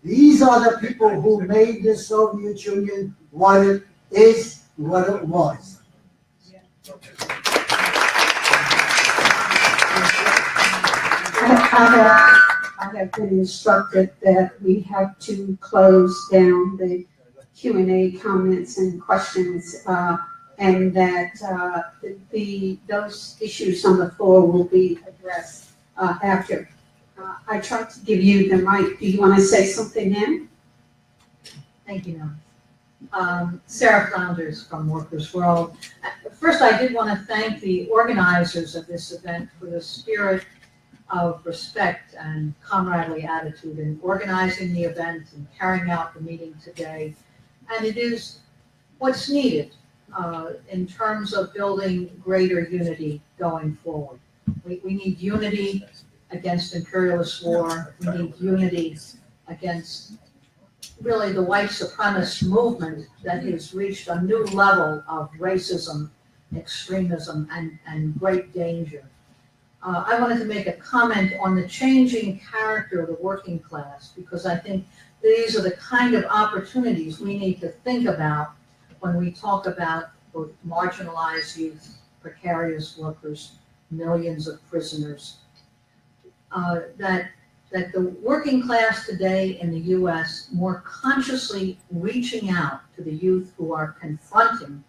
These are the people who made the Soviet Union what it is, what it was. I have been instructed that we have to close down the Q&A comments and questions, and that those issues on the floor will be addressed after. I tried to give you the mic. Do you want to say something now? Thank you, Sarah Flounders from Workers' World. First, I did want to thank the organizers of this event for the spirit of respect and comradely attitude in organizing the event and carrying out the meeting today. And it is what's needed in terms of building greater unity going forward. We need unity against imperialist war. We need unity against really the white supremacist movement that has reached a new level of racism, extremism, and great danger. I wanted to make a comment on the changing character of the working class, because I think these are the kind of opportunities we need to think about when we talk about both marginalized youth, precarious workers, millions of prisoners. That the working class today in the U.S. more consciously reaching out to the youth who are confronting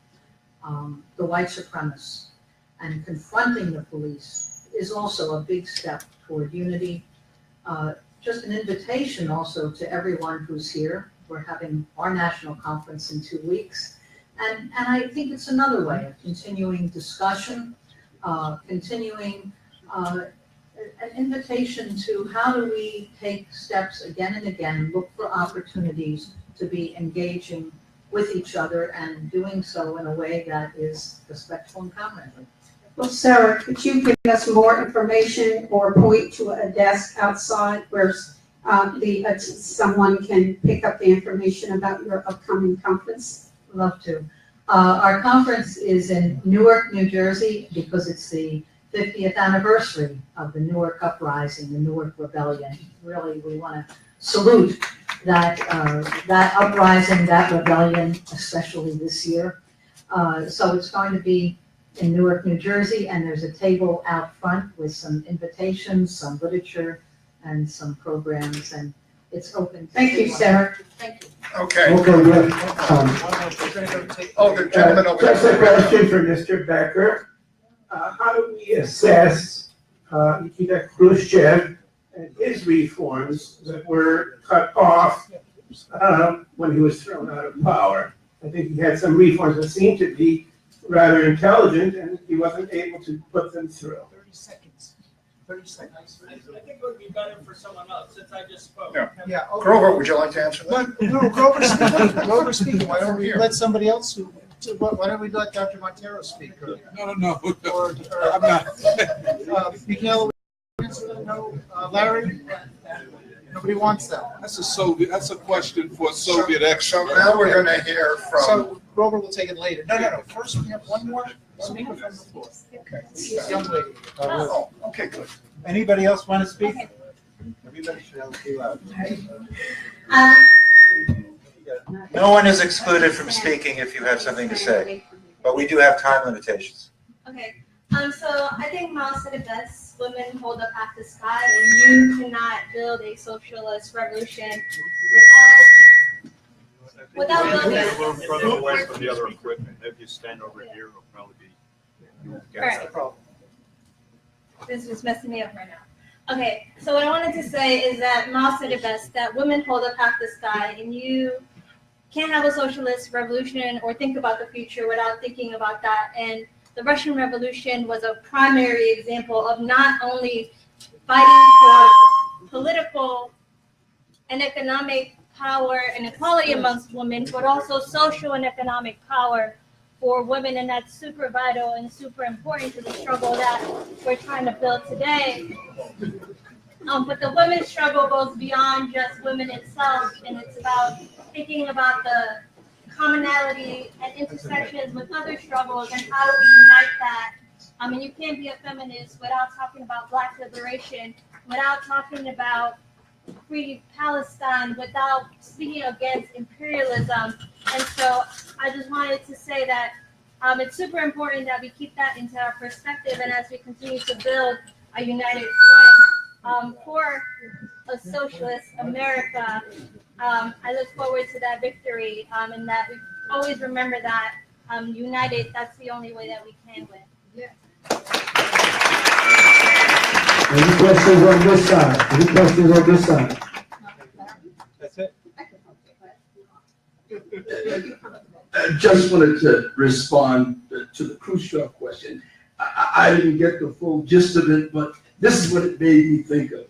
the white supremacists and confronting the police is also a big step toward unity. Just an invitation also to everyone who's here. We're having our national conference in 2 weeks. And I think it's another way of continuing discussion, continuing an invitation to how do we take steps again and again, look for opportunities to be engaging with each other and doing so in a way that is respectful and comradely. Well, Sarah, could you give us more information or point to a desk outside where someone can pick up the information about your upcoming conference? Love to. Our conference is in Newark, New Jersey, because it's the 50th anniversary of the Newark Uprising, the Newark Rebellion. Really, we want to salute that uprising, that rebellion, especially this year. So it's going to be in Newark, New Jersey, and there's a table out front with some invitations, some literature, and some programs, and it's open. Thank you, Sarah. Thank you. Okay. Okay, Oh, the gentleman over there. Just a question for Mr. Becker. How do we assess Nikita Khrushchev and his reforms that were cut off when he was thrown out of power? I think he had some reforms that seemed to be rather intelligent, and he wasn't able to put them through. 30 seconds. 30 seconds. I think it would be better for someone else, since I just spoke. Yeah. Okay. Grover, would you like to answer that? No, Grover's speaking. Grover's speaking. Why don't we let somebody else why don't we let Dr. Monteiro speak? No. Or I'm not. Michela, no. Larry? Nobody wants that. That's a question for Soviet So now we're going to hear from. So Grover will take it later. No. First, we have one more speaker from the floor. Okay. Young lady. Oh, okay, good. Anybody else want to speak? Everybody should be loud. No one is excluded from speaking if you have something to say, but we do have time limitations. Okay. So I think Mao said it best. Women hold up half the sky, and you cannot build a socialist revolution without building. Further away from the other equipment. If you stand over here, it'll probably be. Right. This is messing me up right now. Okay, so what I wanted to say is that Mao said it best, that women hold up half the sky, and you can't have a socialist revolution or think about the future without thinking about that. And the Russian Revolution was a primary example of not only fighting for political and economic power and equality amongst women, but also social and economic power for women, and that's super vital and super important to the struggle that we're trying to build today. But the women's struggle goes beyond just women itself, and it's about thinking about the commonality and intersections with other struggles and how do we unite that And you can't be a feminist without talking about Black liberation, without talking about free Palestine, without speaking against imperialism. And so I just wanted to say that it's super important that we keep that into our perspective, and as we continue to build a united front for a socialist America, I look forward to that victory, and that we always remember that united, that's the only way that we can win. Yeah. Any questions on this side? Any questions on this side? That's it. I just wanted to respond to the Khrushchev question. I didn't get the full gist of it, but this is what it made me think of.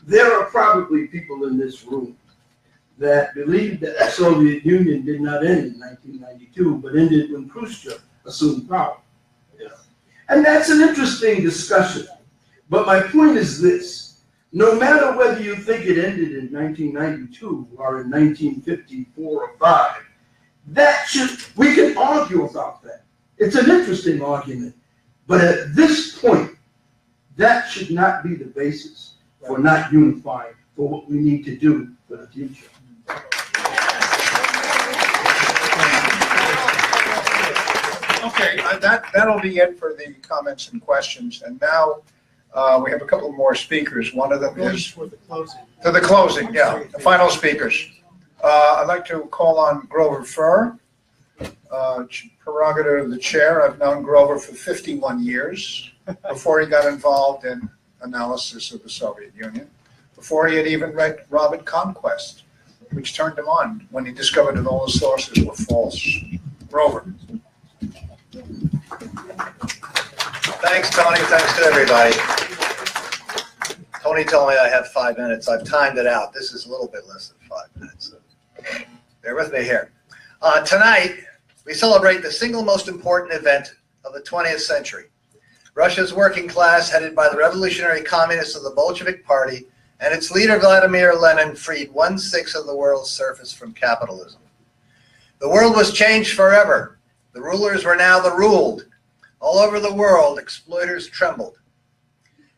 There are probably people in this room that believe that the Soviet Union did not end in 1992, but ended when Khrushchev assumed power. And that's an interesting discussion. But my point is this: no matter whether you think it ended in 1992 or in 1954 or 5, we can argue about that. It's an interesting argument. But at this point, that should not be the basis for not unifying for what we need to do for the future. Okay, that'll be it for the comments and questions. And now we have a couple more speakers. One of them is for the closing. To the closing, yeah, the final speakers. I'd like to call on Grover Furr, prerogative of the chair. I've known Grover for 51 years before he got involved in analysis of the Soviet Union, before he had even read Robert Conquest, which turned him on when he discovered that all the sources were false. Grover. Thanks, Tony. Thanks to everybody. Tony told me I have 5 minutes. I've timed it out. This is a little bit less than 5 minutes. So bear with me here. Tonight, we celebrate the single most important event of the 20th century. Russia's working class, headed by the revolutionary communists of the Bolshevik Party, and its leader Vladimir Lenin, freed 1/6 of the world's surface from capitalism. The world was changed forever. The rulers were now the ruled. All over the world, exploiters trembled.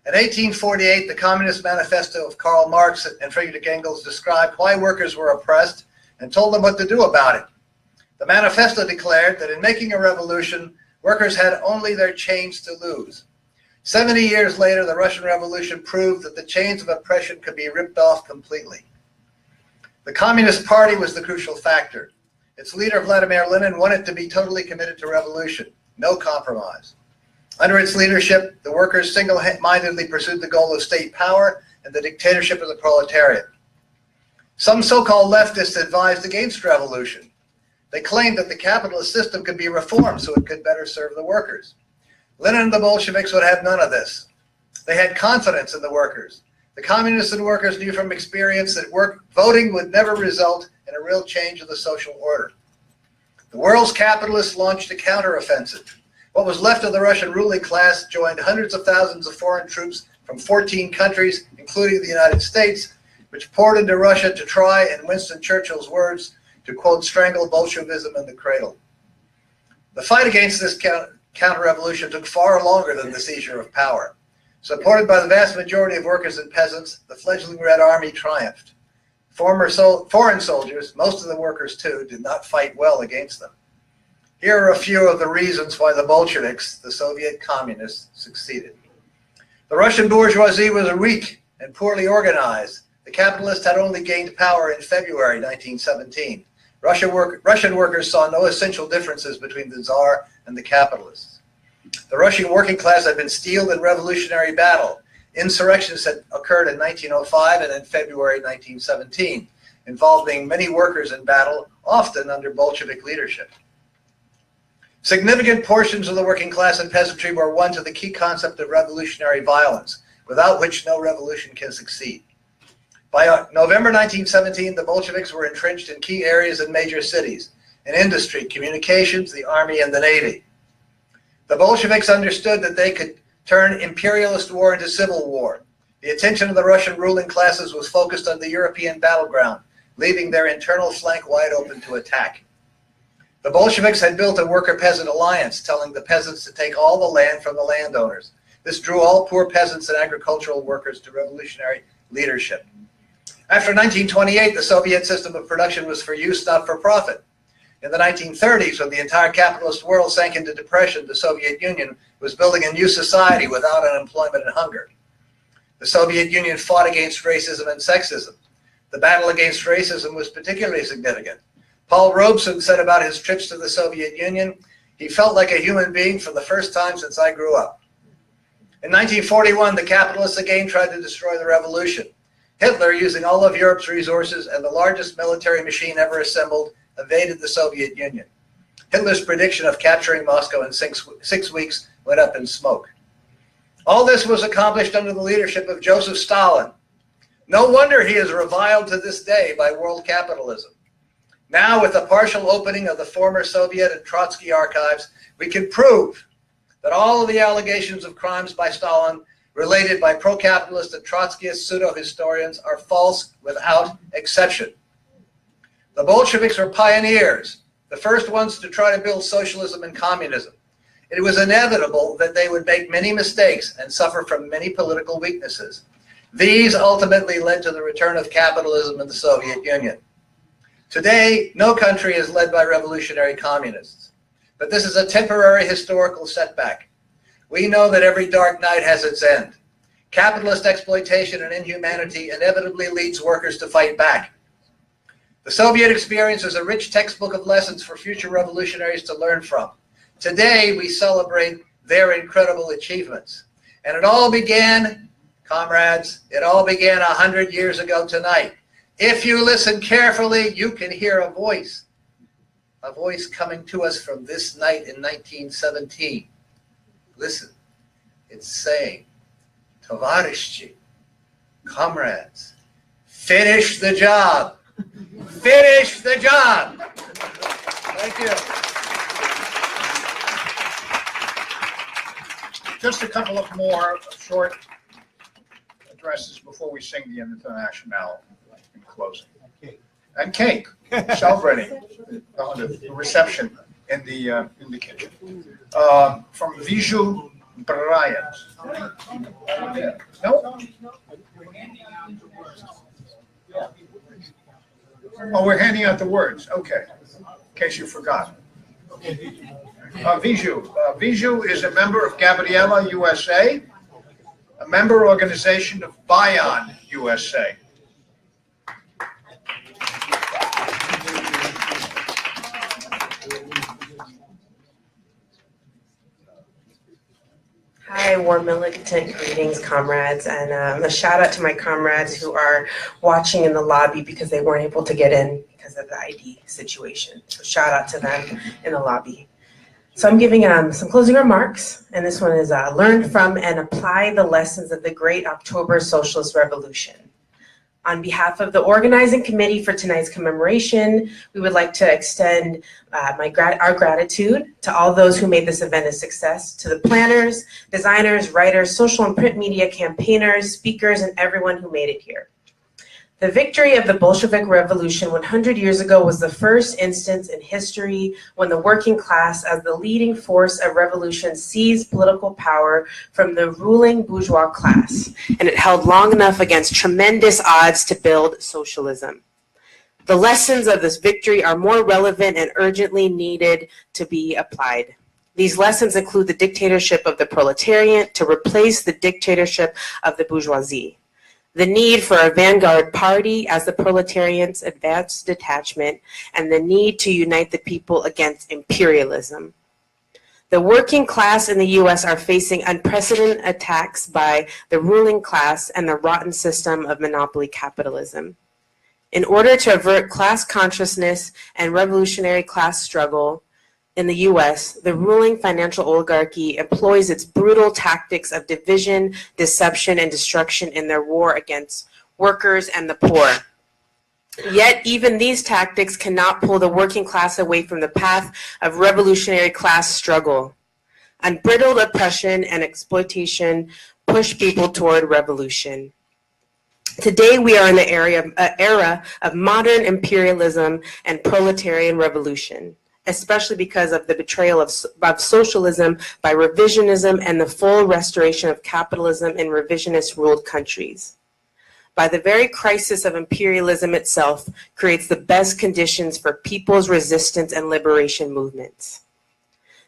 In 1848, the Communist Manifesto of Karl Marx and Friedrich Engels described why workers were oppressed and told them what to do about it. The manifesto declared that in making a revolution, workers had only their chains to lose. 70 years later, the Russian Revolution proved that the chains of oppression could be ripped off completely. The Communist Party was the crucial factor. Its leader, Vladimir Lenin, wanted to be totally committed to revolution, no compromise. Under its leadership, the workers single-mindedly pursued the goal of state power and the dictatorship of the proletariat. Some so-called leftists advised against revolution. They claimed that the capitalist system could be reformed so it could better serve the workers. Lenin and the Bolsheviks would have none of this. They had confidence in the workers. The communists and workers knew from experience that voting would never result in a real change of the social order. The world's capitalists launched a counteroffensive. What was left of the Russian ruling class joined hundreds of thousands of foreign troops from 14 countries, including the United States, which poured into Russia to try, in Winston Churchill's words, to quote, strangle Bolshevism in the cradle. The fight against this counter-revolution took far longer than the seizure of power. Supported by the vast majority of workers and peasants, the fledgling Red Army triumphed. Foreign soldiers, most of the workers too, did not fight well against them. Here are a few of the reasons why the Bolsheviks, the Soviet communists, succeeded. The Russian bourgeoisie was weak and poorly organized. The capitalists had only gained power in February 1917. Russian workers saw no essential differences between the Tsar and the capitalists. The Russian working class had been steeled in revolutionary battle. Insurrections had occurred in 1905 and in February 1917, involving many workers in battle, often under Bolshevik leadership. Significant portions of the working class and peasantry were won to the key concept of revolutionary violence, without which no revolution can succeed. By November 1917, the Bolsheviks were entrenched in key areas in major cities, in industry, communications, the army, and the navy. The Bolsheviks understood that they could turn imperialist war into civil war. The attention of the Russian ruling classes was focused on the European battleground, leaving their internal flank wide open to attack. The Bolsheviks had built a worker-peasant alliance, telling the peasants to take all the land from the landowners. This drew all poor peasants and agricultural workers to revolutionary leadership. After 1928, the Soviet system of production was for use, not for profit. In the 1930s, when the entire capitalist world sank into depression, the Soviet Union was building a new society without unemployment and hunger. The Soviet Union fought against racism and sexism. The battle against racism was particularly significant. Paul Robeson said about his trips to the Soviet Union, "He felt like a human being for the first time since I grew up." In 1941, the capitalists again tried to destroy the revolution. Hitler, using all of Europe's resources and the largest military machine ever assembled, invaded the Soviet Union. Hitler's prediction of capturing Moscow in 6 weeks went up in smoke. All this was accomplished under the leadership of Joseph Stalin. No wonder he is reviled to this day by world capitalism. Now, with the partial opening of the former Soviet and Trotsky archives, we can prove that all of the allegations of crimes by Stalin related by pro-capitalist and Trotskyist pseudo-historians are false without exception. The Bolsheviks were pioneers, the first ones to try to build socialism and communism. It was inevitable that they would make many mistakes and suffer from many political weaknesses. These ultimately led to the return of capitalism in the Soviet Union. Today, no country is led by revolutionary communists, but this is a temporary historical setback. We know that every dark night has its end. Capitalist exploitation and inhumanity inevitably leads workers to fight back. The Soviet experience is a rich textbook of lessons for future revolutionaries to learn from. Today, we celebrate their incredible achievements. And it all began, comrades, it all began 100 years ago tonight. If you listen carefully, you can hear a voice coming to us from this night in 1917. Listen, it's saying, Tovarishchi, comrades, finish the job. Finish the job. Thank you. Just a couple of more short addresses before we sing the Internationale in closing. And cake, celebrating the reception in the kitchen. From Vijoy, Bryant. No? Oh, we're handing out the words. Okay, in case you forgot. Vijoy is a member of Gabriela USA, a member organization of Bion USA. Hi, warm militant greetings, comrades, and a shout out to my comrades who are watching in the lobby because they weren't able to get in because of the ID situation. So shout out to them in the lobby. So I'm giving some closing remarks, and this one is learn from and apply the lessons of the great October Socialist Revolution. On behalf of the organizing committee for tonight's commemoration, we would like to extend our gratitude to all those who made this event a success, to the planners, designers, writers, social and print media campaigners, speakers, and everyone who made it here. The victory of the Bolshevik Revolution 100 years ago was the first instance in history when the working class, as the leading force of revolution, seized political power from the ruling bourgeois class, and it held long enough against tremendous odds to build socialism. The lessons of this victory are more relevant and urgently needed to be applied. These lessons include the dictatorship of the proletariat to replace the dictatorship of the bourgeoisie, the need for a vanguard party as the proletariat's advanced detachment, and the need to unite the people against imperialism. The working class in the US are facing unprecedented attacks by the ruling class and the rotten system of monopoly capitalism. In order to avert class consciousness and revolutionary class struggle in the US, the ruling financial oligarchy employs its brutal tactics of division, deception, and destruction in their war against workers and the poor. Yet even these tactics cannot pull the working class away from the path of revolutionary class struggle. Unbridled oppression and exploitation push people toward revolution. Today we are in the era of modern imperialism and proletarian revolution. especially because of the betrayal of socialism by revisionism and the full restoration of capitalism in revisionist-ruled countries. By the very crisis of imperialism itself creates the best conditions for people's resistance and liberation movements.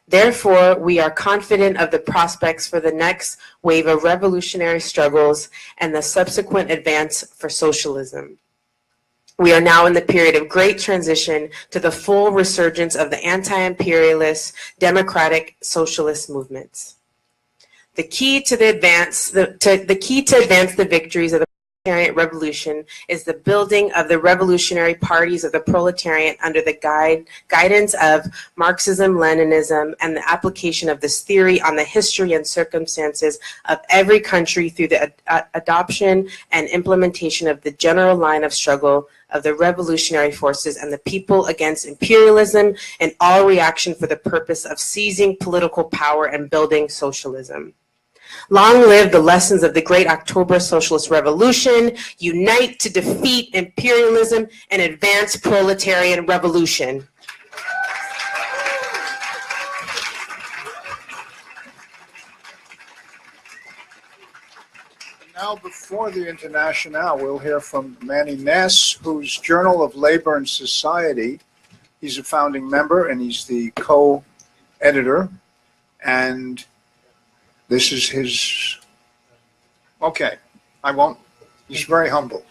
Therefore, we are confident of the prospects for the next wave of revolutionary struggles and the subsequent advance for socialism. We are now in the period of great transition to the full resurgence of the anti-imperialist, democratic, socialist movements. The key to advance the victories of the proletariat revolution is the building of the revolutionary parties of the proletariat under the guidance of Marxism, Leninism, and the application of this theory on the history and circumstances of every country through the adoption and implementation of the general line of struggle of the revolutionary forces and the people against imperialism and all reaction for the purpose of seizing political power and building socialism. Long live the lessons of the great October Socialist Revolution. Unite to defeat imperialism and advance proletarian revolution. Now, before the Internationale, we'll hear from Manny Ness, whose Journal of Labor and Society, he's a founding member and he's the co-editor. And this is his, okay, I won't, he's very humble.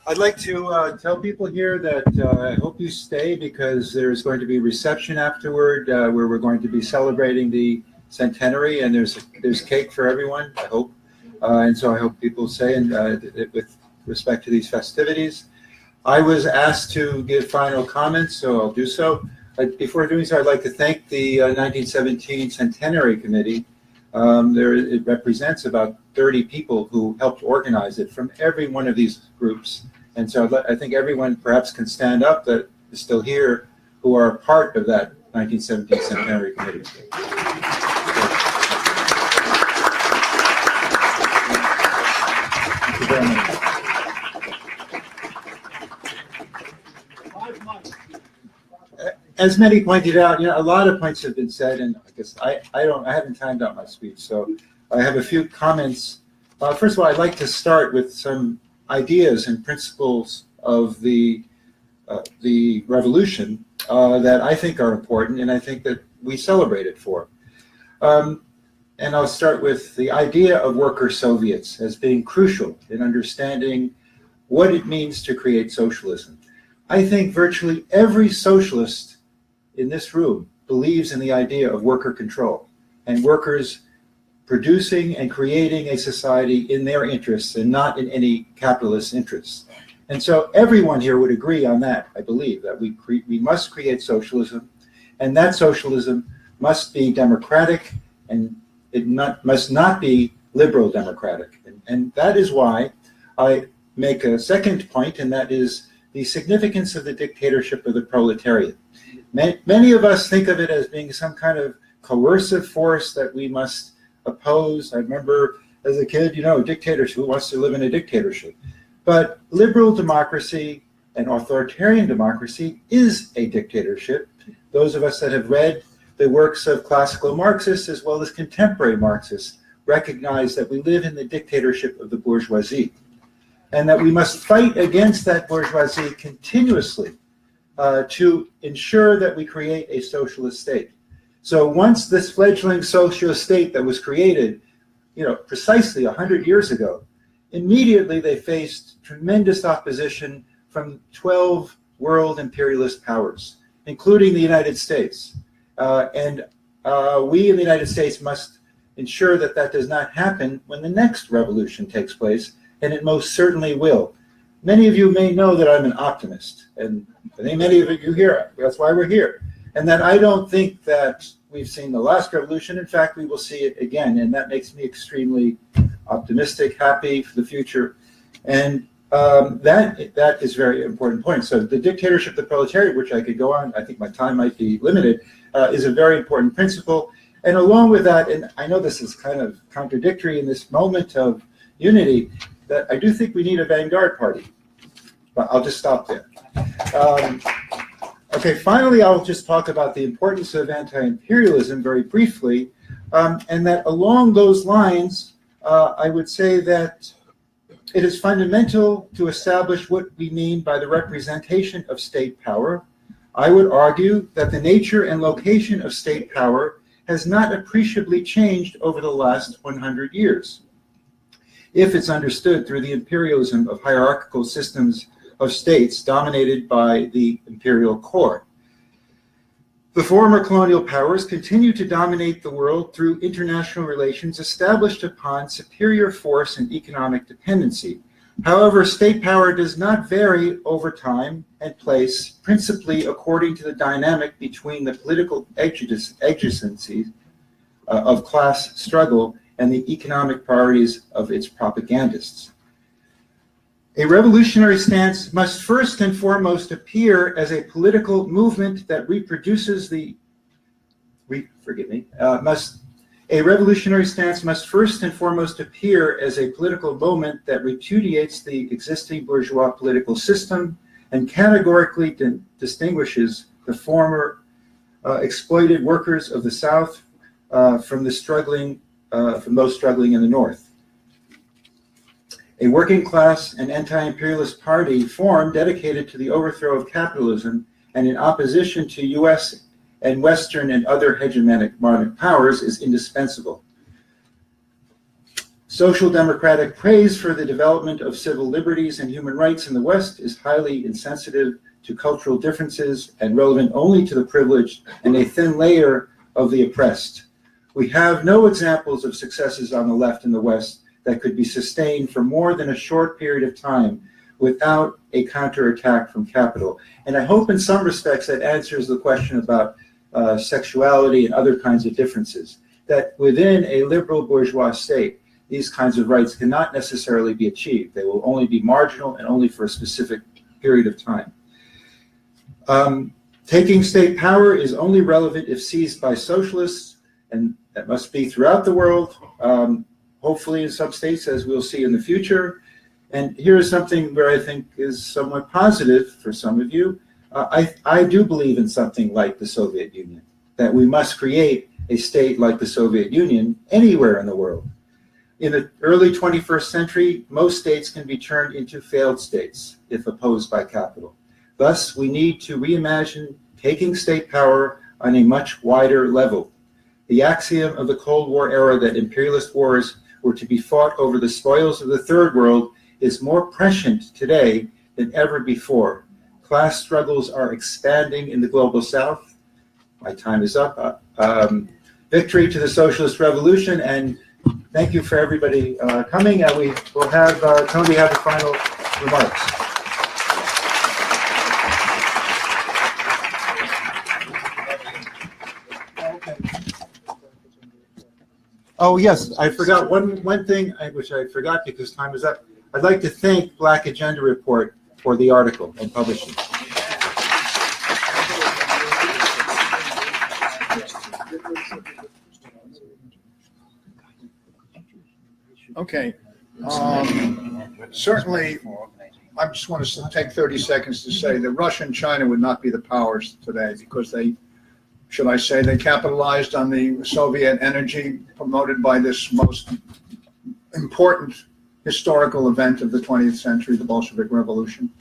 I'd like to tell people here that I hope you stay because there's going to be a reception afterward where we're going to be celebrating the Centenary, and there's cake for everyone, I hope. And so I hope people stay and, with respect to these festivities. I was asked to give final comments, so I'll do so. Before doing so, I'd like to thank the 1917 Centenary Committee. It represents about 30 people who helped organize it from every one of these groups. And so I think everyone perhaps can stand up that is still here who are part of that 1917 Centenary Committee. Thank you very much. As many pointed out, a lot of points have been said, and I guess I haven't timed out my speech, so I have a few comments. First of all, I'd like to start with some ideas and principles of the revolution that I think are important, and I think that we celebrate it for. And I'll start with the idea of worker Soviets as being crucial in understanding what it means to create socialism. I think virtually every socialist in this room believes in the idea of worker control and workers producing and creating a society in their interests and not in any capitalist interests. And so everyone here would agree on that, I believe, that we must create socialism, and that socialism must be democratic and it must not be liberal democratic. And that is why I make a second point, and that is the significance of the dictatorship of the proletariat. Many of us think of it as being some kind of coercive force that we must oppose. I remember as a kid, dictators, who wants to live in a dictatorship? But liberal democracy and authoritarian democracy is a dictatorship. Those of us that have read the works of classical Marxists as well as contemporary Marxists recognize that we live in the dictatorship of the bourgeoisie and that we must fight against that bourgeoisie continuously to ensure that we create a socialist state. So once this fledgling socialist state that was created, precisely 100 years ago, immediately they faced tremendous opposition from 12 world imperialist powers, including the United States. And we in the United States must ensure that that does not happen when the next revolution takes place, and it most certainly will. Many of you may know that I'm an optimist, and I think many of you here, that's why we're here, and that I don't think that we've seen the last revolution. In fact, we will see it again, and that makes me extremely optimistic, happy for the future. And that is a very important point. So the dictatorship of the proletariat, which I could go on, I think my time might be limited, is a very important principle. And along with that, and I know this is kind of contradictory in this moment of unity, that I do think we need a vanguard party. But I'll just stop there. Okay, finally, I'll just talk about the importance of anti-imperialism very briefly, and that along those lines, I would say that it is fundamental to establish what we mean by the representation of state power. I would argue that the nature and location of state power has not appreciably changed over the last 100 years, if it's understood through the imperialism of hierarchical systems of states dominated by the imperial core. The former colonial powers continue to dominate the world through international relations established upon superior force and economic dependency. However, state power does not vary over time and place, principally according to the dynamic between the political exigencies of class struggle and the economic priorities of its propagandists. A revolutionary stance must first and foremost appear as a political movement that reproduces a revolutionary stance must first and foremost appear as a political moment that repudiates the existing bourgeois political system and categorically distinguishes the former exploited workers of the South from those struggling in the North. A working class and anti-imperialist party formed dedicated to the overthrow of capitalism and in opposition to U.S. and Western and other hegemonic modern powers is indispensable. Social democratic praise for the development of civil liberties and human rights in the West is highly insensitive to cultural differences and relevant only to the privileged and a thin layer of the oppressed. We have no examples of successes on the left in the West that could be sustained for more than a short period of time without a counterattack from capital. And I hope in some respects that answers the question about sexuality and other kinds of differences, that within a liberal bourgeois state, these kinds of rights cannot necessarily be achieved. They will only be marginal and only for a specific period of time. Taking state power is only relevant if seized by socialists, and that must be throughout the world, hopefully in some states, as we'll see in the future. And here is something where I think is somewhat positive for some of you. I do believe in something like the Soviet Union, that we must create a state like the Soviet Union anywhere in the world. In the early 21st century, most states can be turned into failed states if opposed by capital. Thus, we need to reimagine taking state power on a much wider level. The axiom of the Cold War era that imperialist wars were to be fought over the spoils of the Third World is more prescient today than ever before. Class struggles are expanding in the global South. My time is up. Victory to the socialist revolution, and thank you for everybody coming. And we will have Tony have the final remarks. Oh yes, I forgot one thing which I forgot because time is up. I'd like to thank Black Agenda Report for the article and publishing. Okay. Certainly, I just want to take 30 seconds to say that Russia and China would not be the powers today because they, should I say, they capitalized on the Soviet energy promoted by this most important historical event of the 20th century, the Bolshevik Revolution.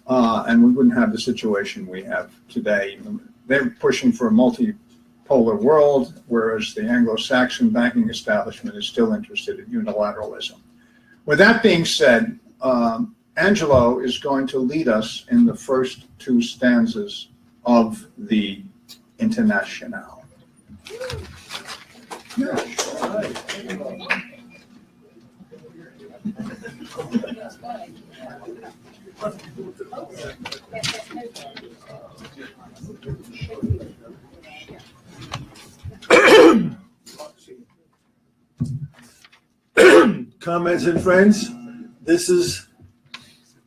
And we wouldn't have the situation we have today. They're pushing for a multipolar world, whereas the Anglo-Saxon banking establishment is still interested in unilateralism. With that being said, Angelo is going to lead us in the first two stanzas of the Internationale. Comrades and friends, this is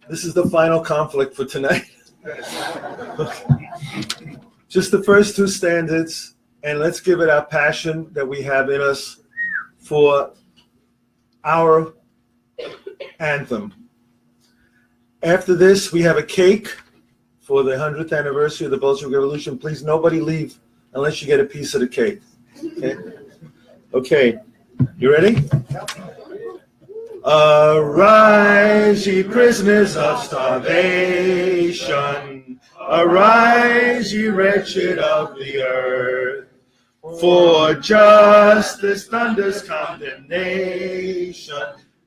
the final conflict for tonight. Just the first two stanzas, and let's give it our passion that we have in us for our anthem. After this, we have a cake for the 100th anniversary of the Bolshevik Revolution. Please, nobody leave unless you get a piece of the cake. Okay? Okay. You ready? Arise, ye prisoners of starvation. Arise, ye wretched of the earth. For justice thunders condemnation.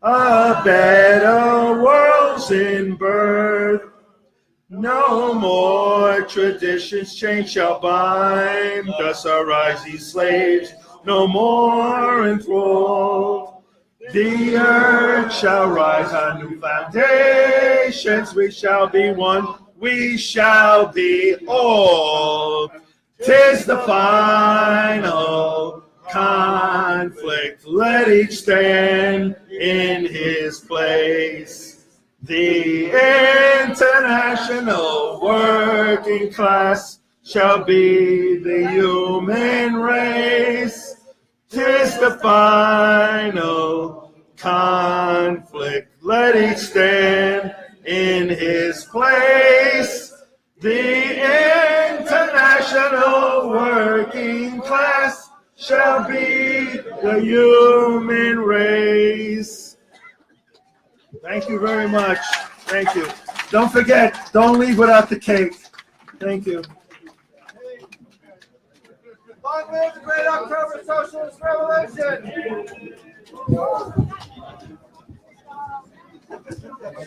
A better world's in birth. No more traditions chains shall bind. Thus arise, ye slaves, no more enthralled. The earth shall rise on new foundations. We shall be one. We shall be all. 'Tis the final conflict. Let each stand in his place. The international working class shall be the human race. 'Tis the final conflict. Let each stand in his place. The international working class shall be the human race. Thank you very much. Thank you. Don't forget, don't leave without the cake. Thank you. Long live the great October Socialist Revolution!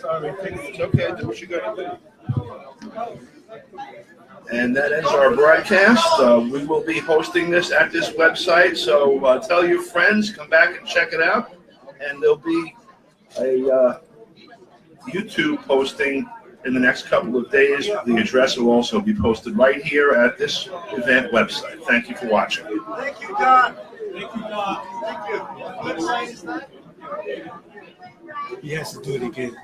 Sorry, it's okay, do what you gotta do. And that ends our broadcast. We will be hosting this at this website, so tell your friends, come back and check it out. And there'll be a YouTube posting in the next couple of days. The address will also be posted right here at this event website. Thank you for watching. Thank you, Don. Thank you, Don. Thank you. He has to do it again.